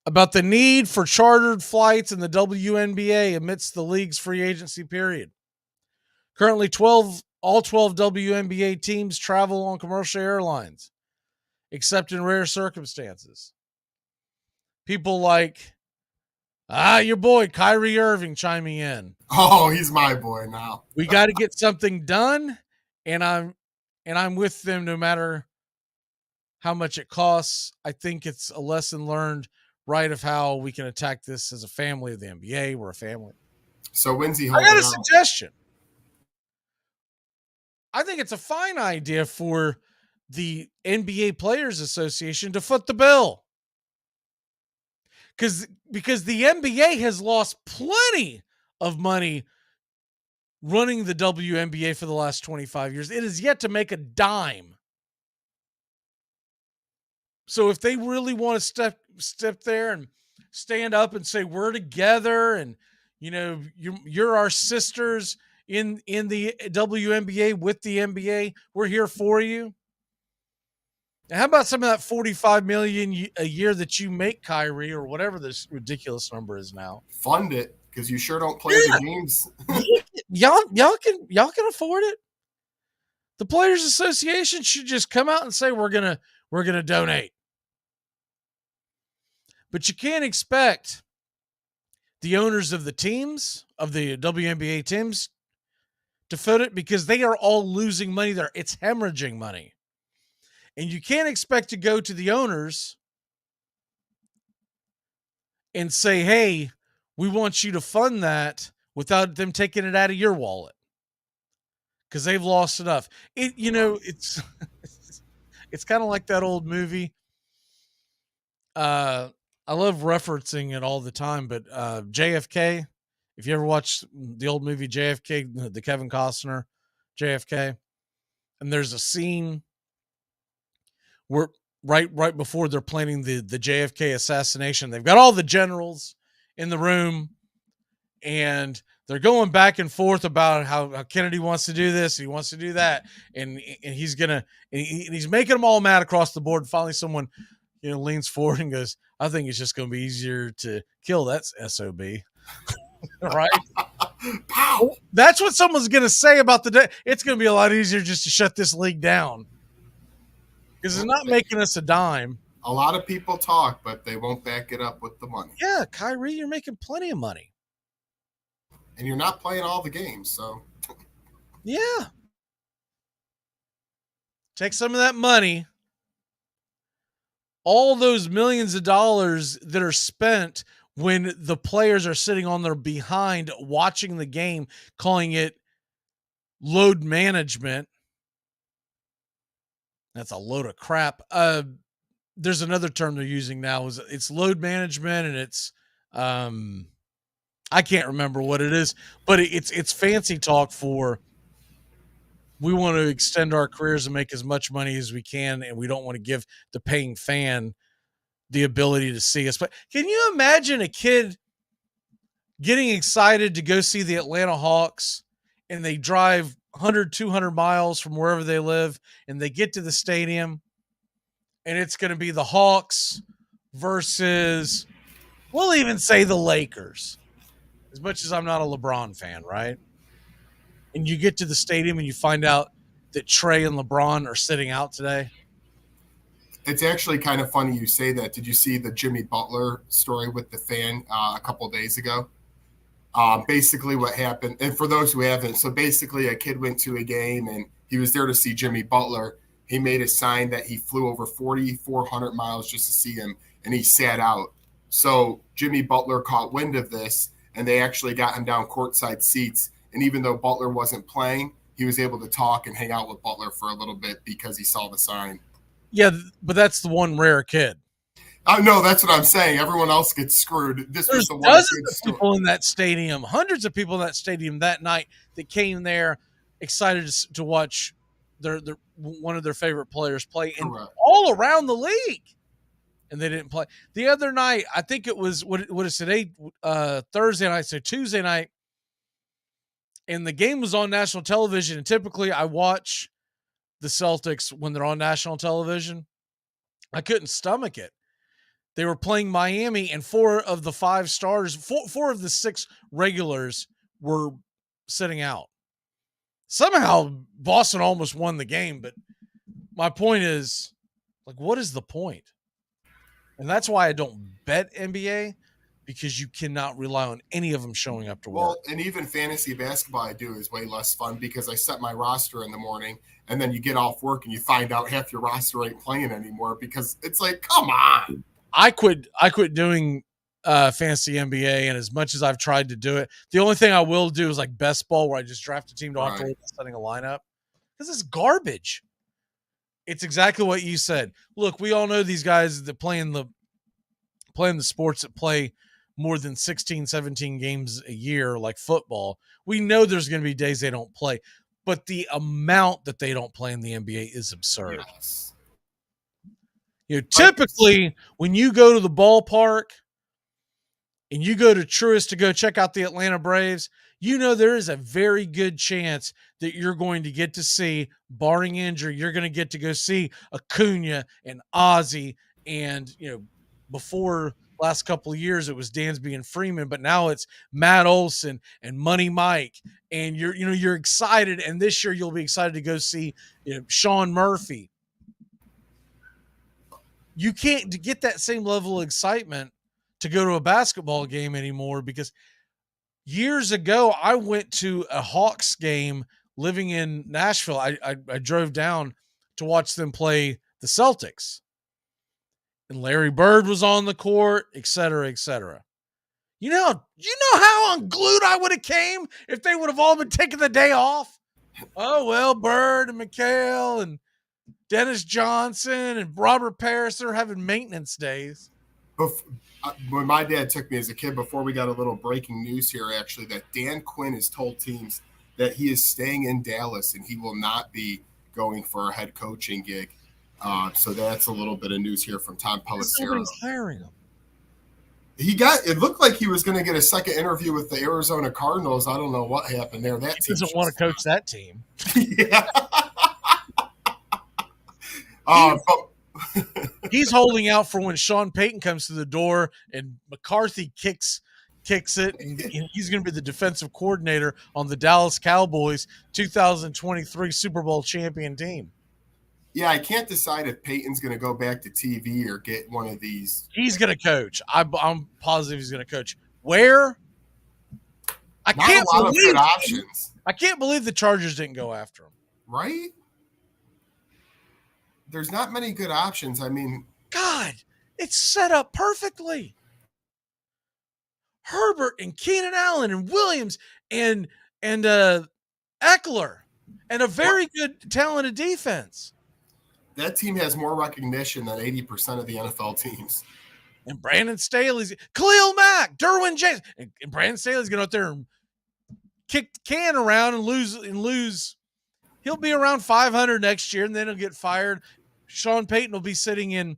about the need for chartered flights in the WNBA amidst the league's free agency period. Currently, all 12 WNBA teams travel on commercial airlines, except in rare circumstances. People like, your boy Kyrie Irving chiming in. Oh, he's my boy now. We got to get something done, and I'm with them no matter how much it costs. I think it's a lesson learned, right, of how we can attack this as a family of the NBA. We're a family. So when's he I holding got a out? suggestion. I think it's a fine idea for the NBA Players Association to foot the bill. Because the NBA has lost plenty of money running the WNBA for the last 25 years. It is yet to make a dime. So if they really want to step there and stand up and say, we're together, and you're our sisters in the WNBA with the NBA, we're here for you. Now, how about some of that $45 million a year that you make, Kyrie, or whatever this ridiculous number is now? Fund it, because you sure don't play the games. y'all can afford it. The Players Association should just come out and say we're gonna donate. But you can't expect the owners of the teams, of the WNBA teams, to foot it, because they are all losing money there. It's hemorrhaging money. And you can't expect to go to the owners and say, hey, we want you to fund that, without them taking it out of your wallet, because they've lost enough. It's it's kind of like that old movie. I love referencing it all the time, but JFK, if you ever watched the old movie JFK, the Kevin Costner JFK, and there's a scene where right before they're planning the JFK assassination, they've got all the generals in the room, and they're going back and forth about how Kennedy wants to do this, he wants to do that, and he's making them all mad across the board. And finally, someone leans forward and goes, "I think it's just going to be easier to kill that SOB." Right? Pow! That's what someone's going to say about the day. It's going to be a lot easier just to shut this league down because it's not making us a dime. A lot of people talk, but they won't back it up with the money. Yeah, Kyrie, you're making plenty of money. And you're not playing all the games, so. Yeah. Take some of that money, all those millions of dollars that are spent when the players are sitting on their behind watching the game, calling it load management. That's a load of crap. There's another term they're using now. It's load management, and it's I can't remember what it is, but it's fancy talk for we want to extend our careers and make as much money as we can, and we don't want to give the paying fan the ability to see us. But can you imagine a kid getting excited to go see the Atlanta Hawks, and they drive 100, 200 miles from wherever they live, and they get to the stadium, and it's going to be the Hawks versus, we'll even say the Lakers, as much as I'm not a LeBron fan, right? And you get to the stadium and you find out that Trey and LeBron are sitting out today. It's actually kind of funny you say that. Did you see the Jimmy Butler story with the fan a couple days ago? Basically what happened, and for those who haven't, so basically a kid went to a game and he was there to see Jimmy Butler. He made a sign that he flew over 4,400 miles just to see him, and he sat out. So Jimmy Butler caught wind of this, and they actually got him down courtside seats. And even though Butler wasn't playing, he was able to talk and hang out with Butler for a little bit because he saw the sign. Yeah, but that's the one rare kid. No, that's what I'm saying. Everyone else gets screwed. There's was the one dozens of people in that stadium, hundreds of people in that stadium that night that came there excited to watch their one of their favorite players play, and all around the league. And they didn't play. The other night, I think it was what is today, Thursday night, so Tuesday night, and the game was on national television. And typically I watch the Celtics when they're on national television. I couldn't stomach it. They were playing Miami, and four of the 5 stars, four of the 6 regulars were sitting out. Somehow Boston almost won the game, but my point is, like, what is the point? And that's why I don't bet NBA, because you cannot rely on any of them showing up to work. Well, and even fantasy basketball I do is way less fun because I set my roster in the morning, and then you get off work and you find out half your roster ain't playing anymore because it's like, come on. I quit doing fantasy NBA, and as much as I've tried to do it, the only thing I will do is like best ball, where I just draft a team to have to setting a lineup, because it's garbage. It's exactly what you said. Look, we all know these guys that play in the sports that play more than 16, 17 games a year, like football. We know there's going to be days they don't play, but the amount that they don't play in the NBA is absurd. Yes. You know, typically when you go to the ballpark and you go to Truist to go check out the Atlanta Braves, you know there is a very good chance that you're going to get to see, barring injury, you're going to get to go see Acuna and Ozzie, and, you know, before last couple of years it was Dansby and Freeman, but now it's Matt Olson and Money Mike, and you're excited, and this year you'll be excited to go see, you know, Sean Murphy. You can't get that same level of excitement to go to a basketball game anymore, because years ago I went to a Hawks game living in Nashville. I drove down to watch them play the Celtics, and Larry Bird was on the court, et cetera, et cetera. You know how unglued I would have came if they would have all been taking the day off? Oh, well, Bird and McHale and Dennis Johnson and Robert Parrish are having maintenance days. When my dad took me as a kid, before we got a little breaking news here, actually, that Dan Quinn has told teams that he is staying in Dallas and he will not be going for a head coaching gig. So that's a little bit of news here from Tom Pelissero. Somebody's hiring him. It looked like he was going to get a second interview with the Arizona Cardinals. I don't know what happened there. He doesn't want to coach that team. Yeah. He's holding out for when Sean Payton comes to the door and McCarthy kicks kicks it, and he's going to be the defensive coordinator on the Dallas Cowboys 2023 Super Bowl champion team. Yeah, I can't decide if Peyton's going to go back to TV or get one of these. He's going to coach. I'm positive he's going to coach. Where? I can't believe options. I can't believe the Chargers didn't go after him. Right? There's not many good options. I mean, God, it's set up perfectly. Herbert and Keenan Allen and Williams and Eckler and a very good, talented defense. That team has more recognition than 80% of the NFL teams. And Brandon Staley's, Khalil Mack, Derwin James, and Brandon Staley's going out there and kick the can around and lose. He'll be around 500 next year, and then he'll get fired. Sean Payton will be sitting in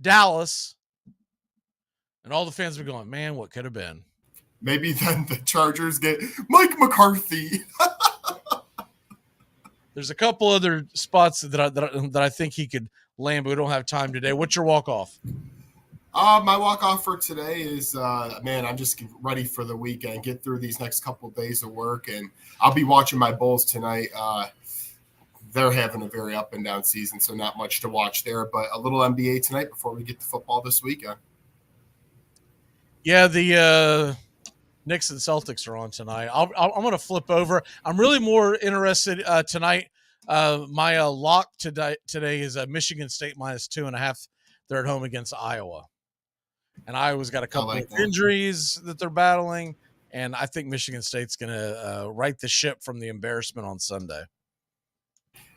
Dallas, and all the fans will be going, man, what could have been? Maybe then the Chargers get Mike McCarthy. There's a couple other spots that I think he could land, but we don't have time today. What's your walk-off? My walk-off for today is, I'm just ready for the weekend, get through these next couple of days of work, and I'll be watching my Bulls tonight. They're having a very up and down season, so not much to watch there, but a little NBA tonight before we get to football this weekend. Yeah, the Knicks and Celtics are on tonight. I'm going to flip over. I'm really more interested tonight. My lock today is Michigan State -2.5. They're at home against Iowa. And Iowa's got a couple of injuries that they're battling, and I think Michigan State's going to right the ship from the embarrassment on Sunday.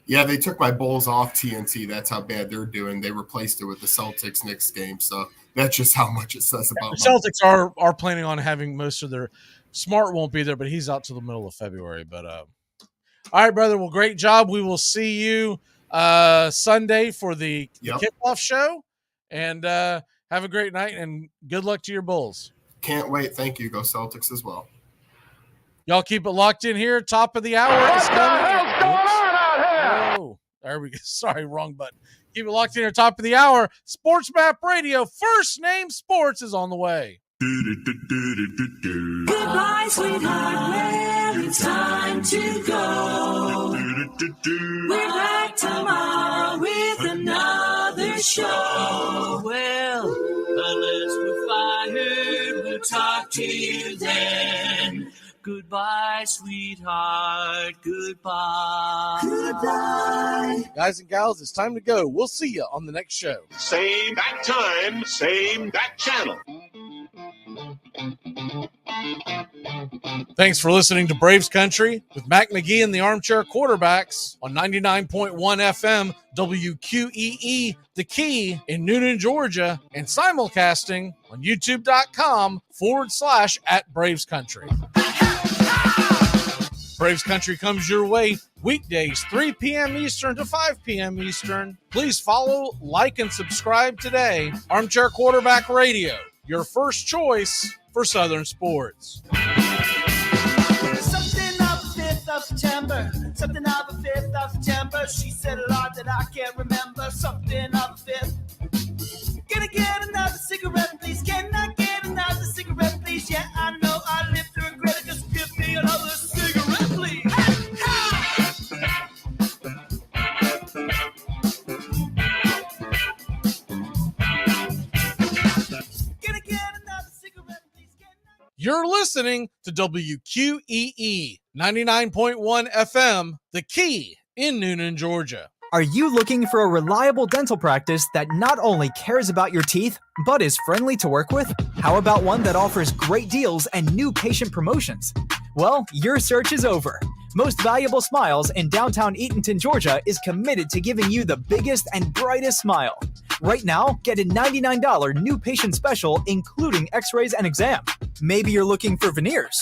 Yeah, they took my Bulls off TNT. That's how bad they're doing. They replaced it with the Celtics-Knicks game, so that's just how much it says about the Celtics are planning on having most of their – Smart won't be there, but he's out till the middle of February. But all right, brother, well, great job. We will see you Sunday for the kickoff show, and have a great night, and good luck to your Bulls. Can't wait. Thank you. Go Celtics as well. Y'all keep it locked in here. Top of the hour is coming. Oh, there we go. Sorry, wrong button. Keep it locked in here. Top of the hour. Sports Map Radio. First Name Sports is on the way. Goodbye, sweetheart. Well, it's time to go. We're back tomorrow with another show. Well, unless we're fired, we'll talk to you then. Goodbye, sweetheart. Goodbye. Goodbye. Guys and gals, it's time to go. We'll see you on the next show. Same bat time, same bat channel. Thanks for listening to Braves Country with Mac McGee and the Armchair Quarterbacks on 99.1 FM WQEE, The Key in Noonan, Georgia, and simulcasting on youtube.com/@Braves Country. Braves Country comes your way weekdays, 3 p.m. Eastern to 5 p.m. Eastern. Please follow, like, and subscribe today. Armchair Quarterback Radio, your first choice for Southern sports. Something of the 5th of September. Something of the 5th of September. She said a lot that I can't remember. Something of the 5th. Can I get another cigarette, please? Can I get another cigarette, please? Yeah, I know I live to regret it. Just give me another cigarette, please. You're listening to WQEE 99.1 FM, The Key in Noonan, Georgia. Are you looking for a reliable dental practice that not only cares about your teeth, but is friendly to work with? How about one that offers great deals and new patient promotions? Well, your search is over. Most Valuable Smiles in downtown Eatonton, Georgia is committed to giving you the biggest and brightest smile. Right now, get a $99 new patient special, including x-rays and exam. Maybe you're looking for veneers,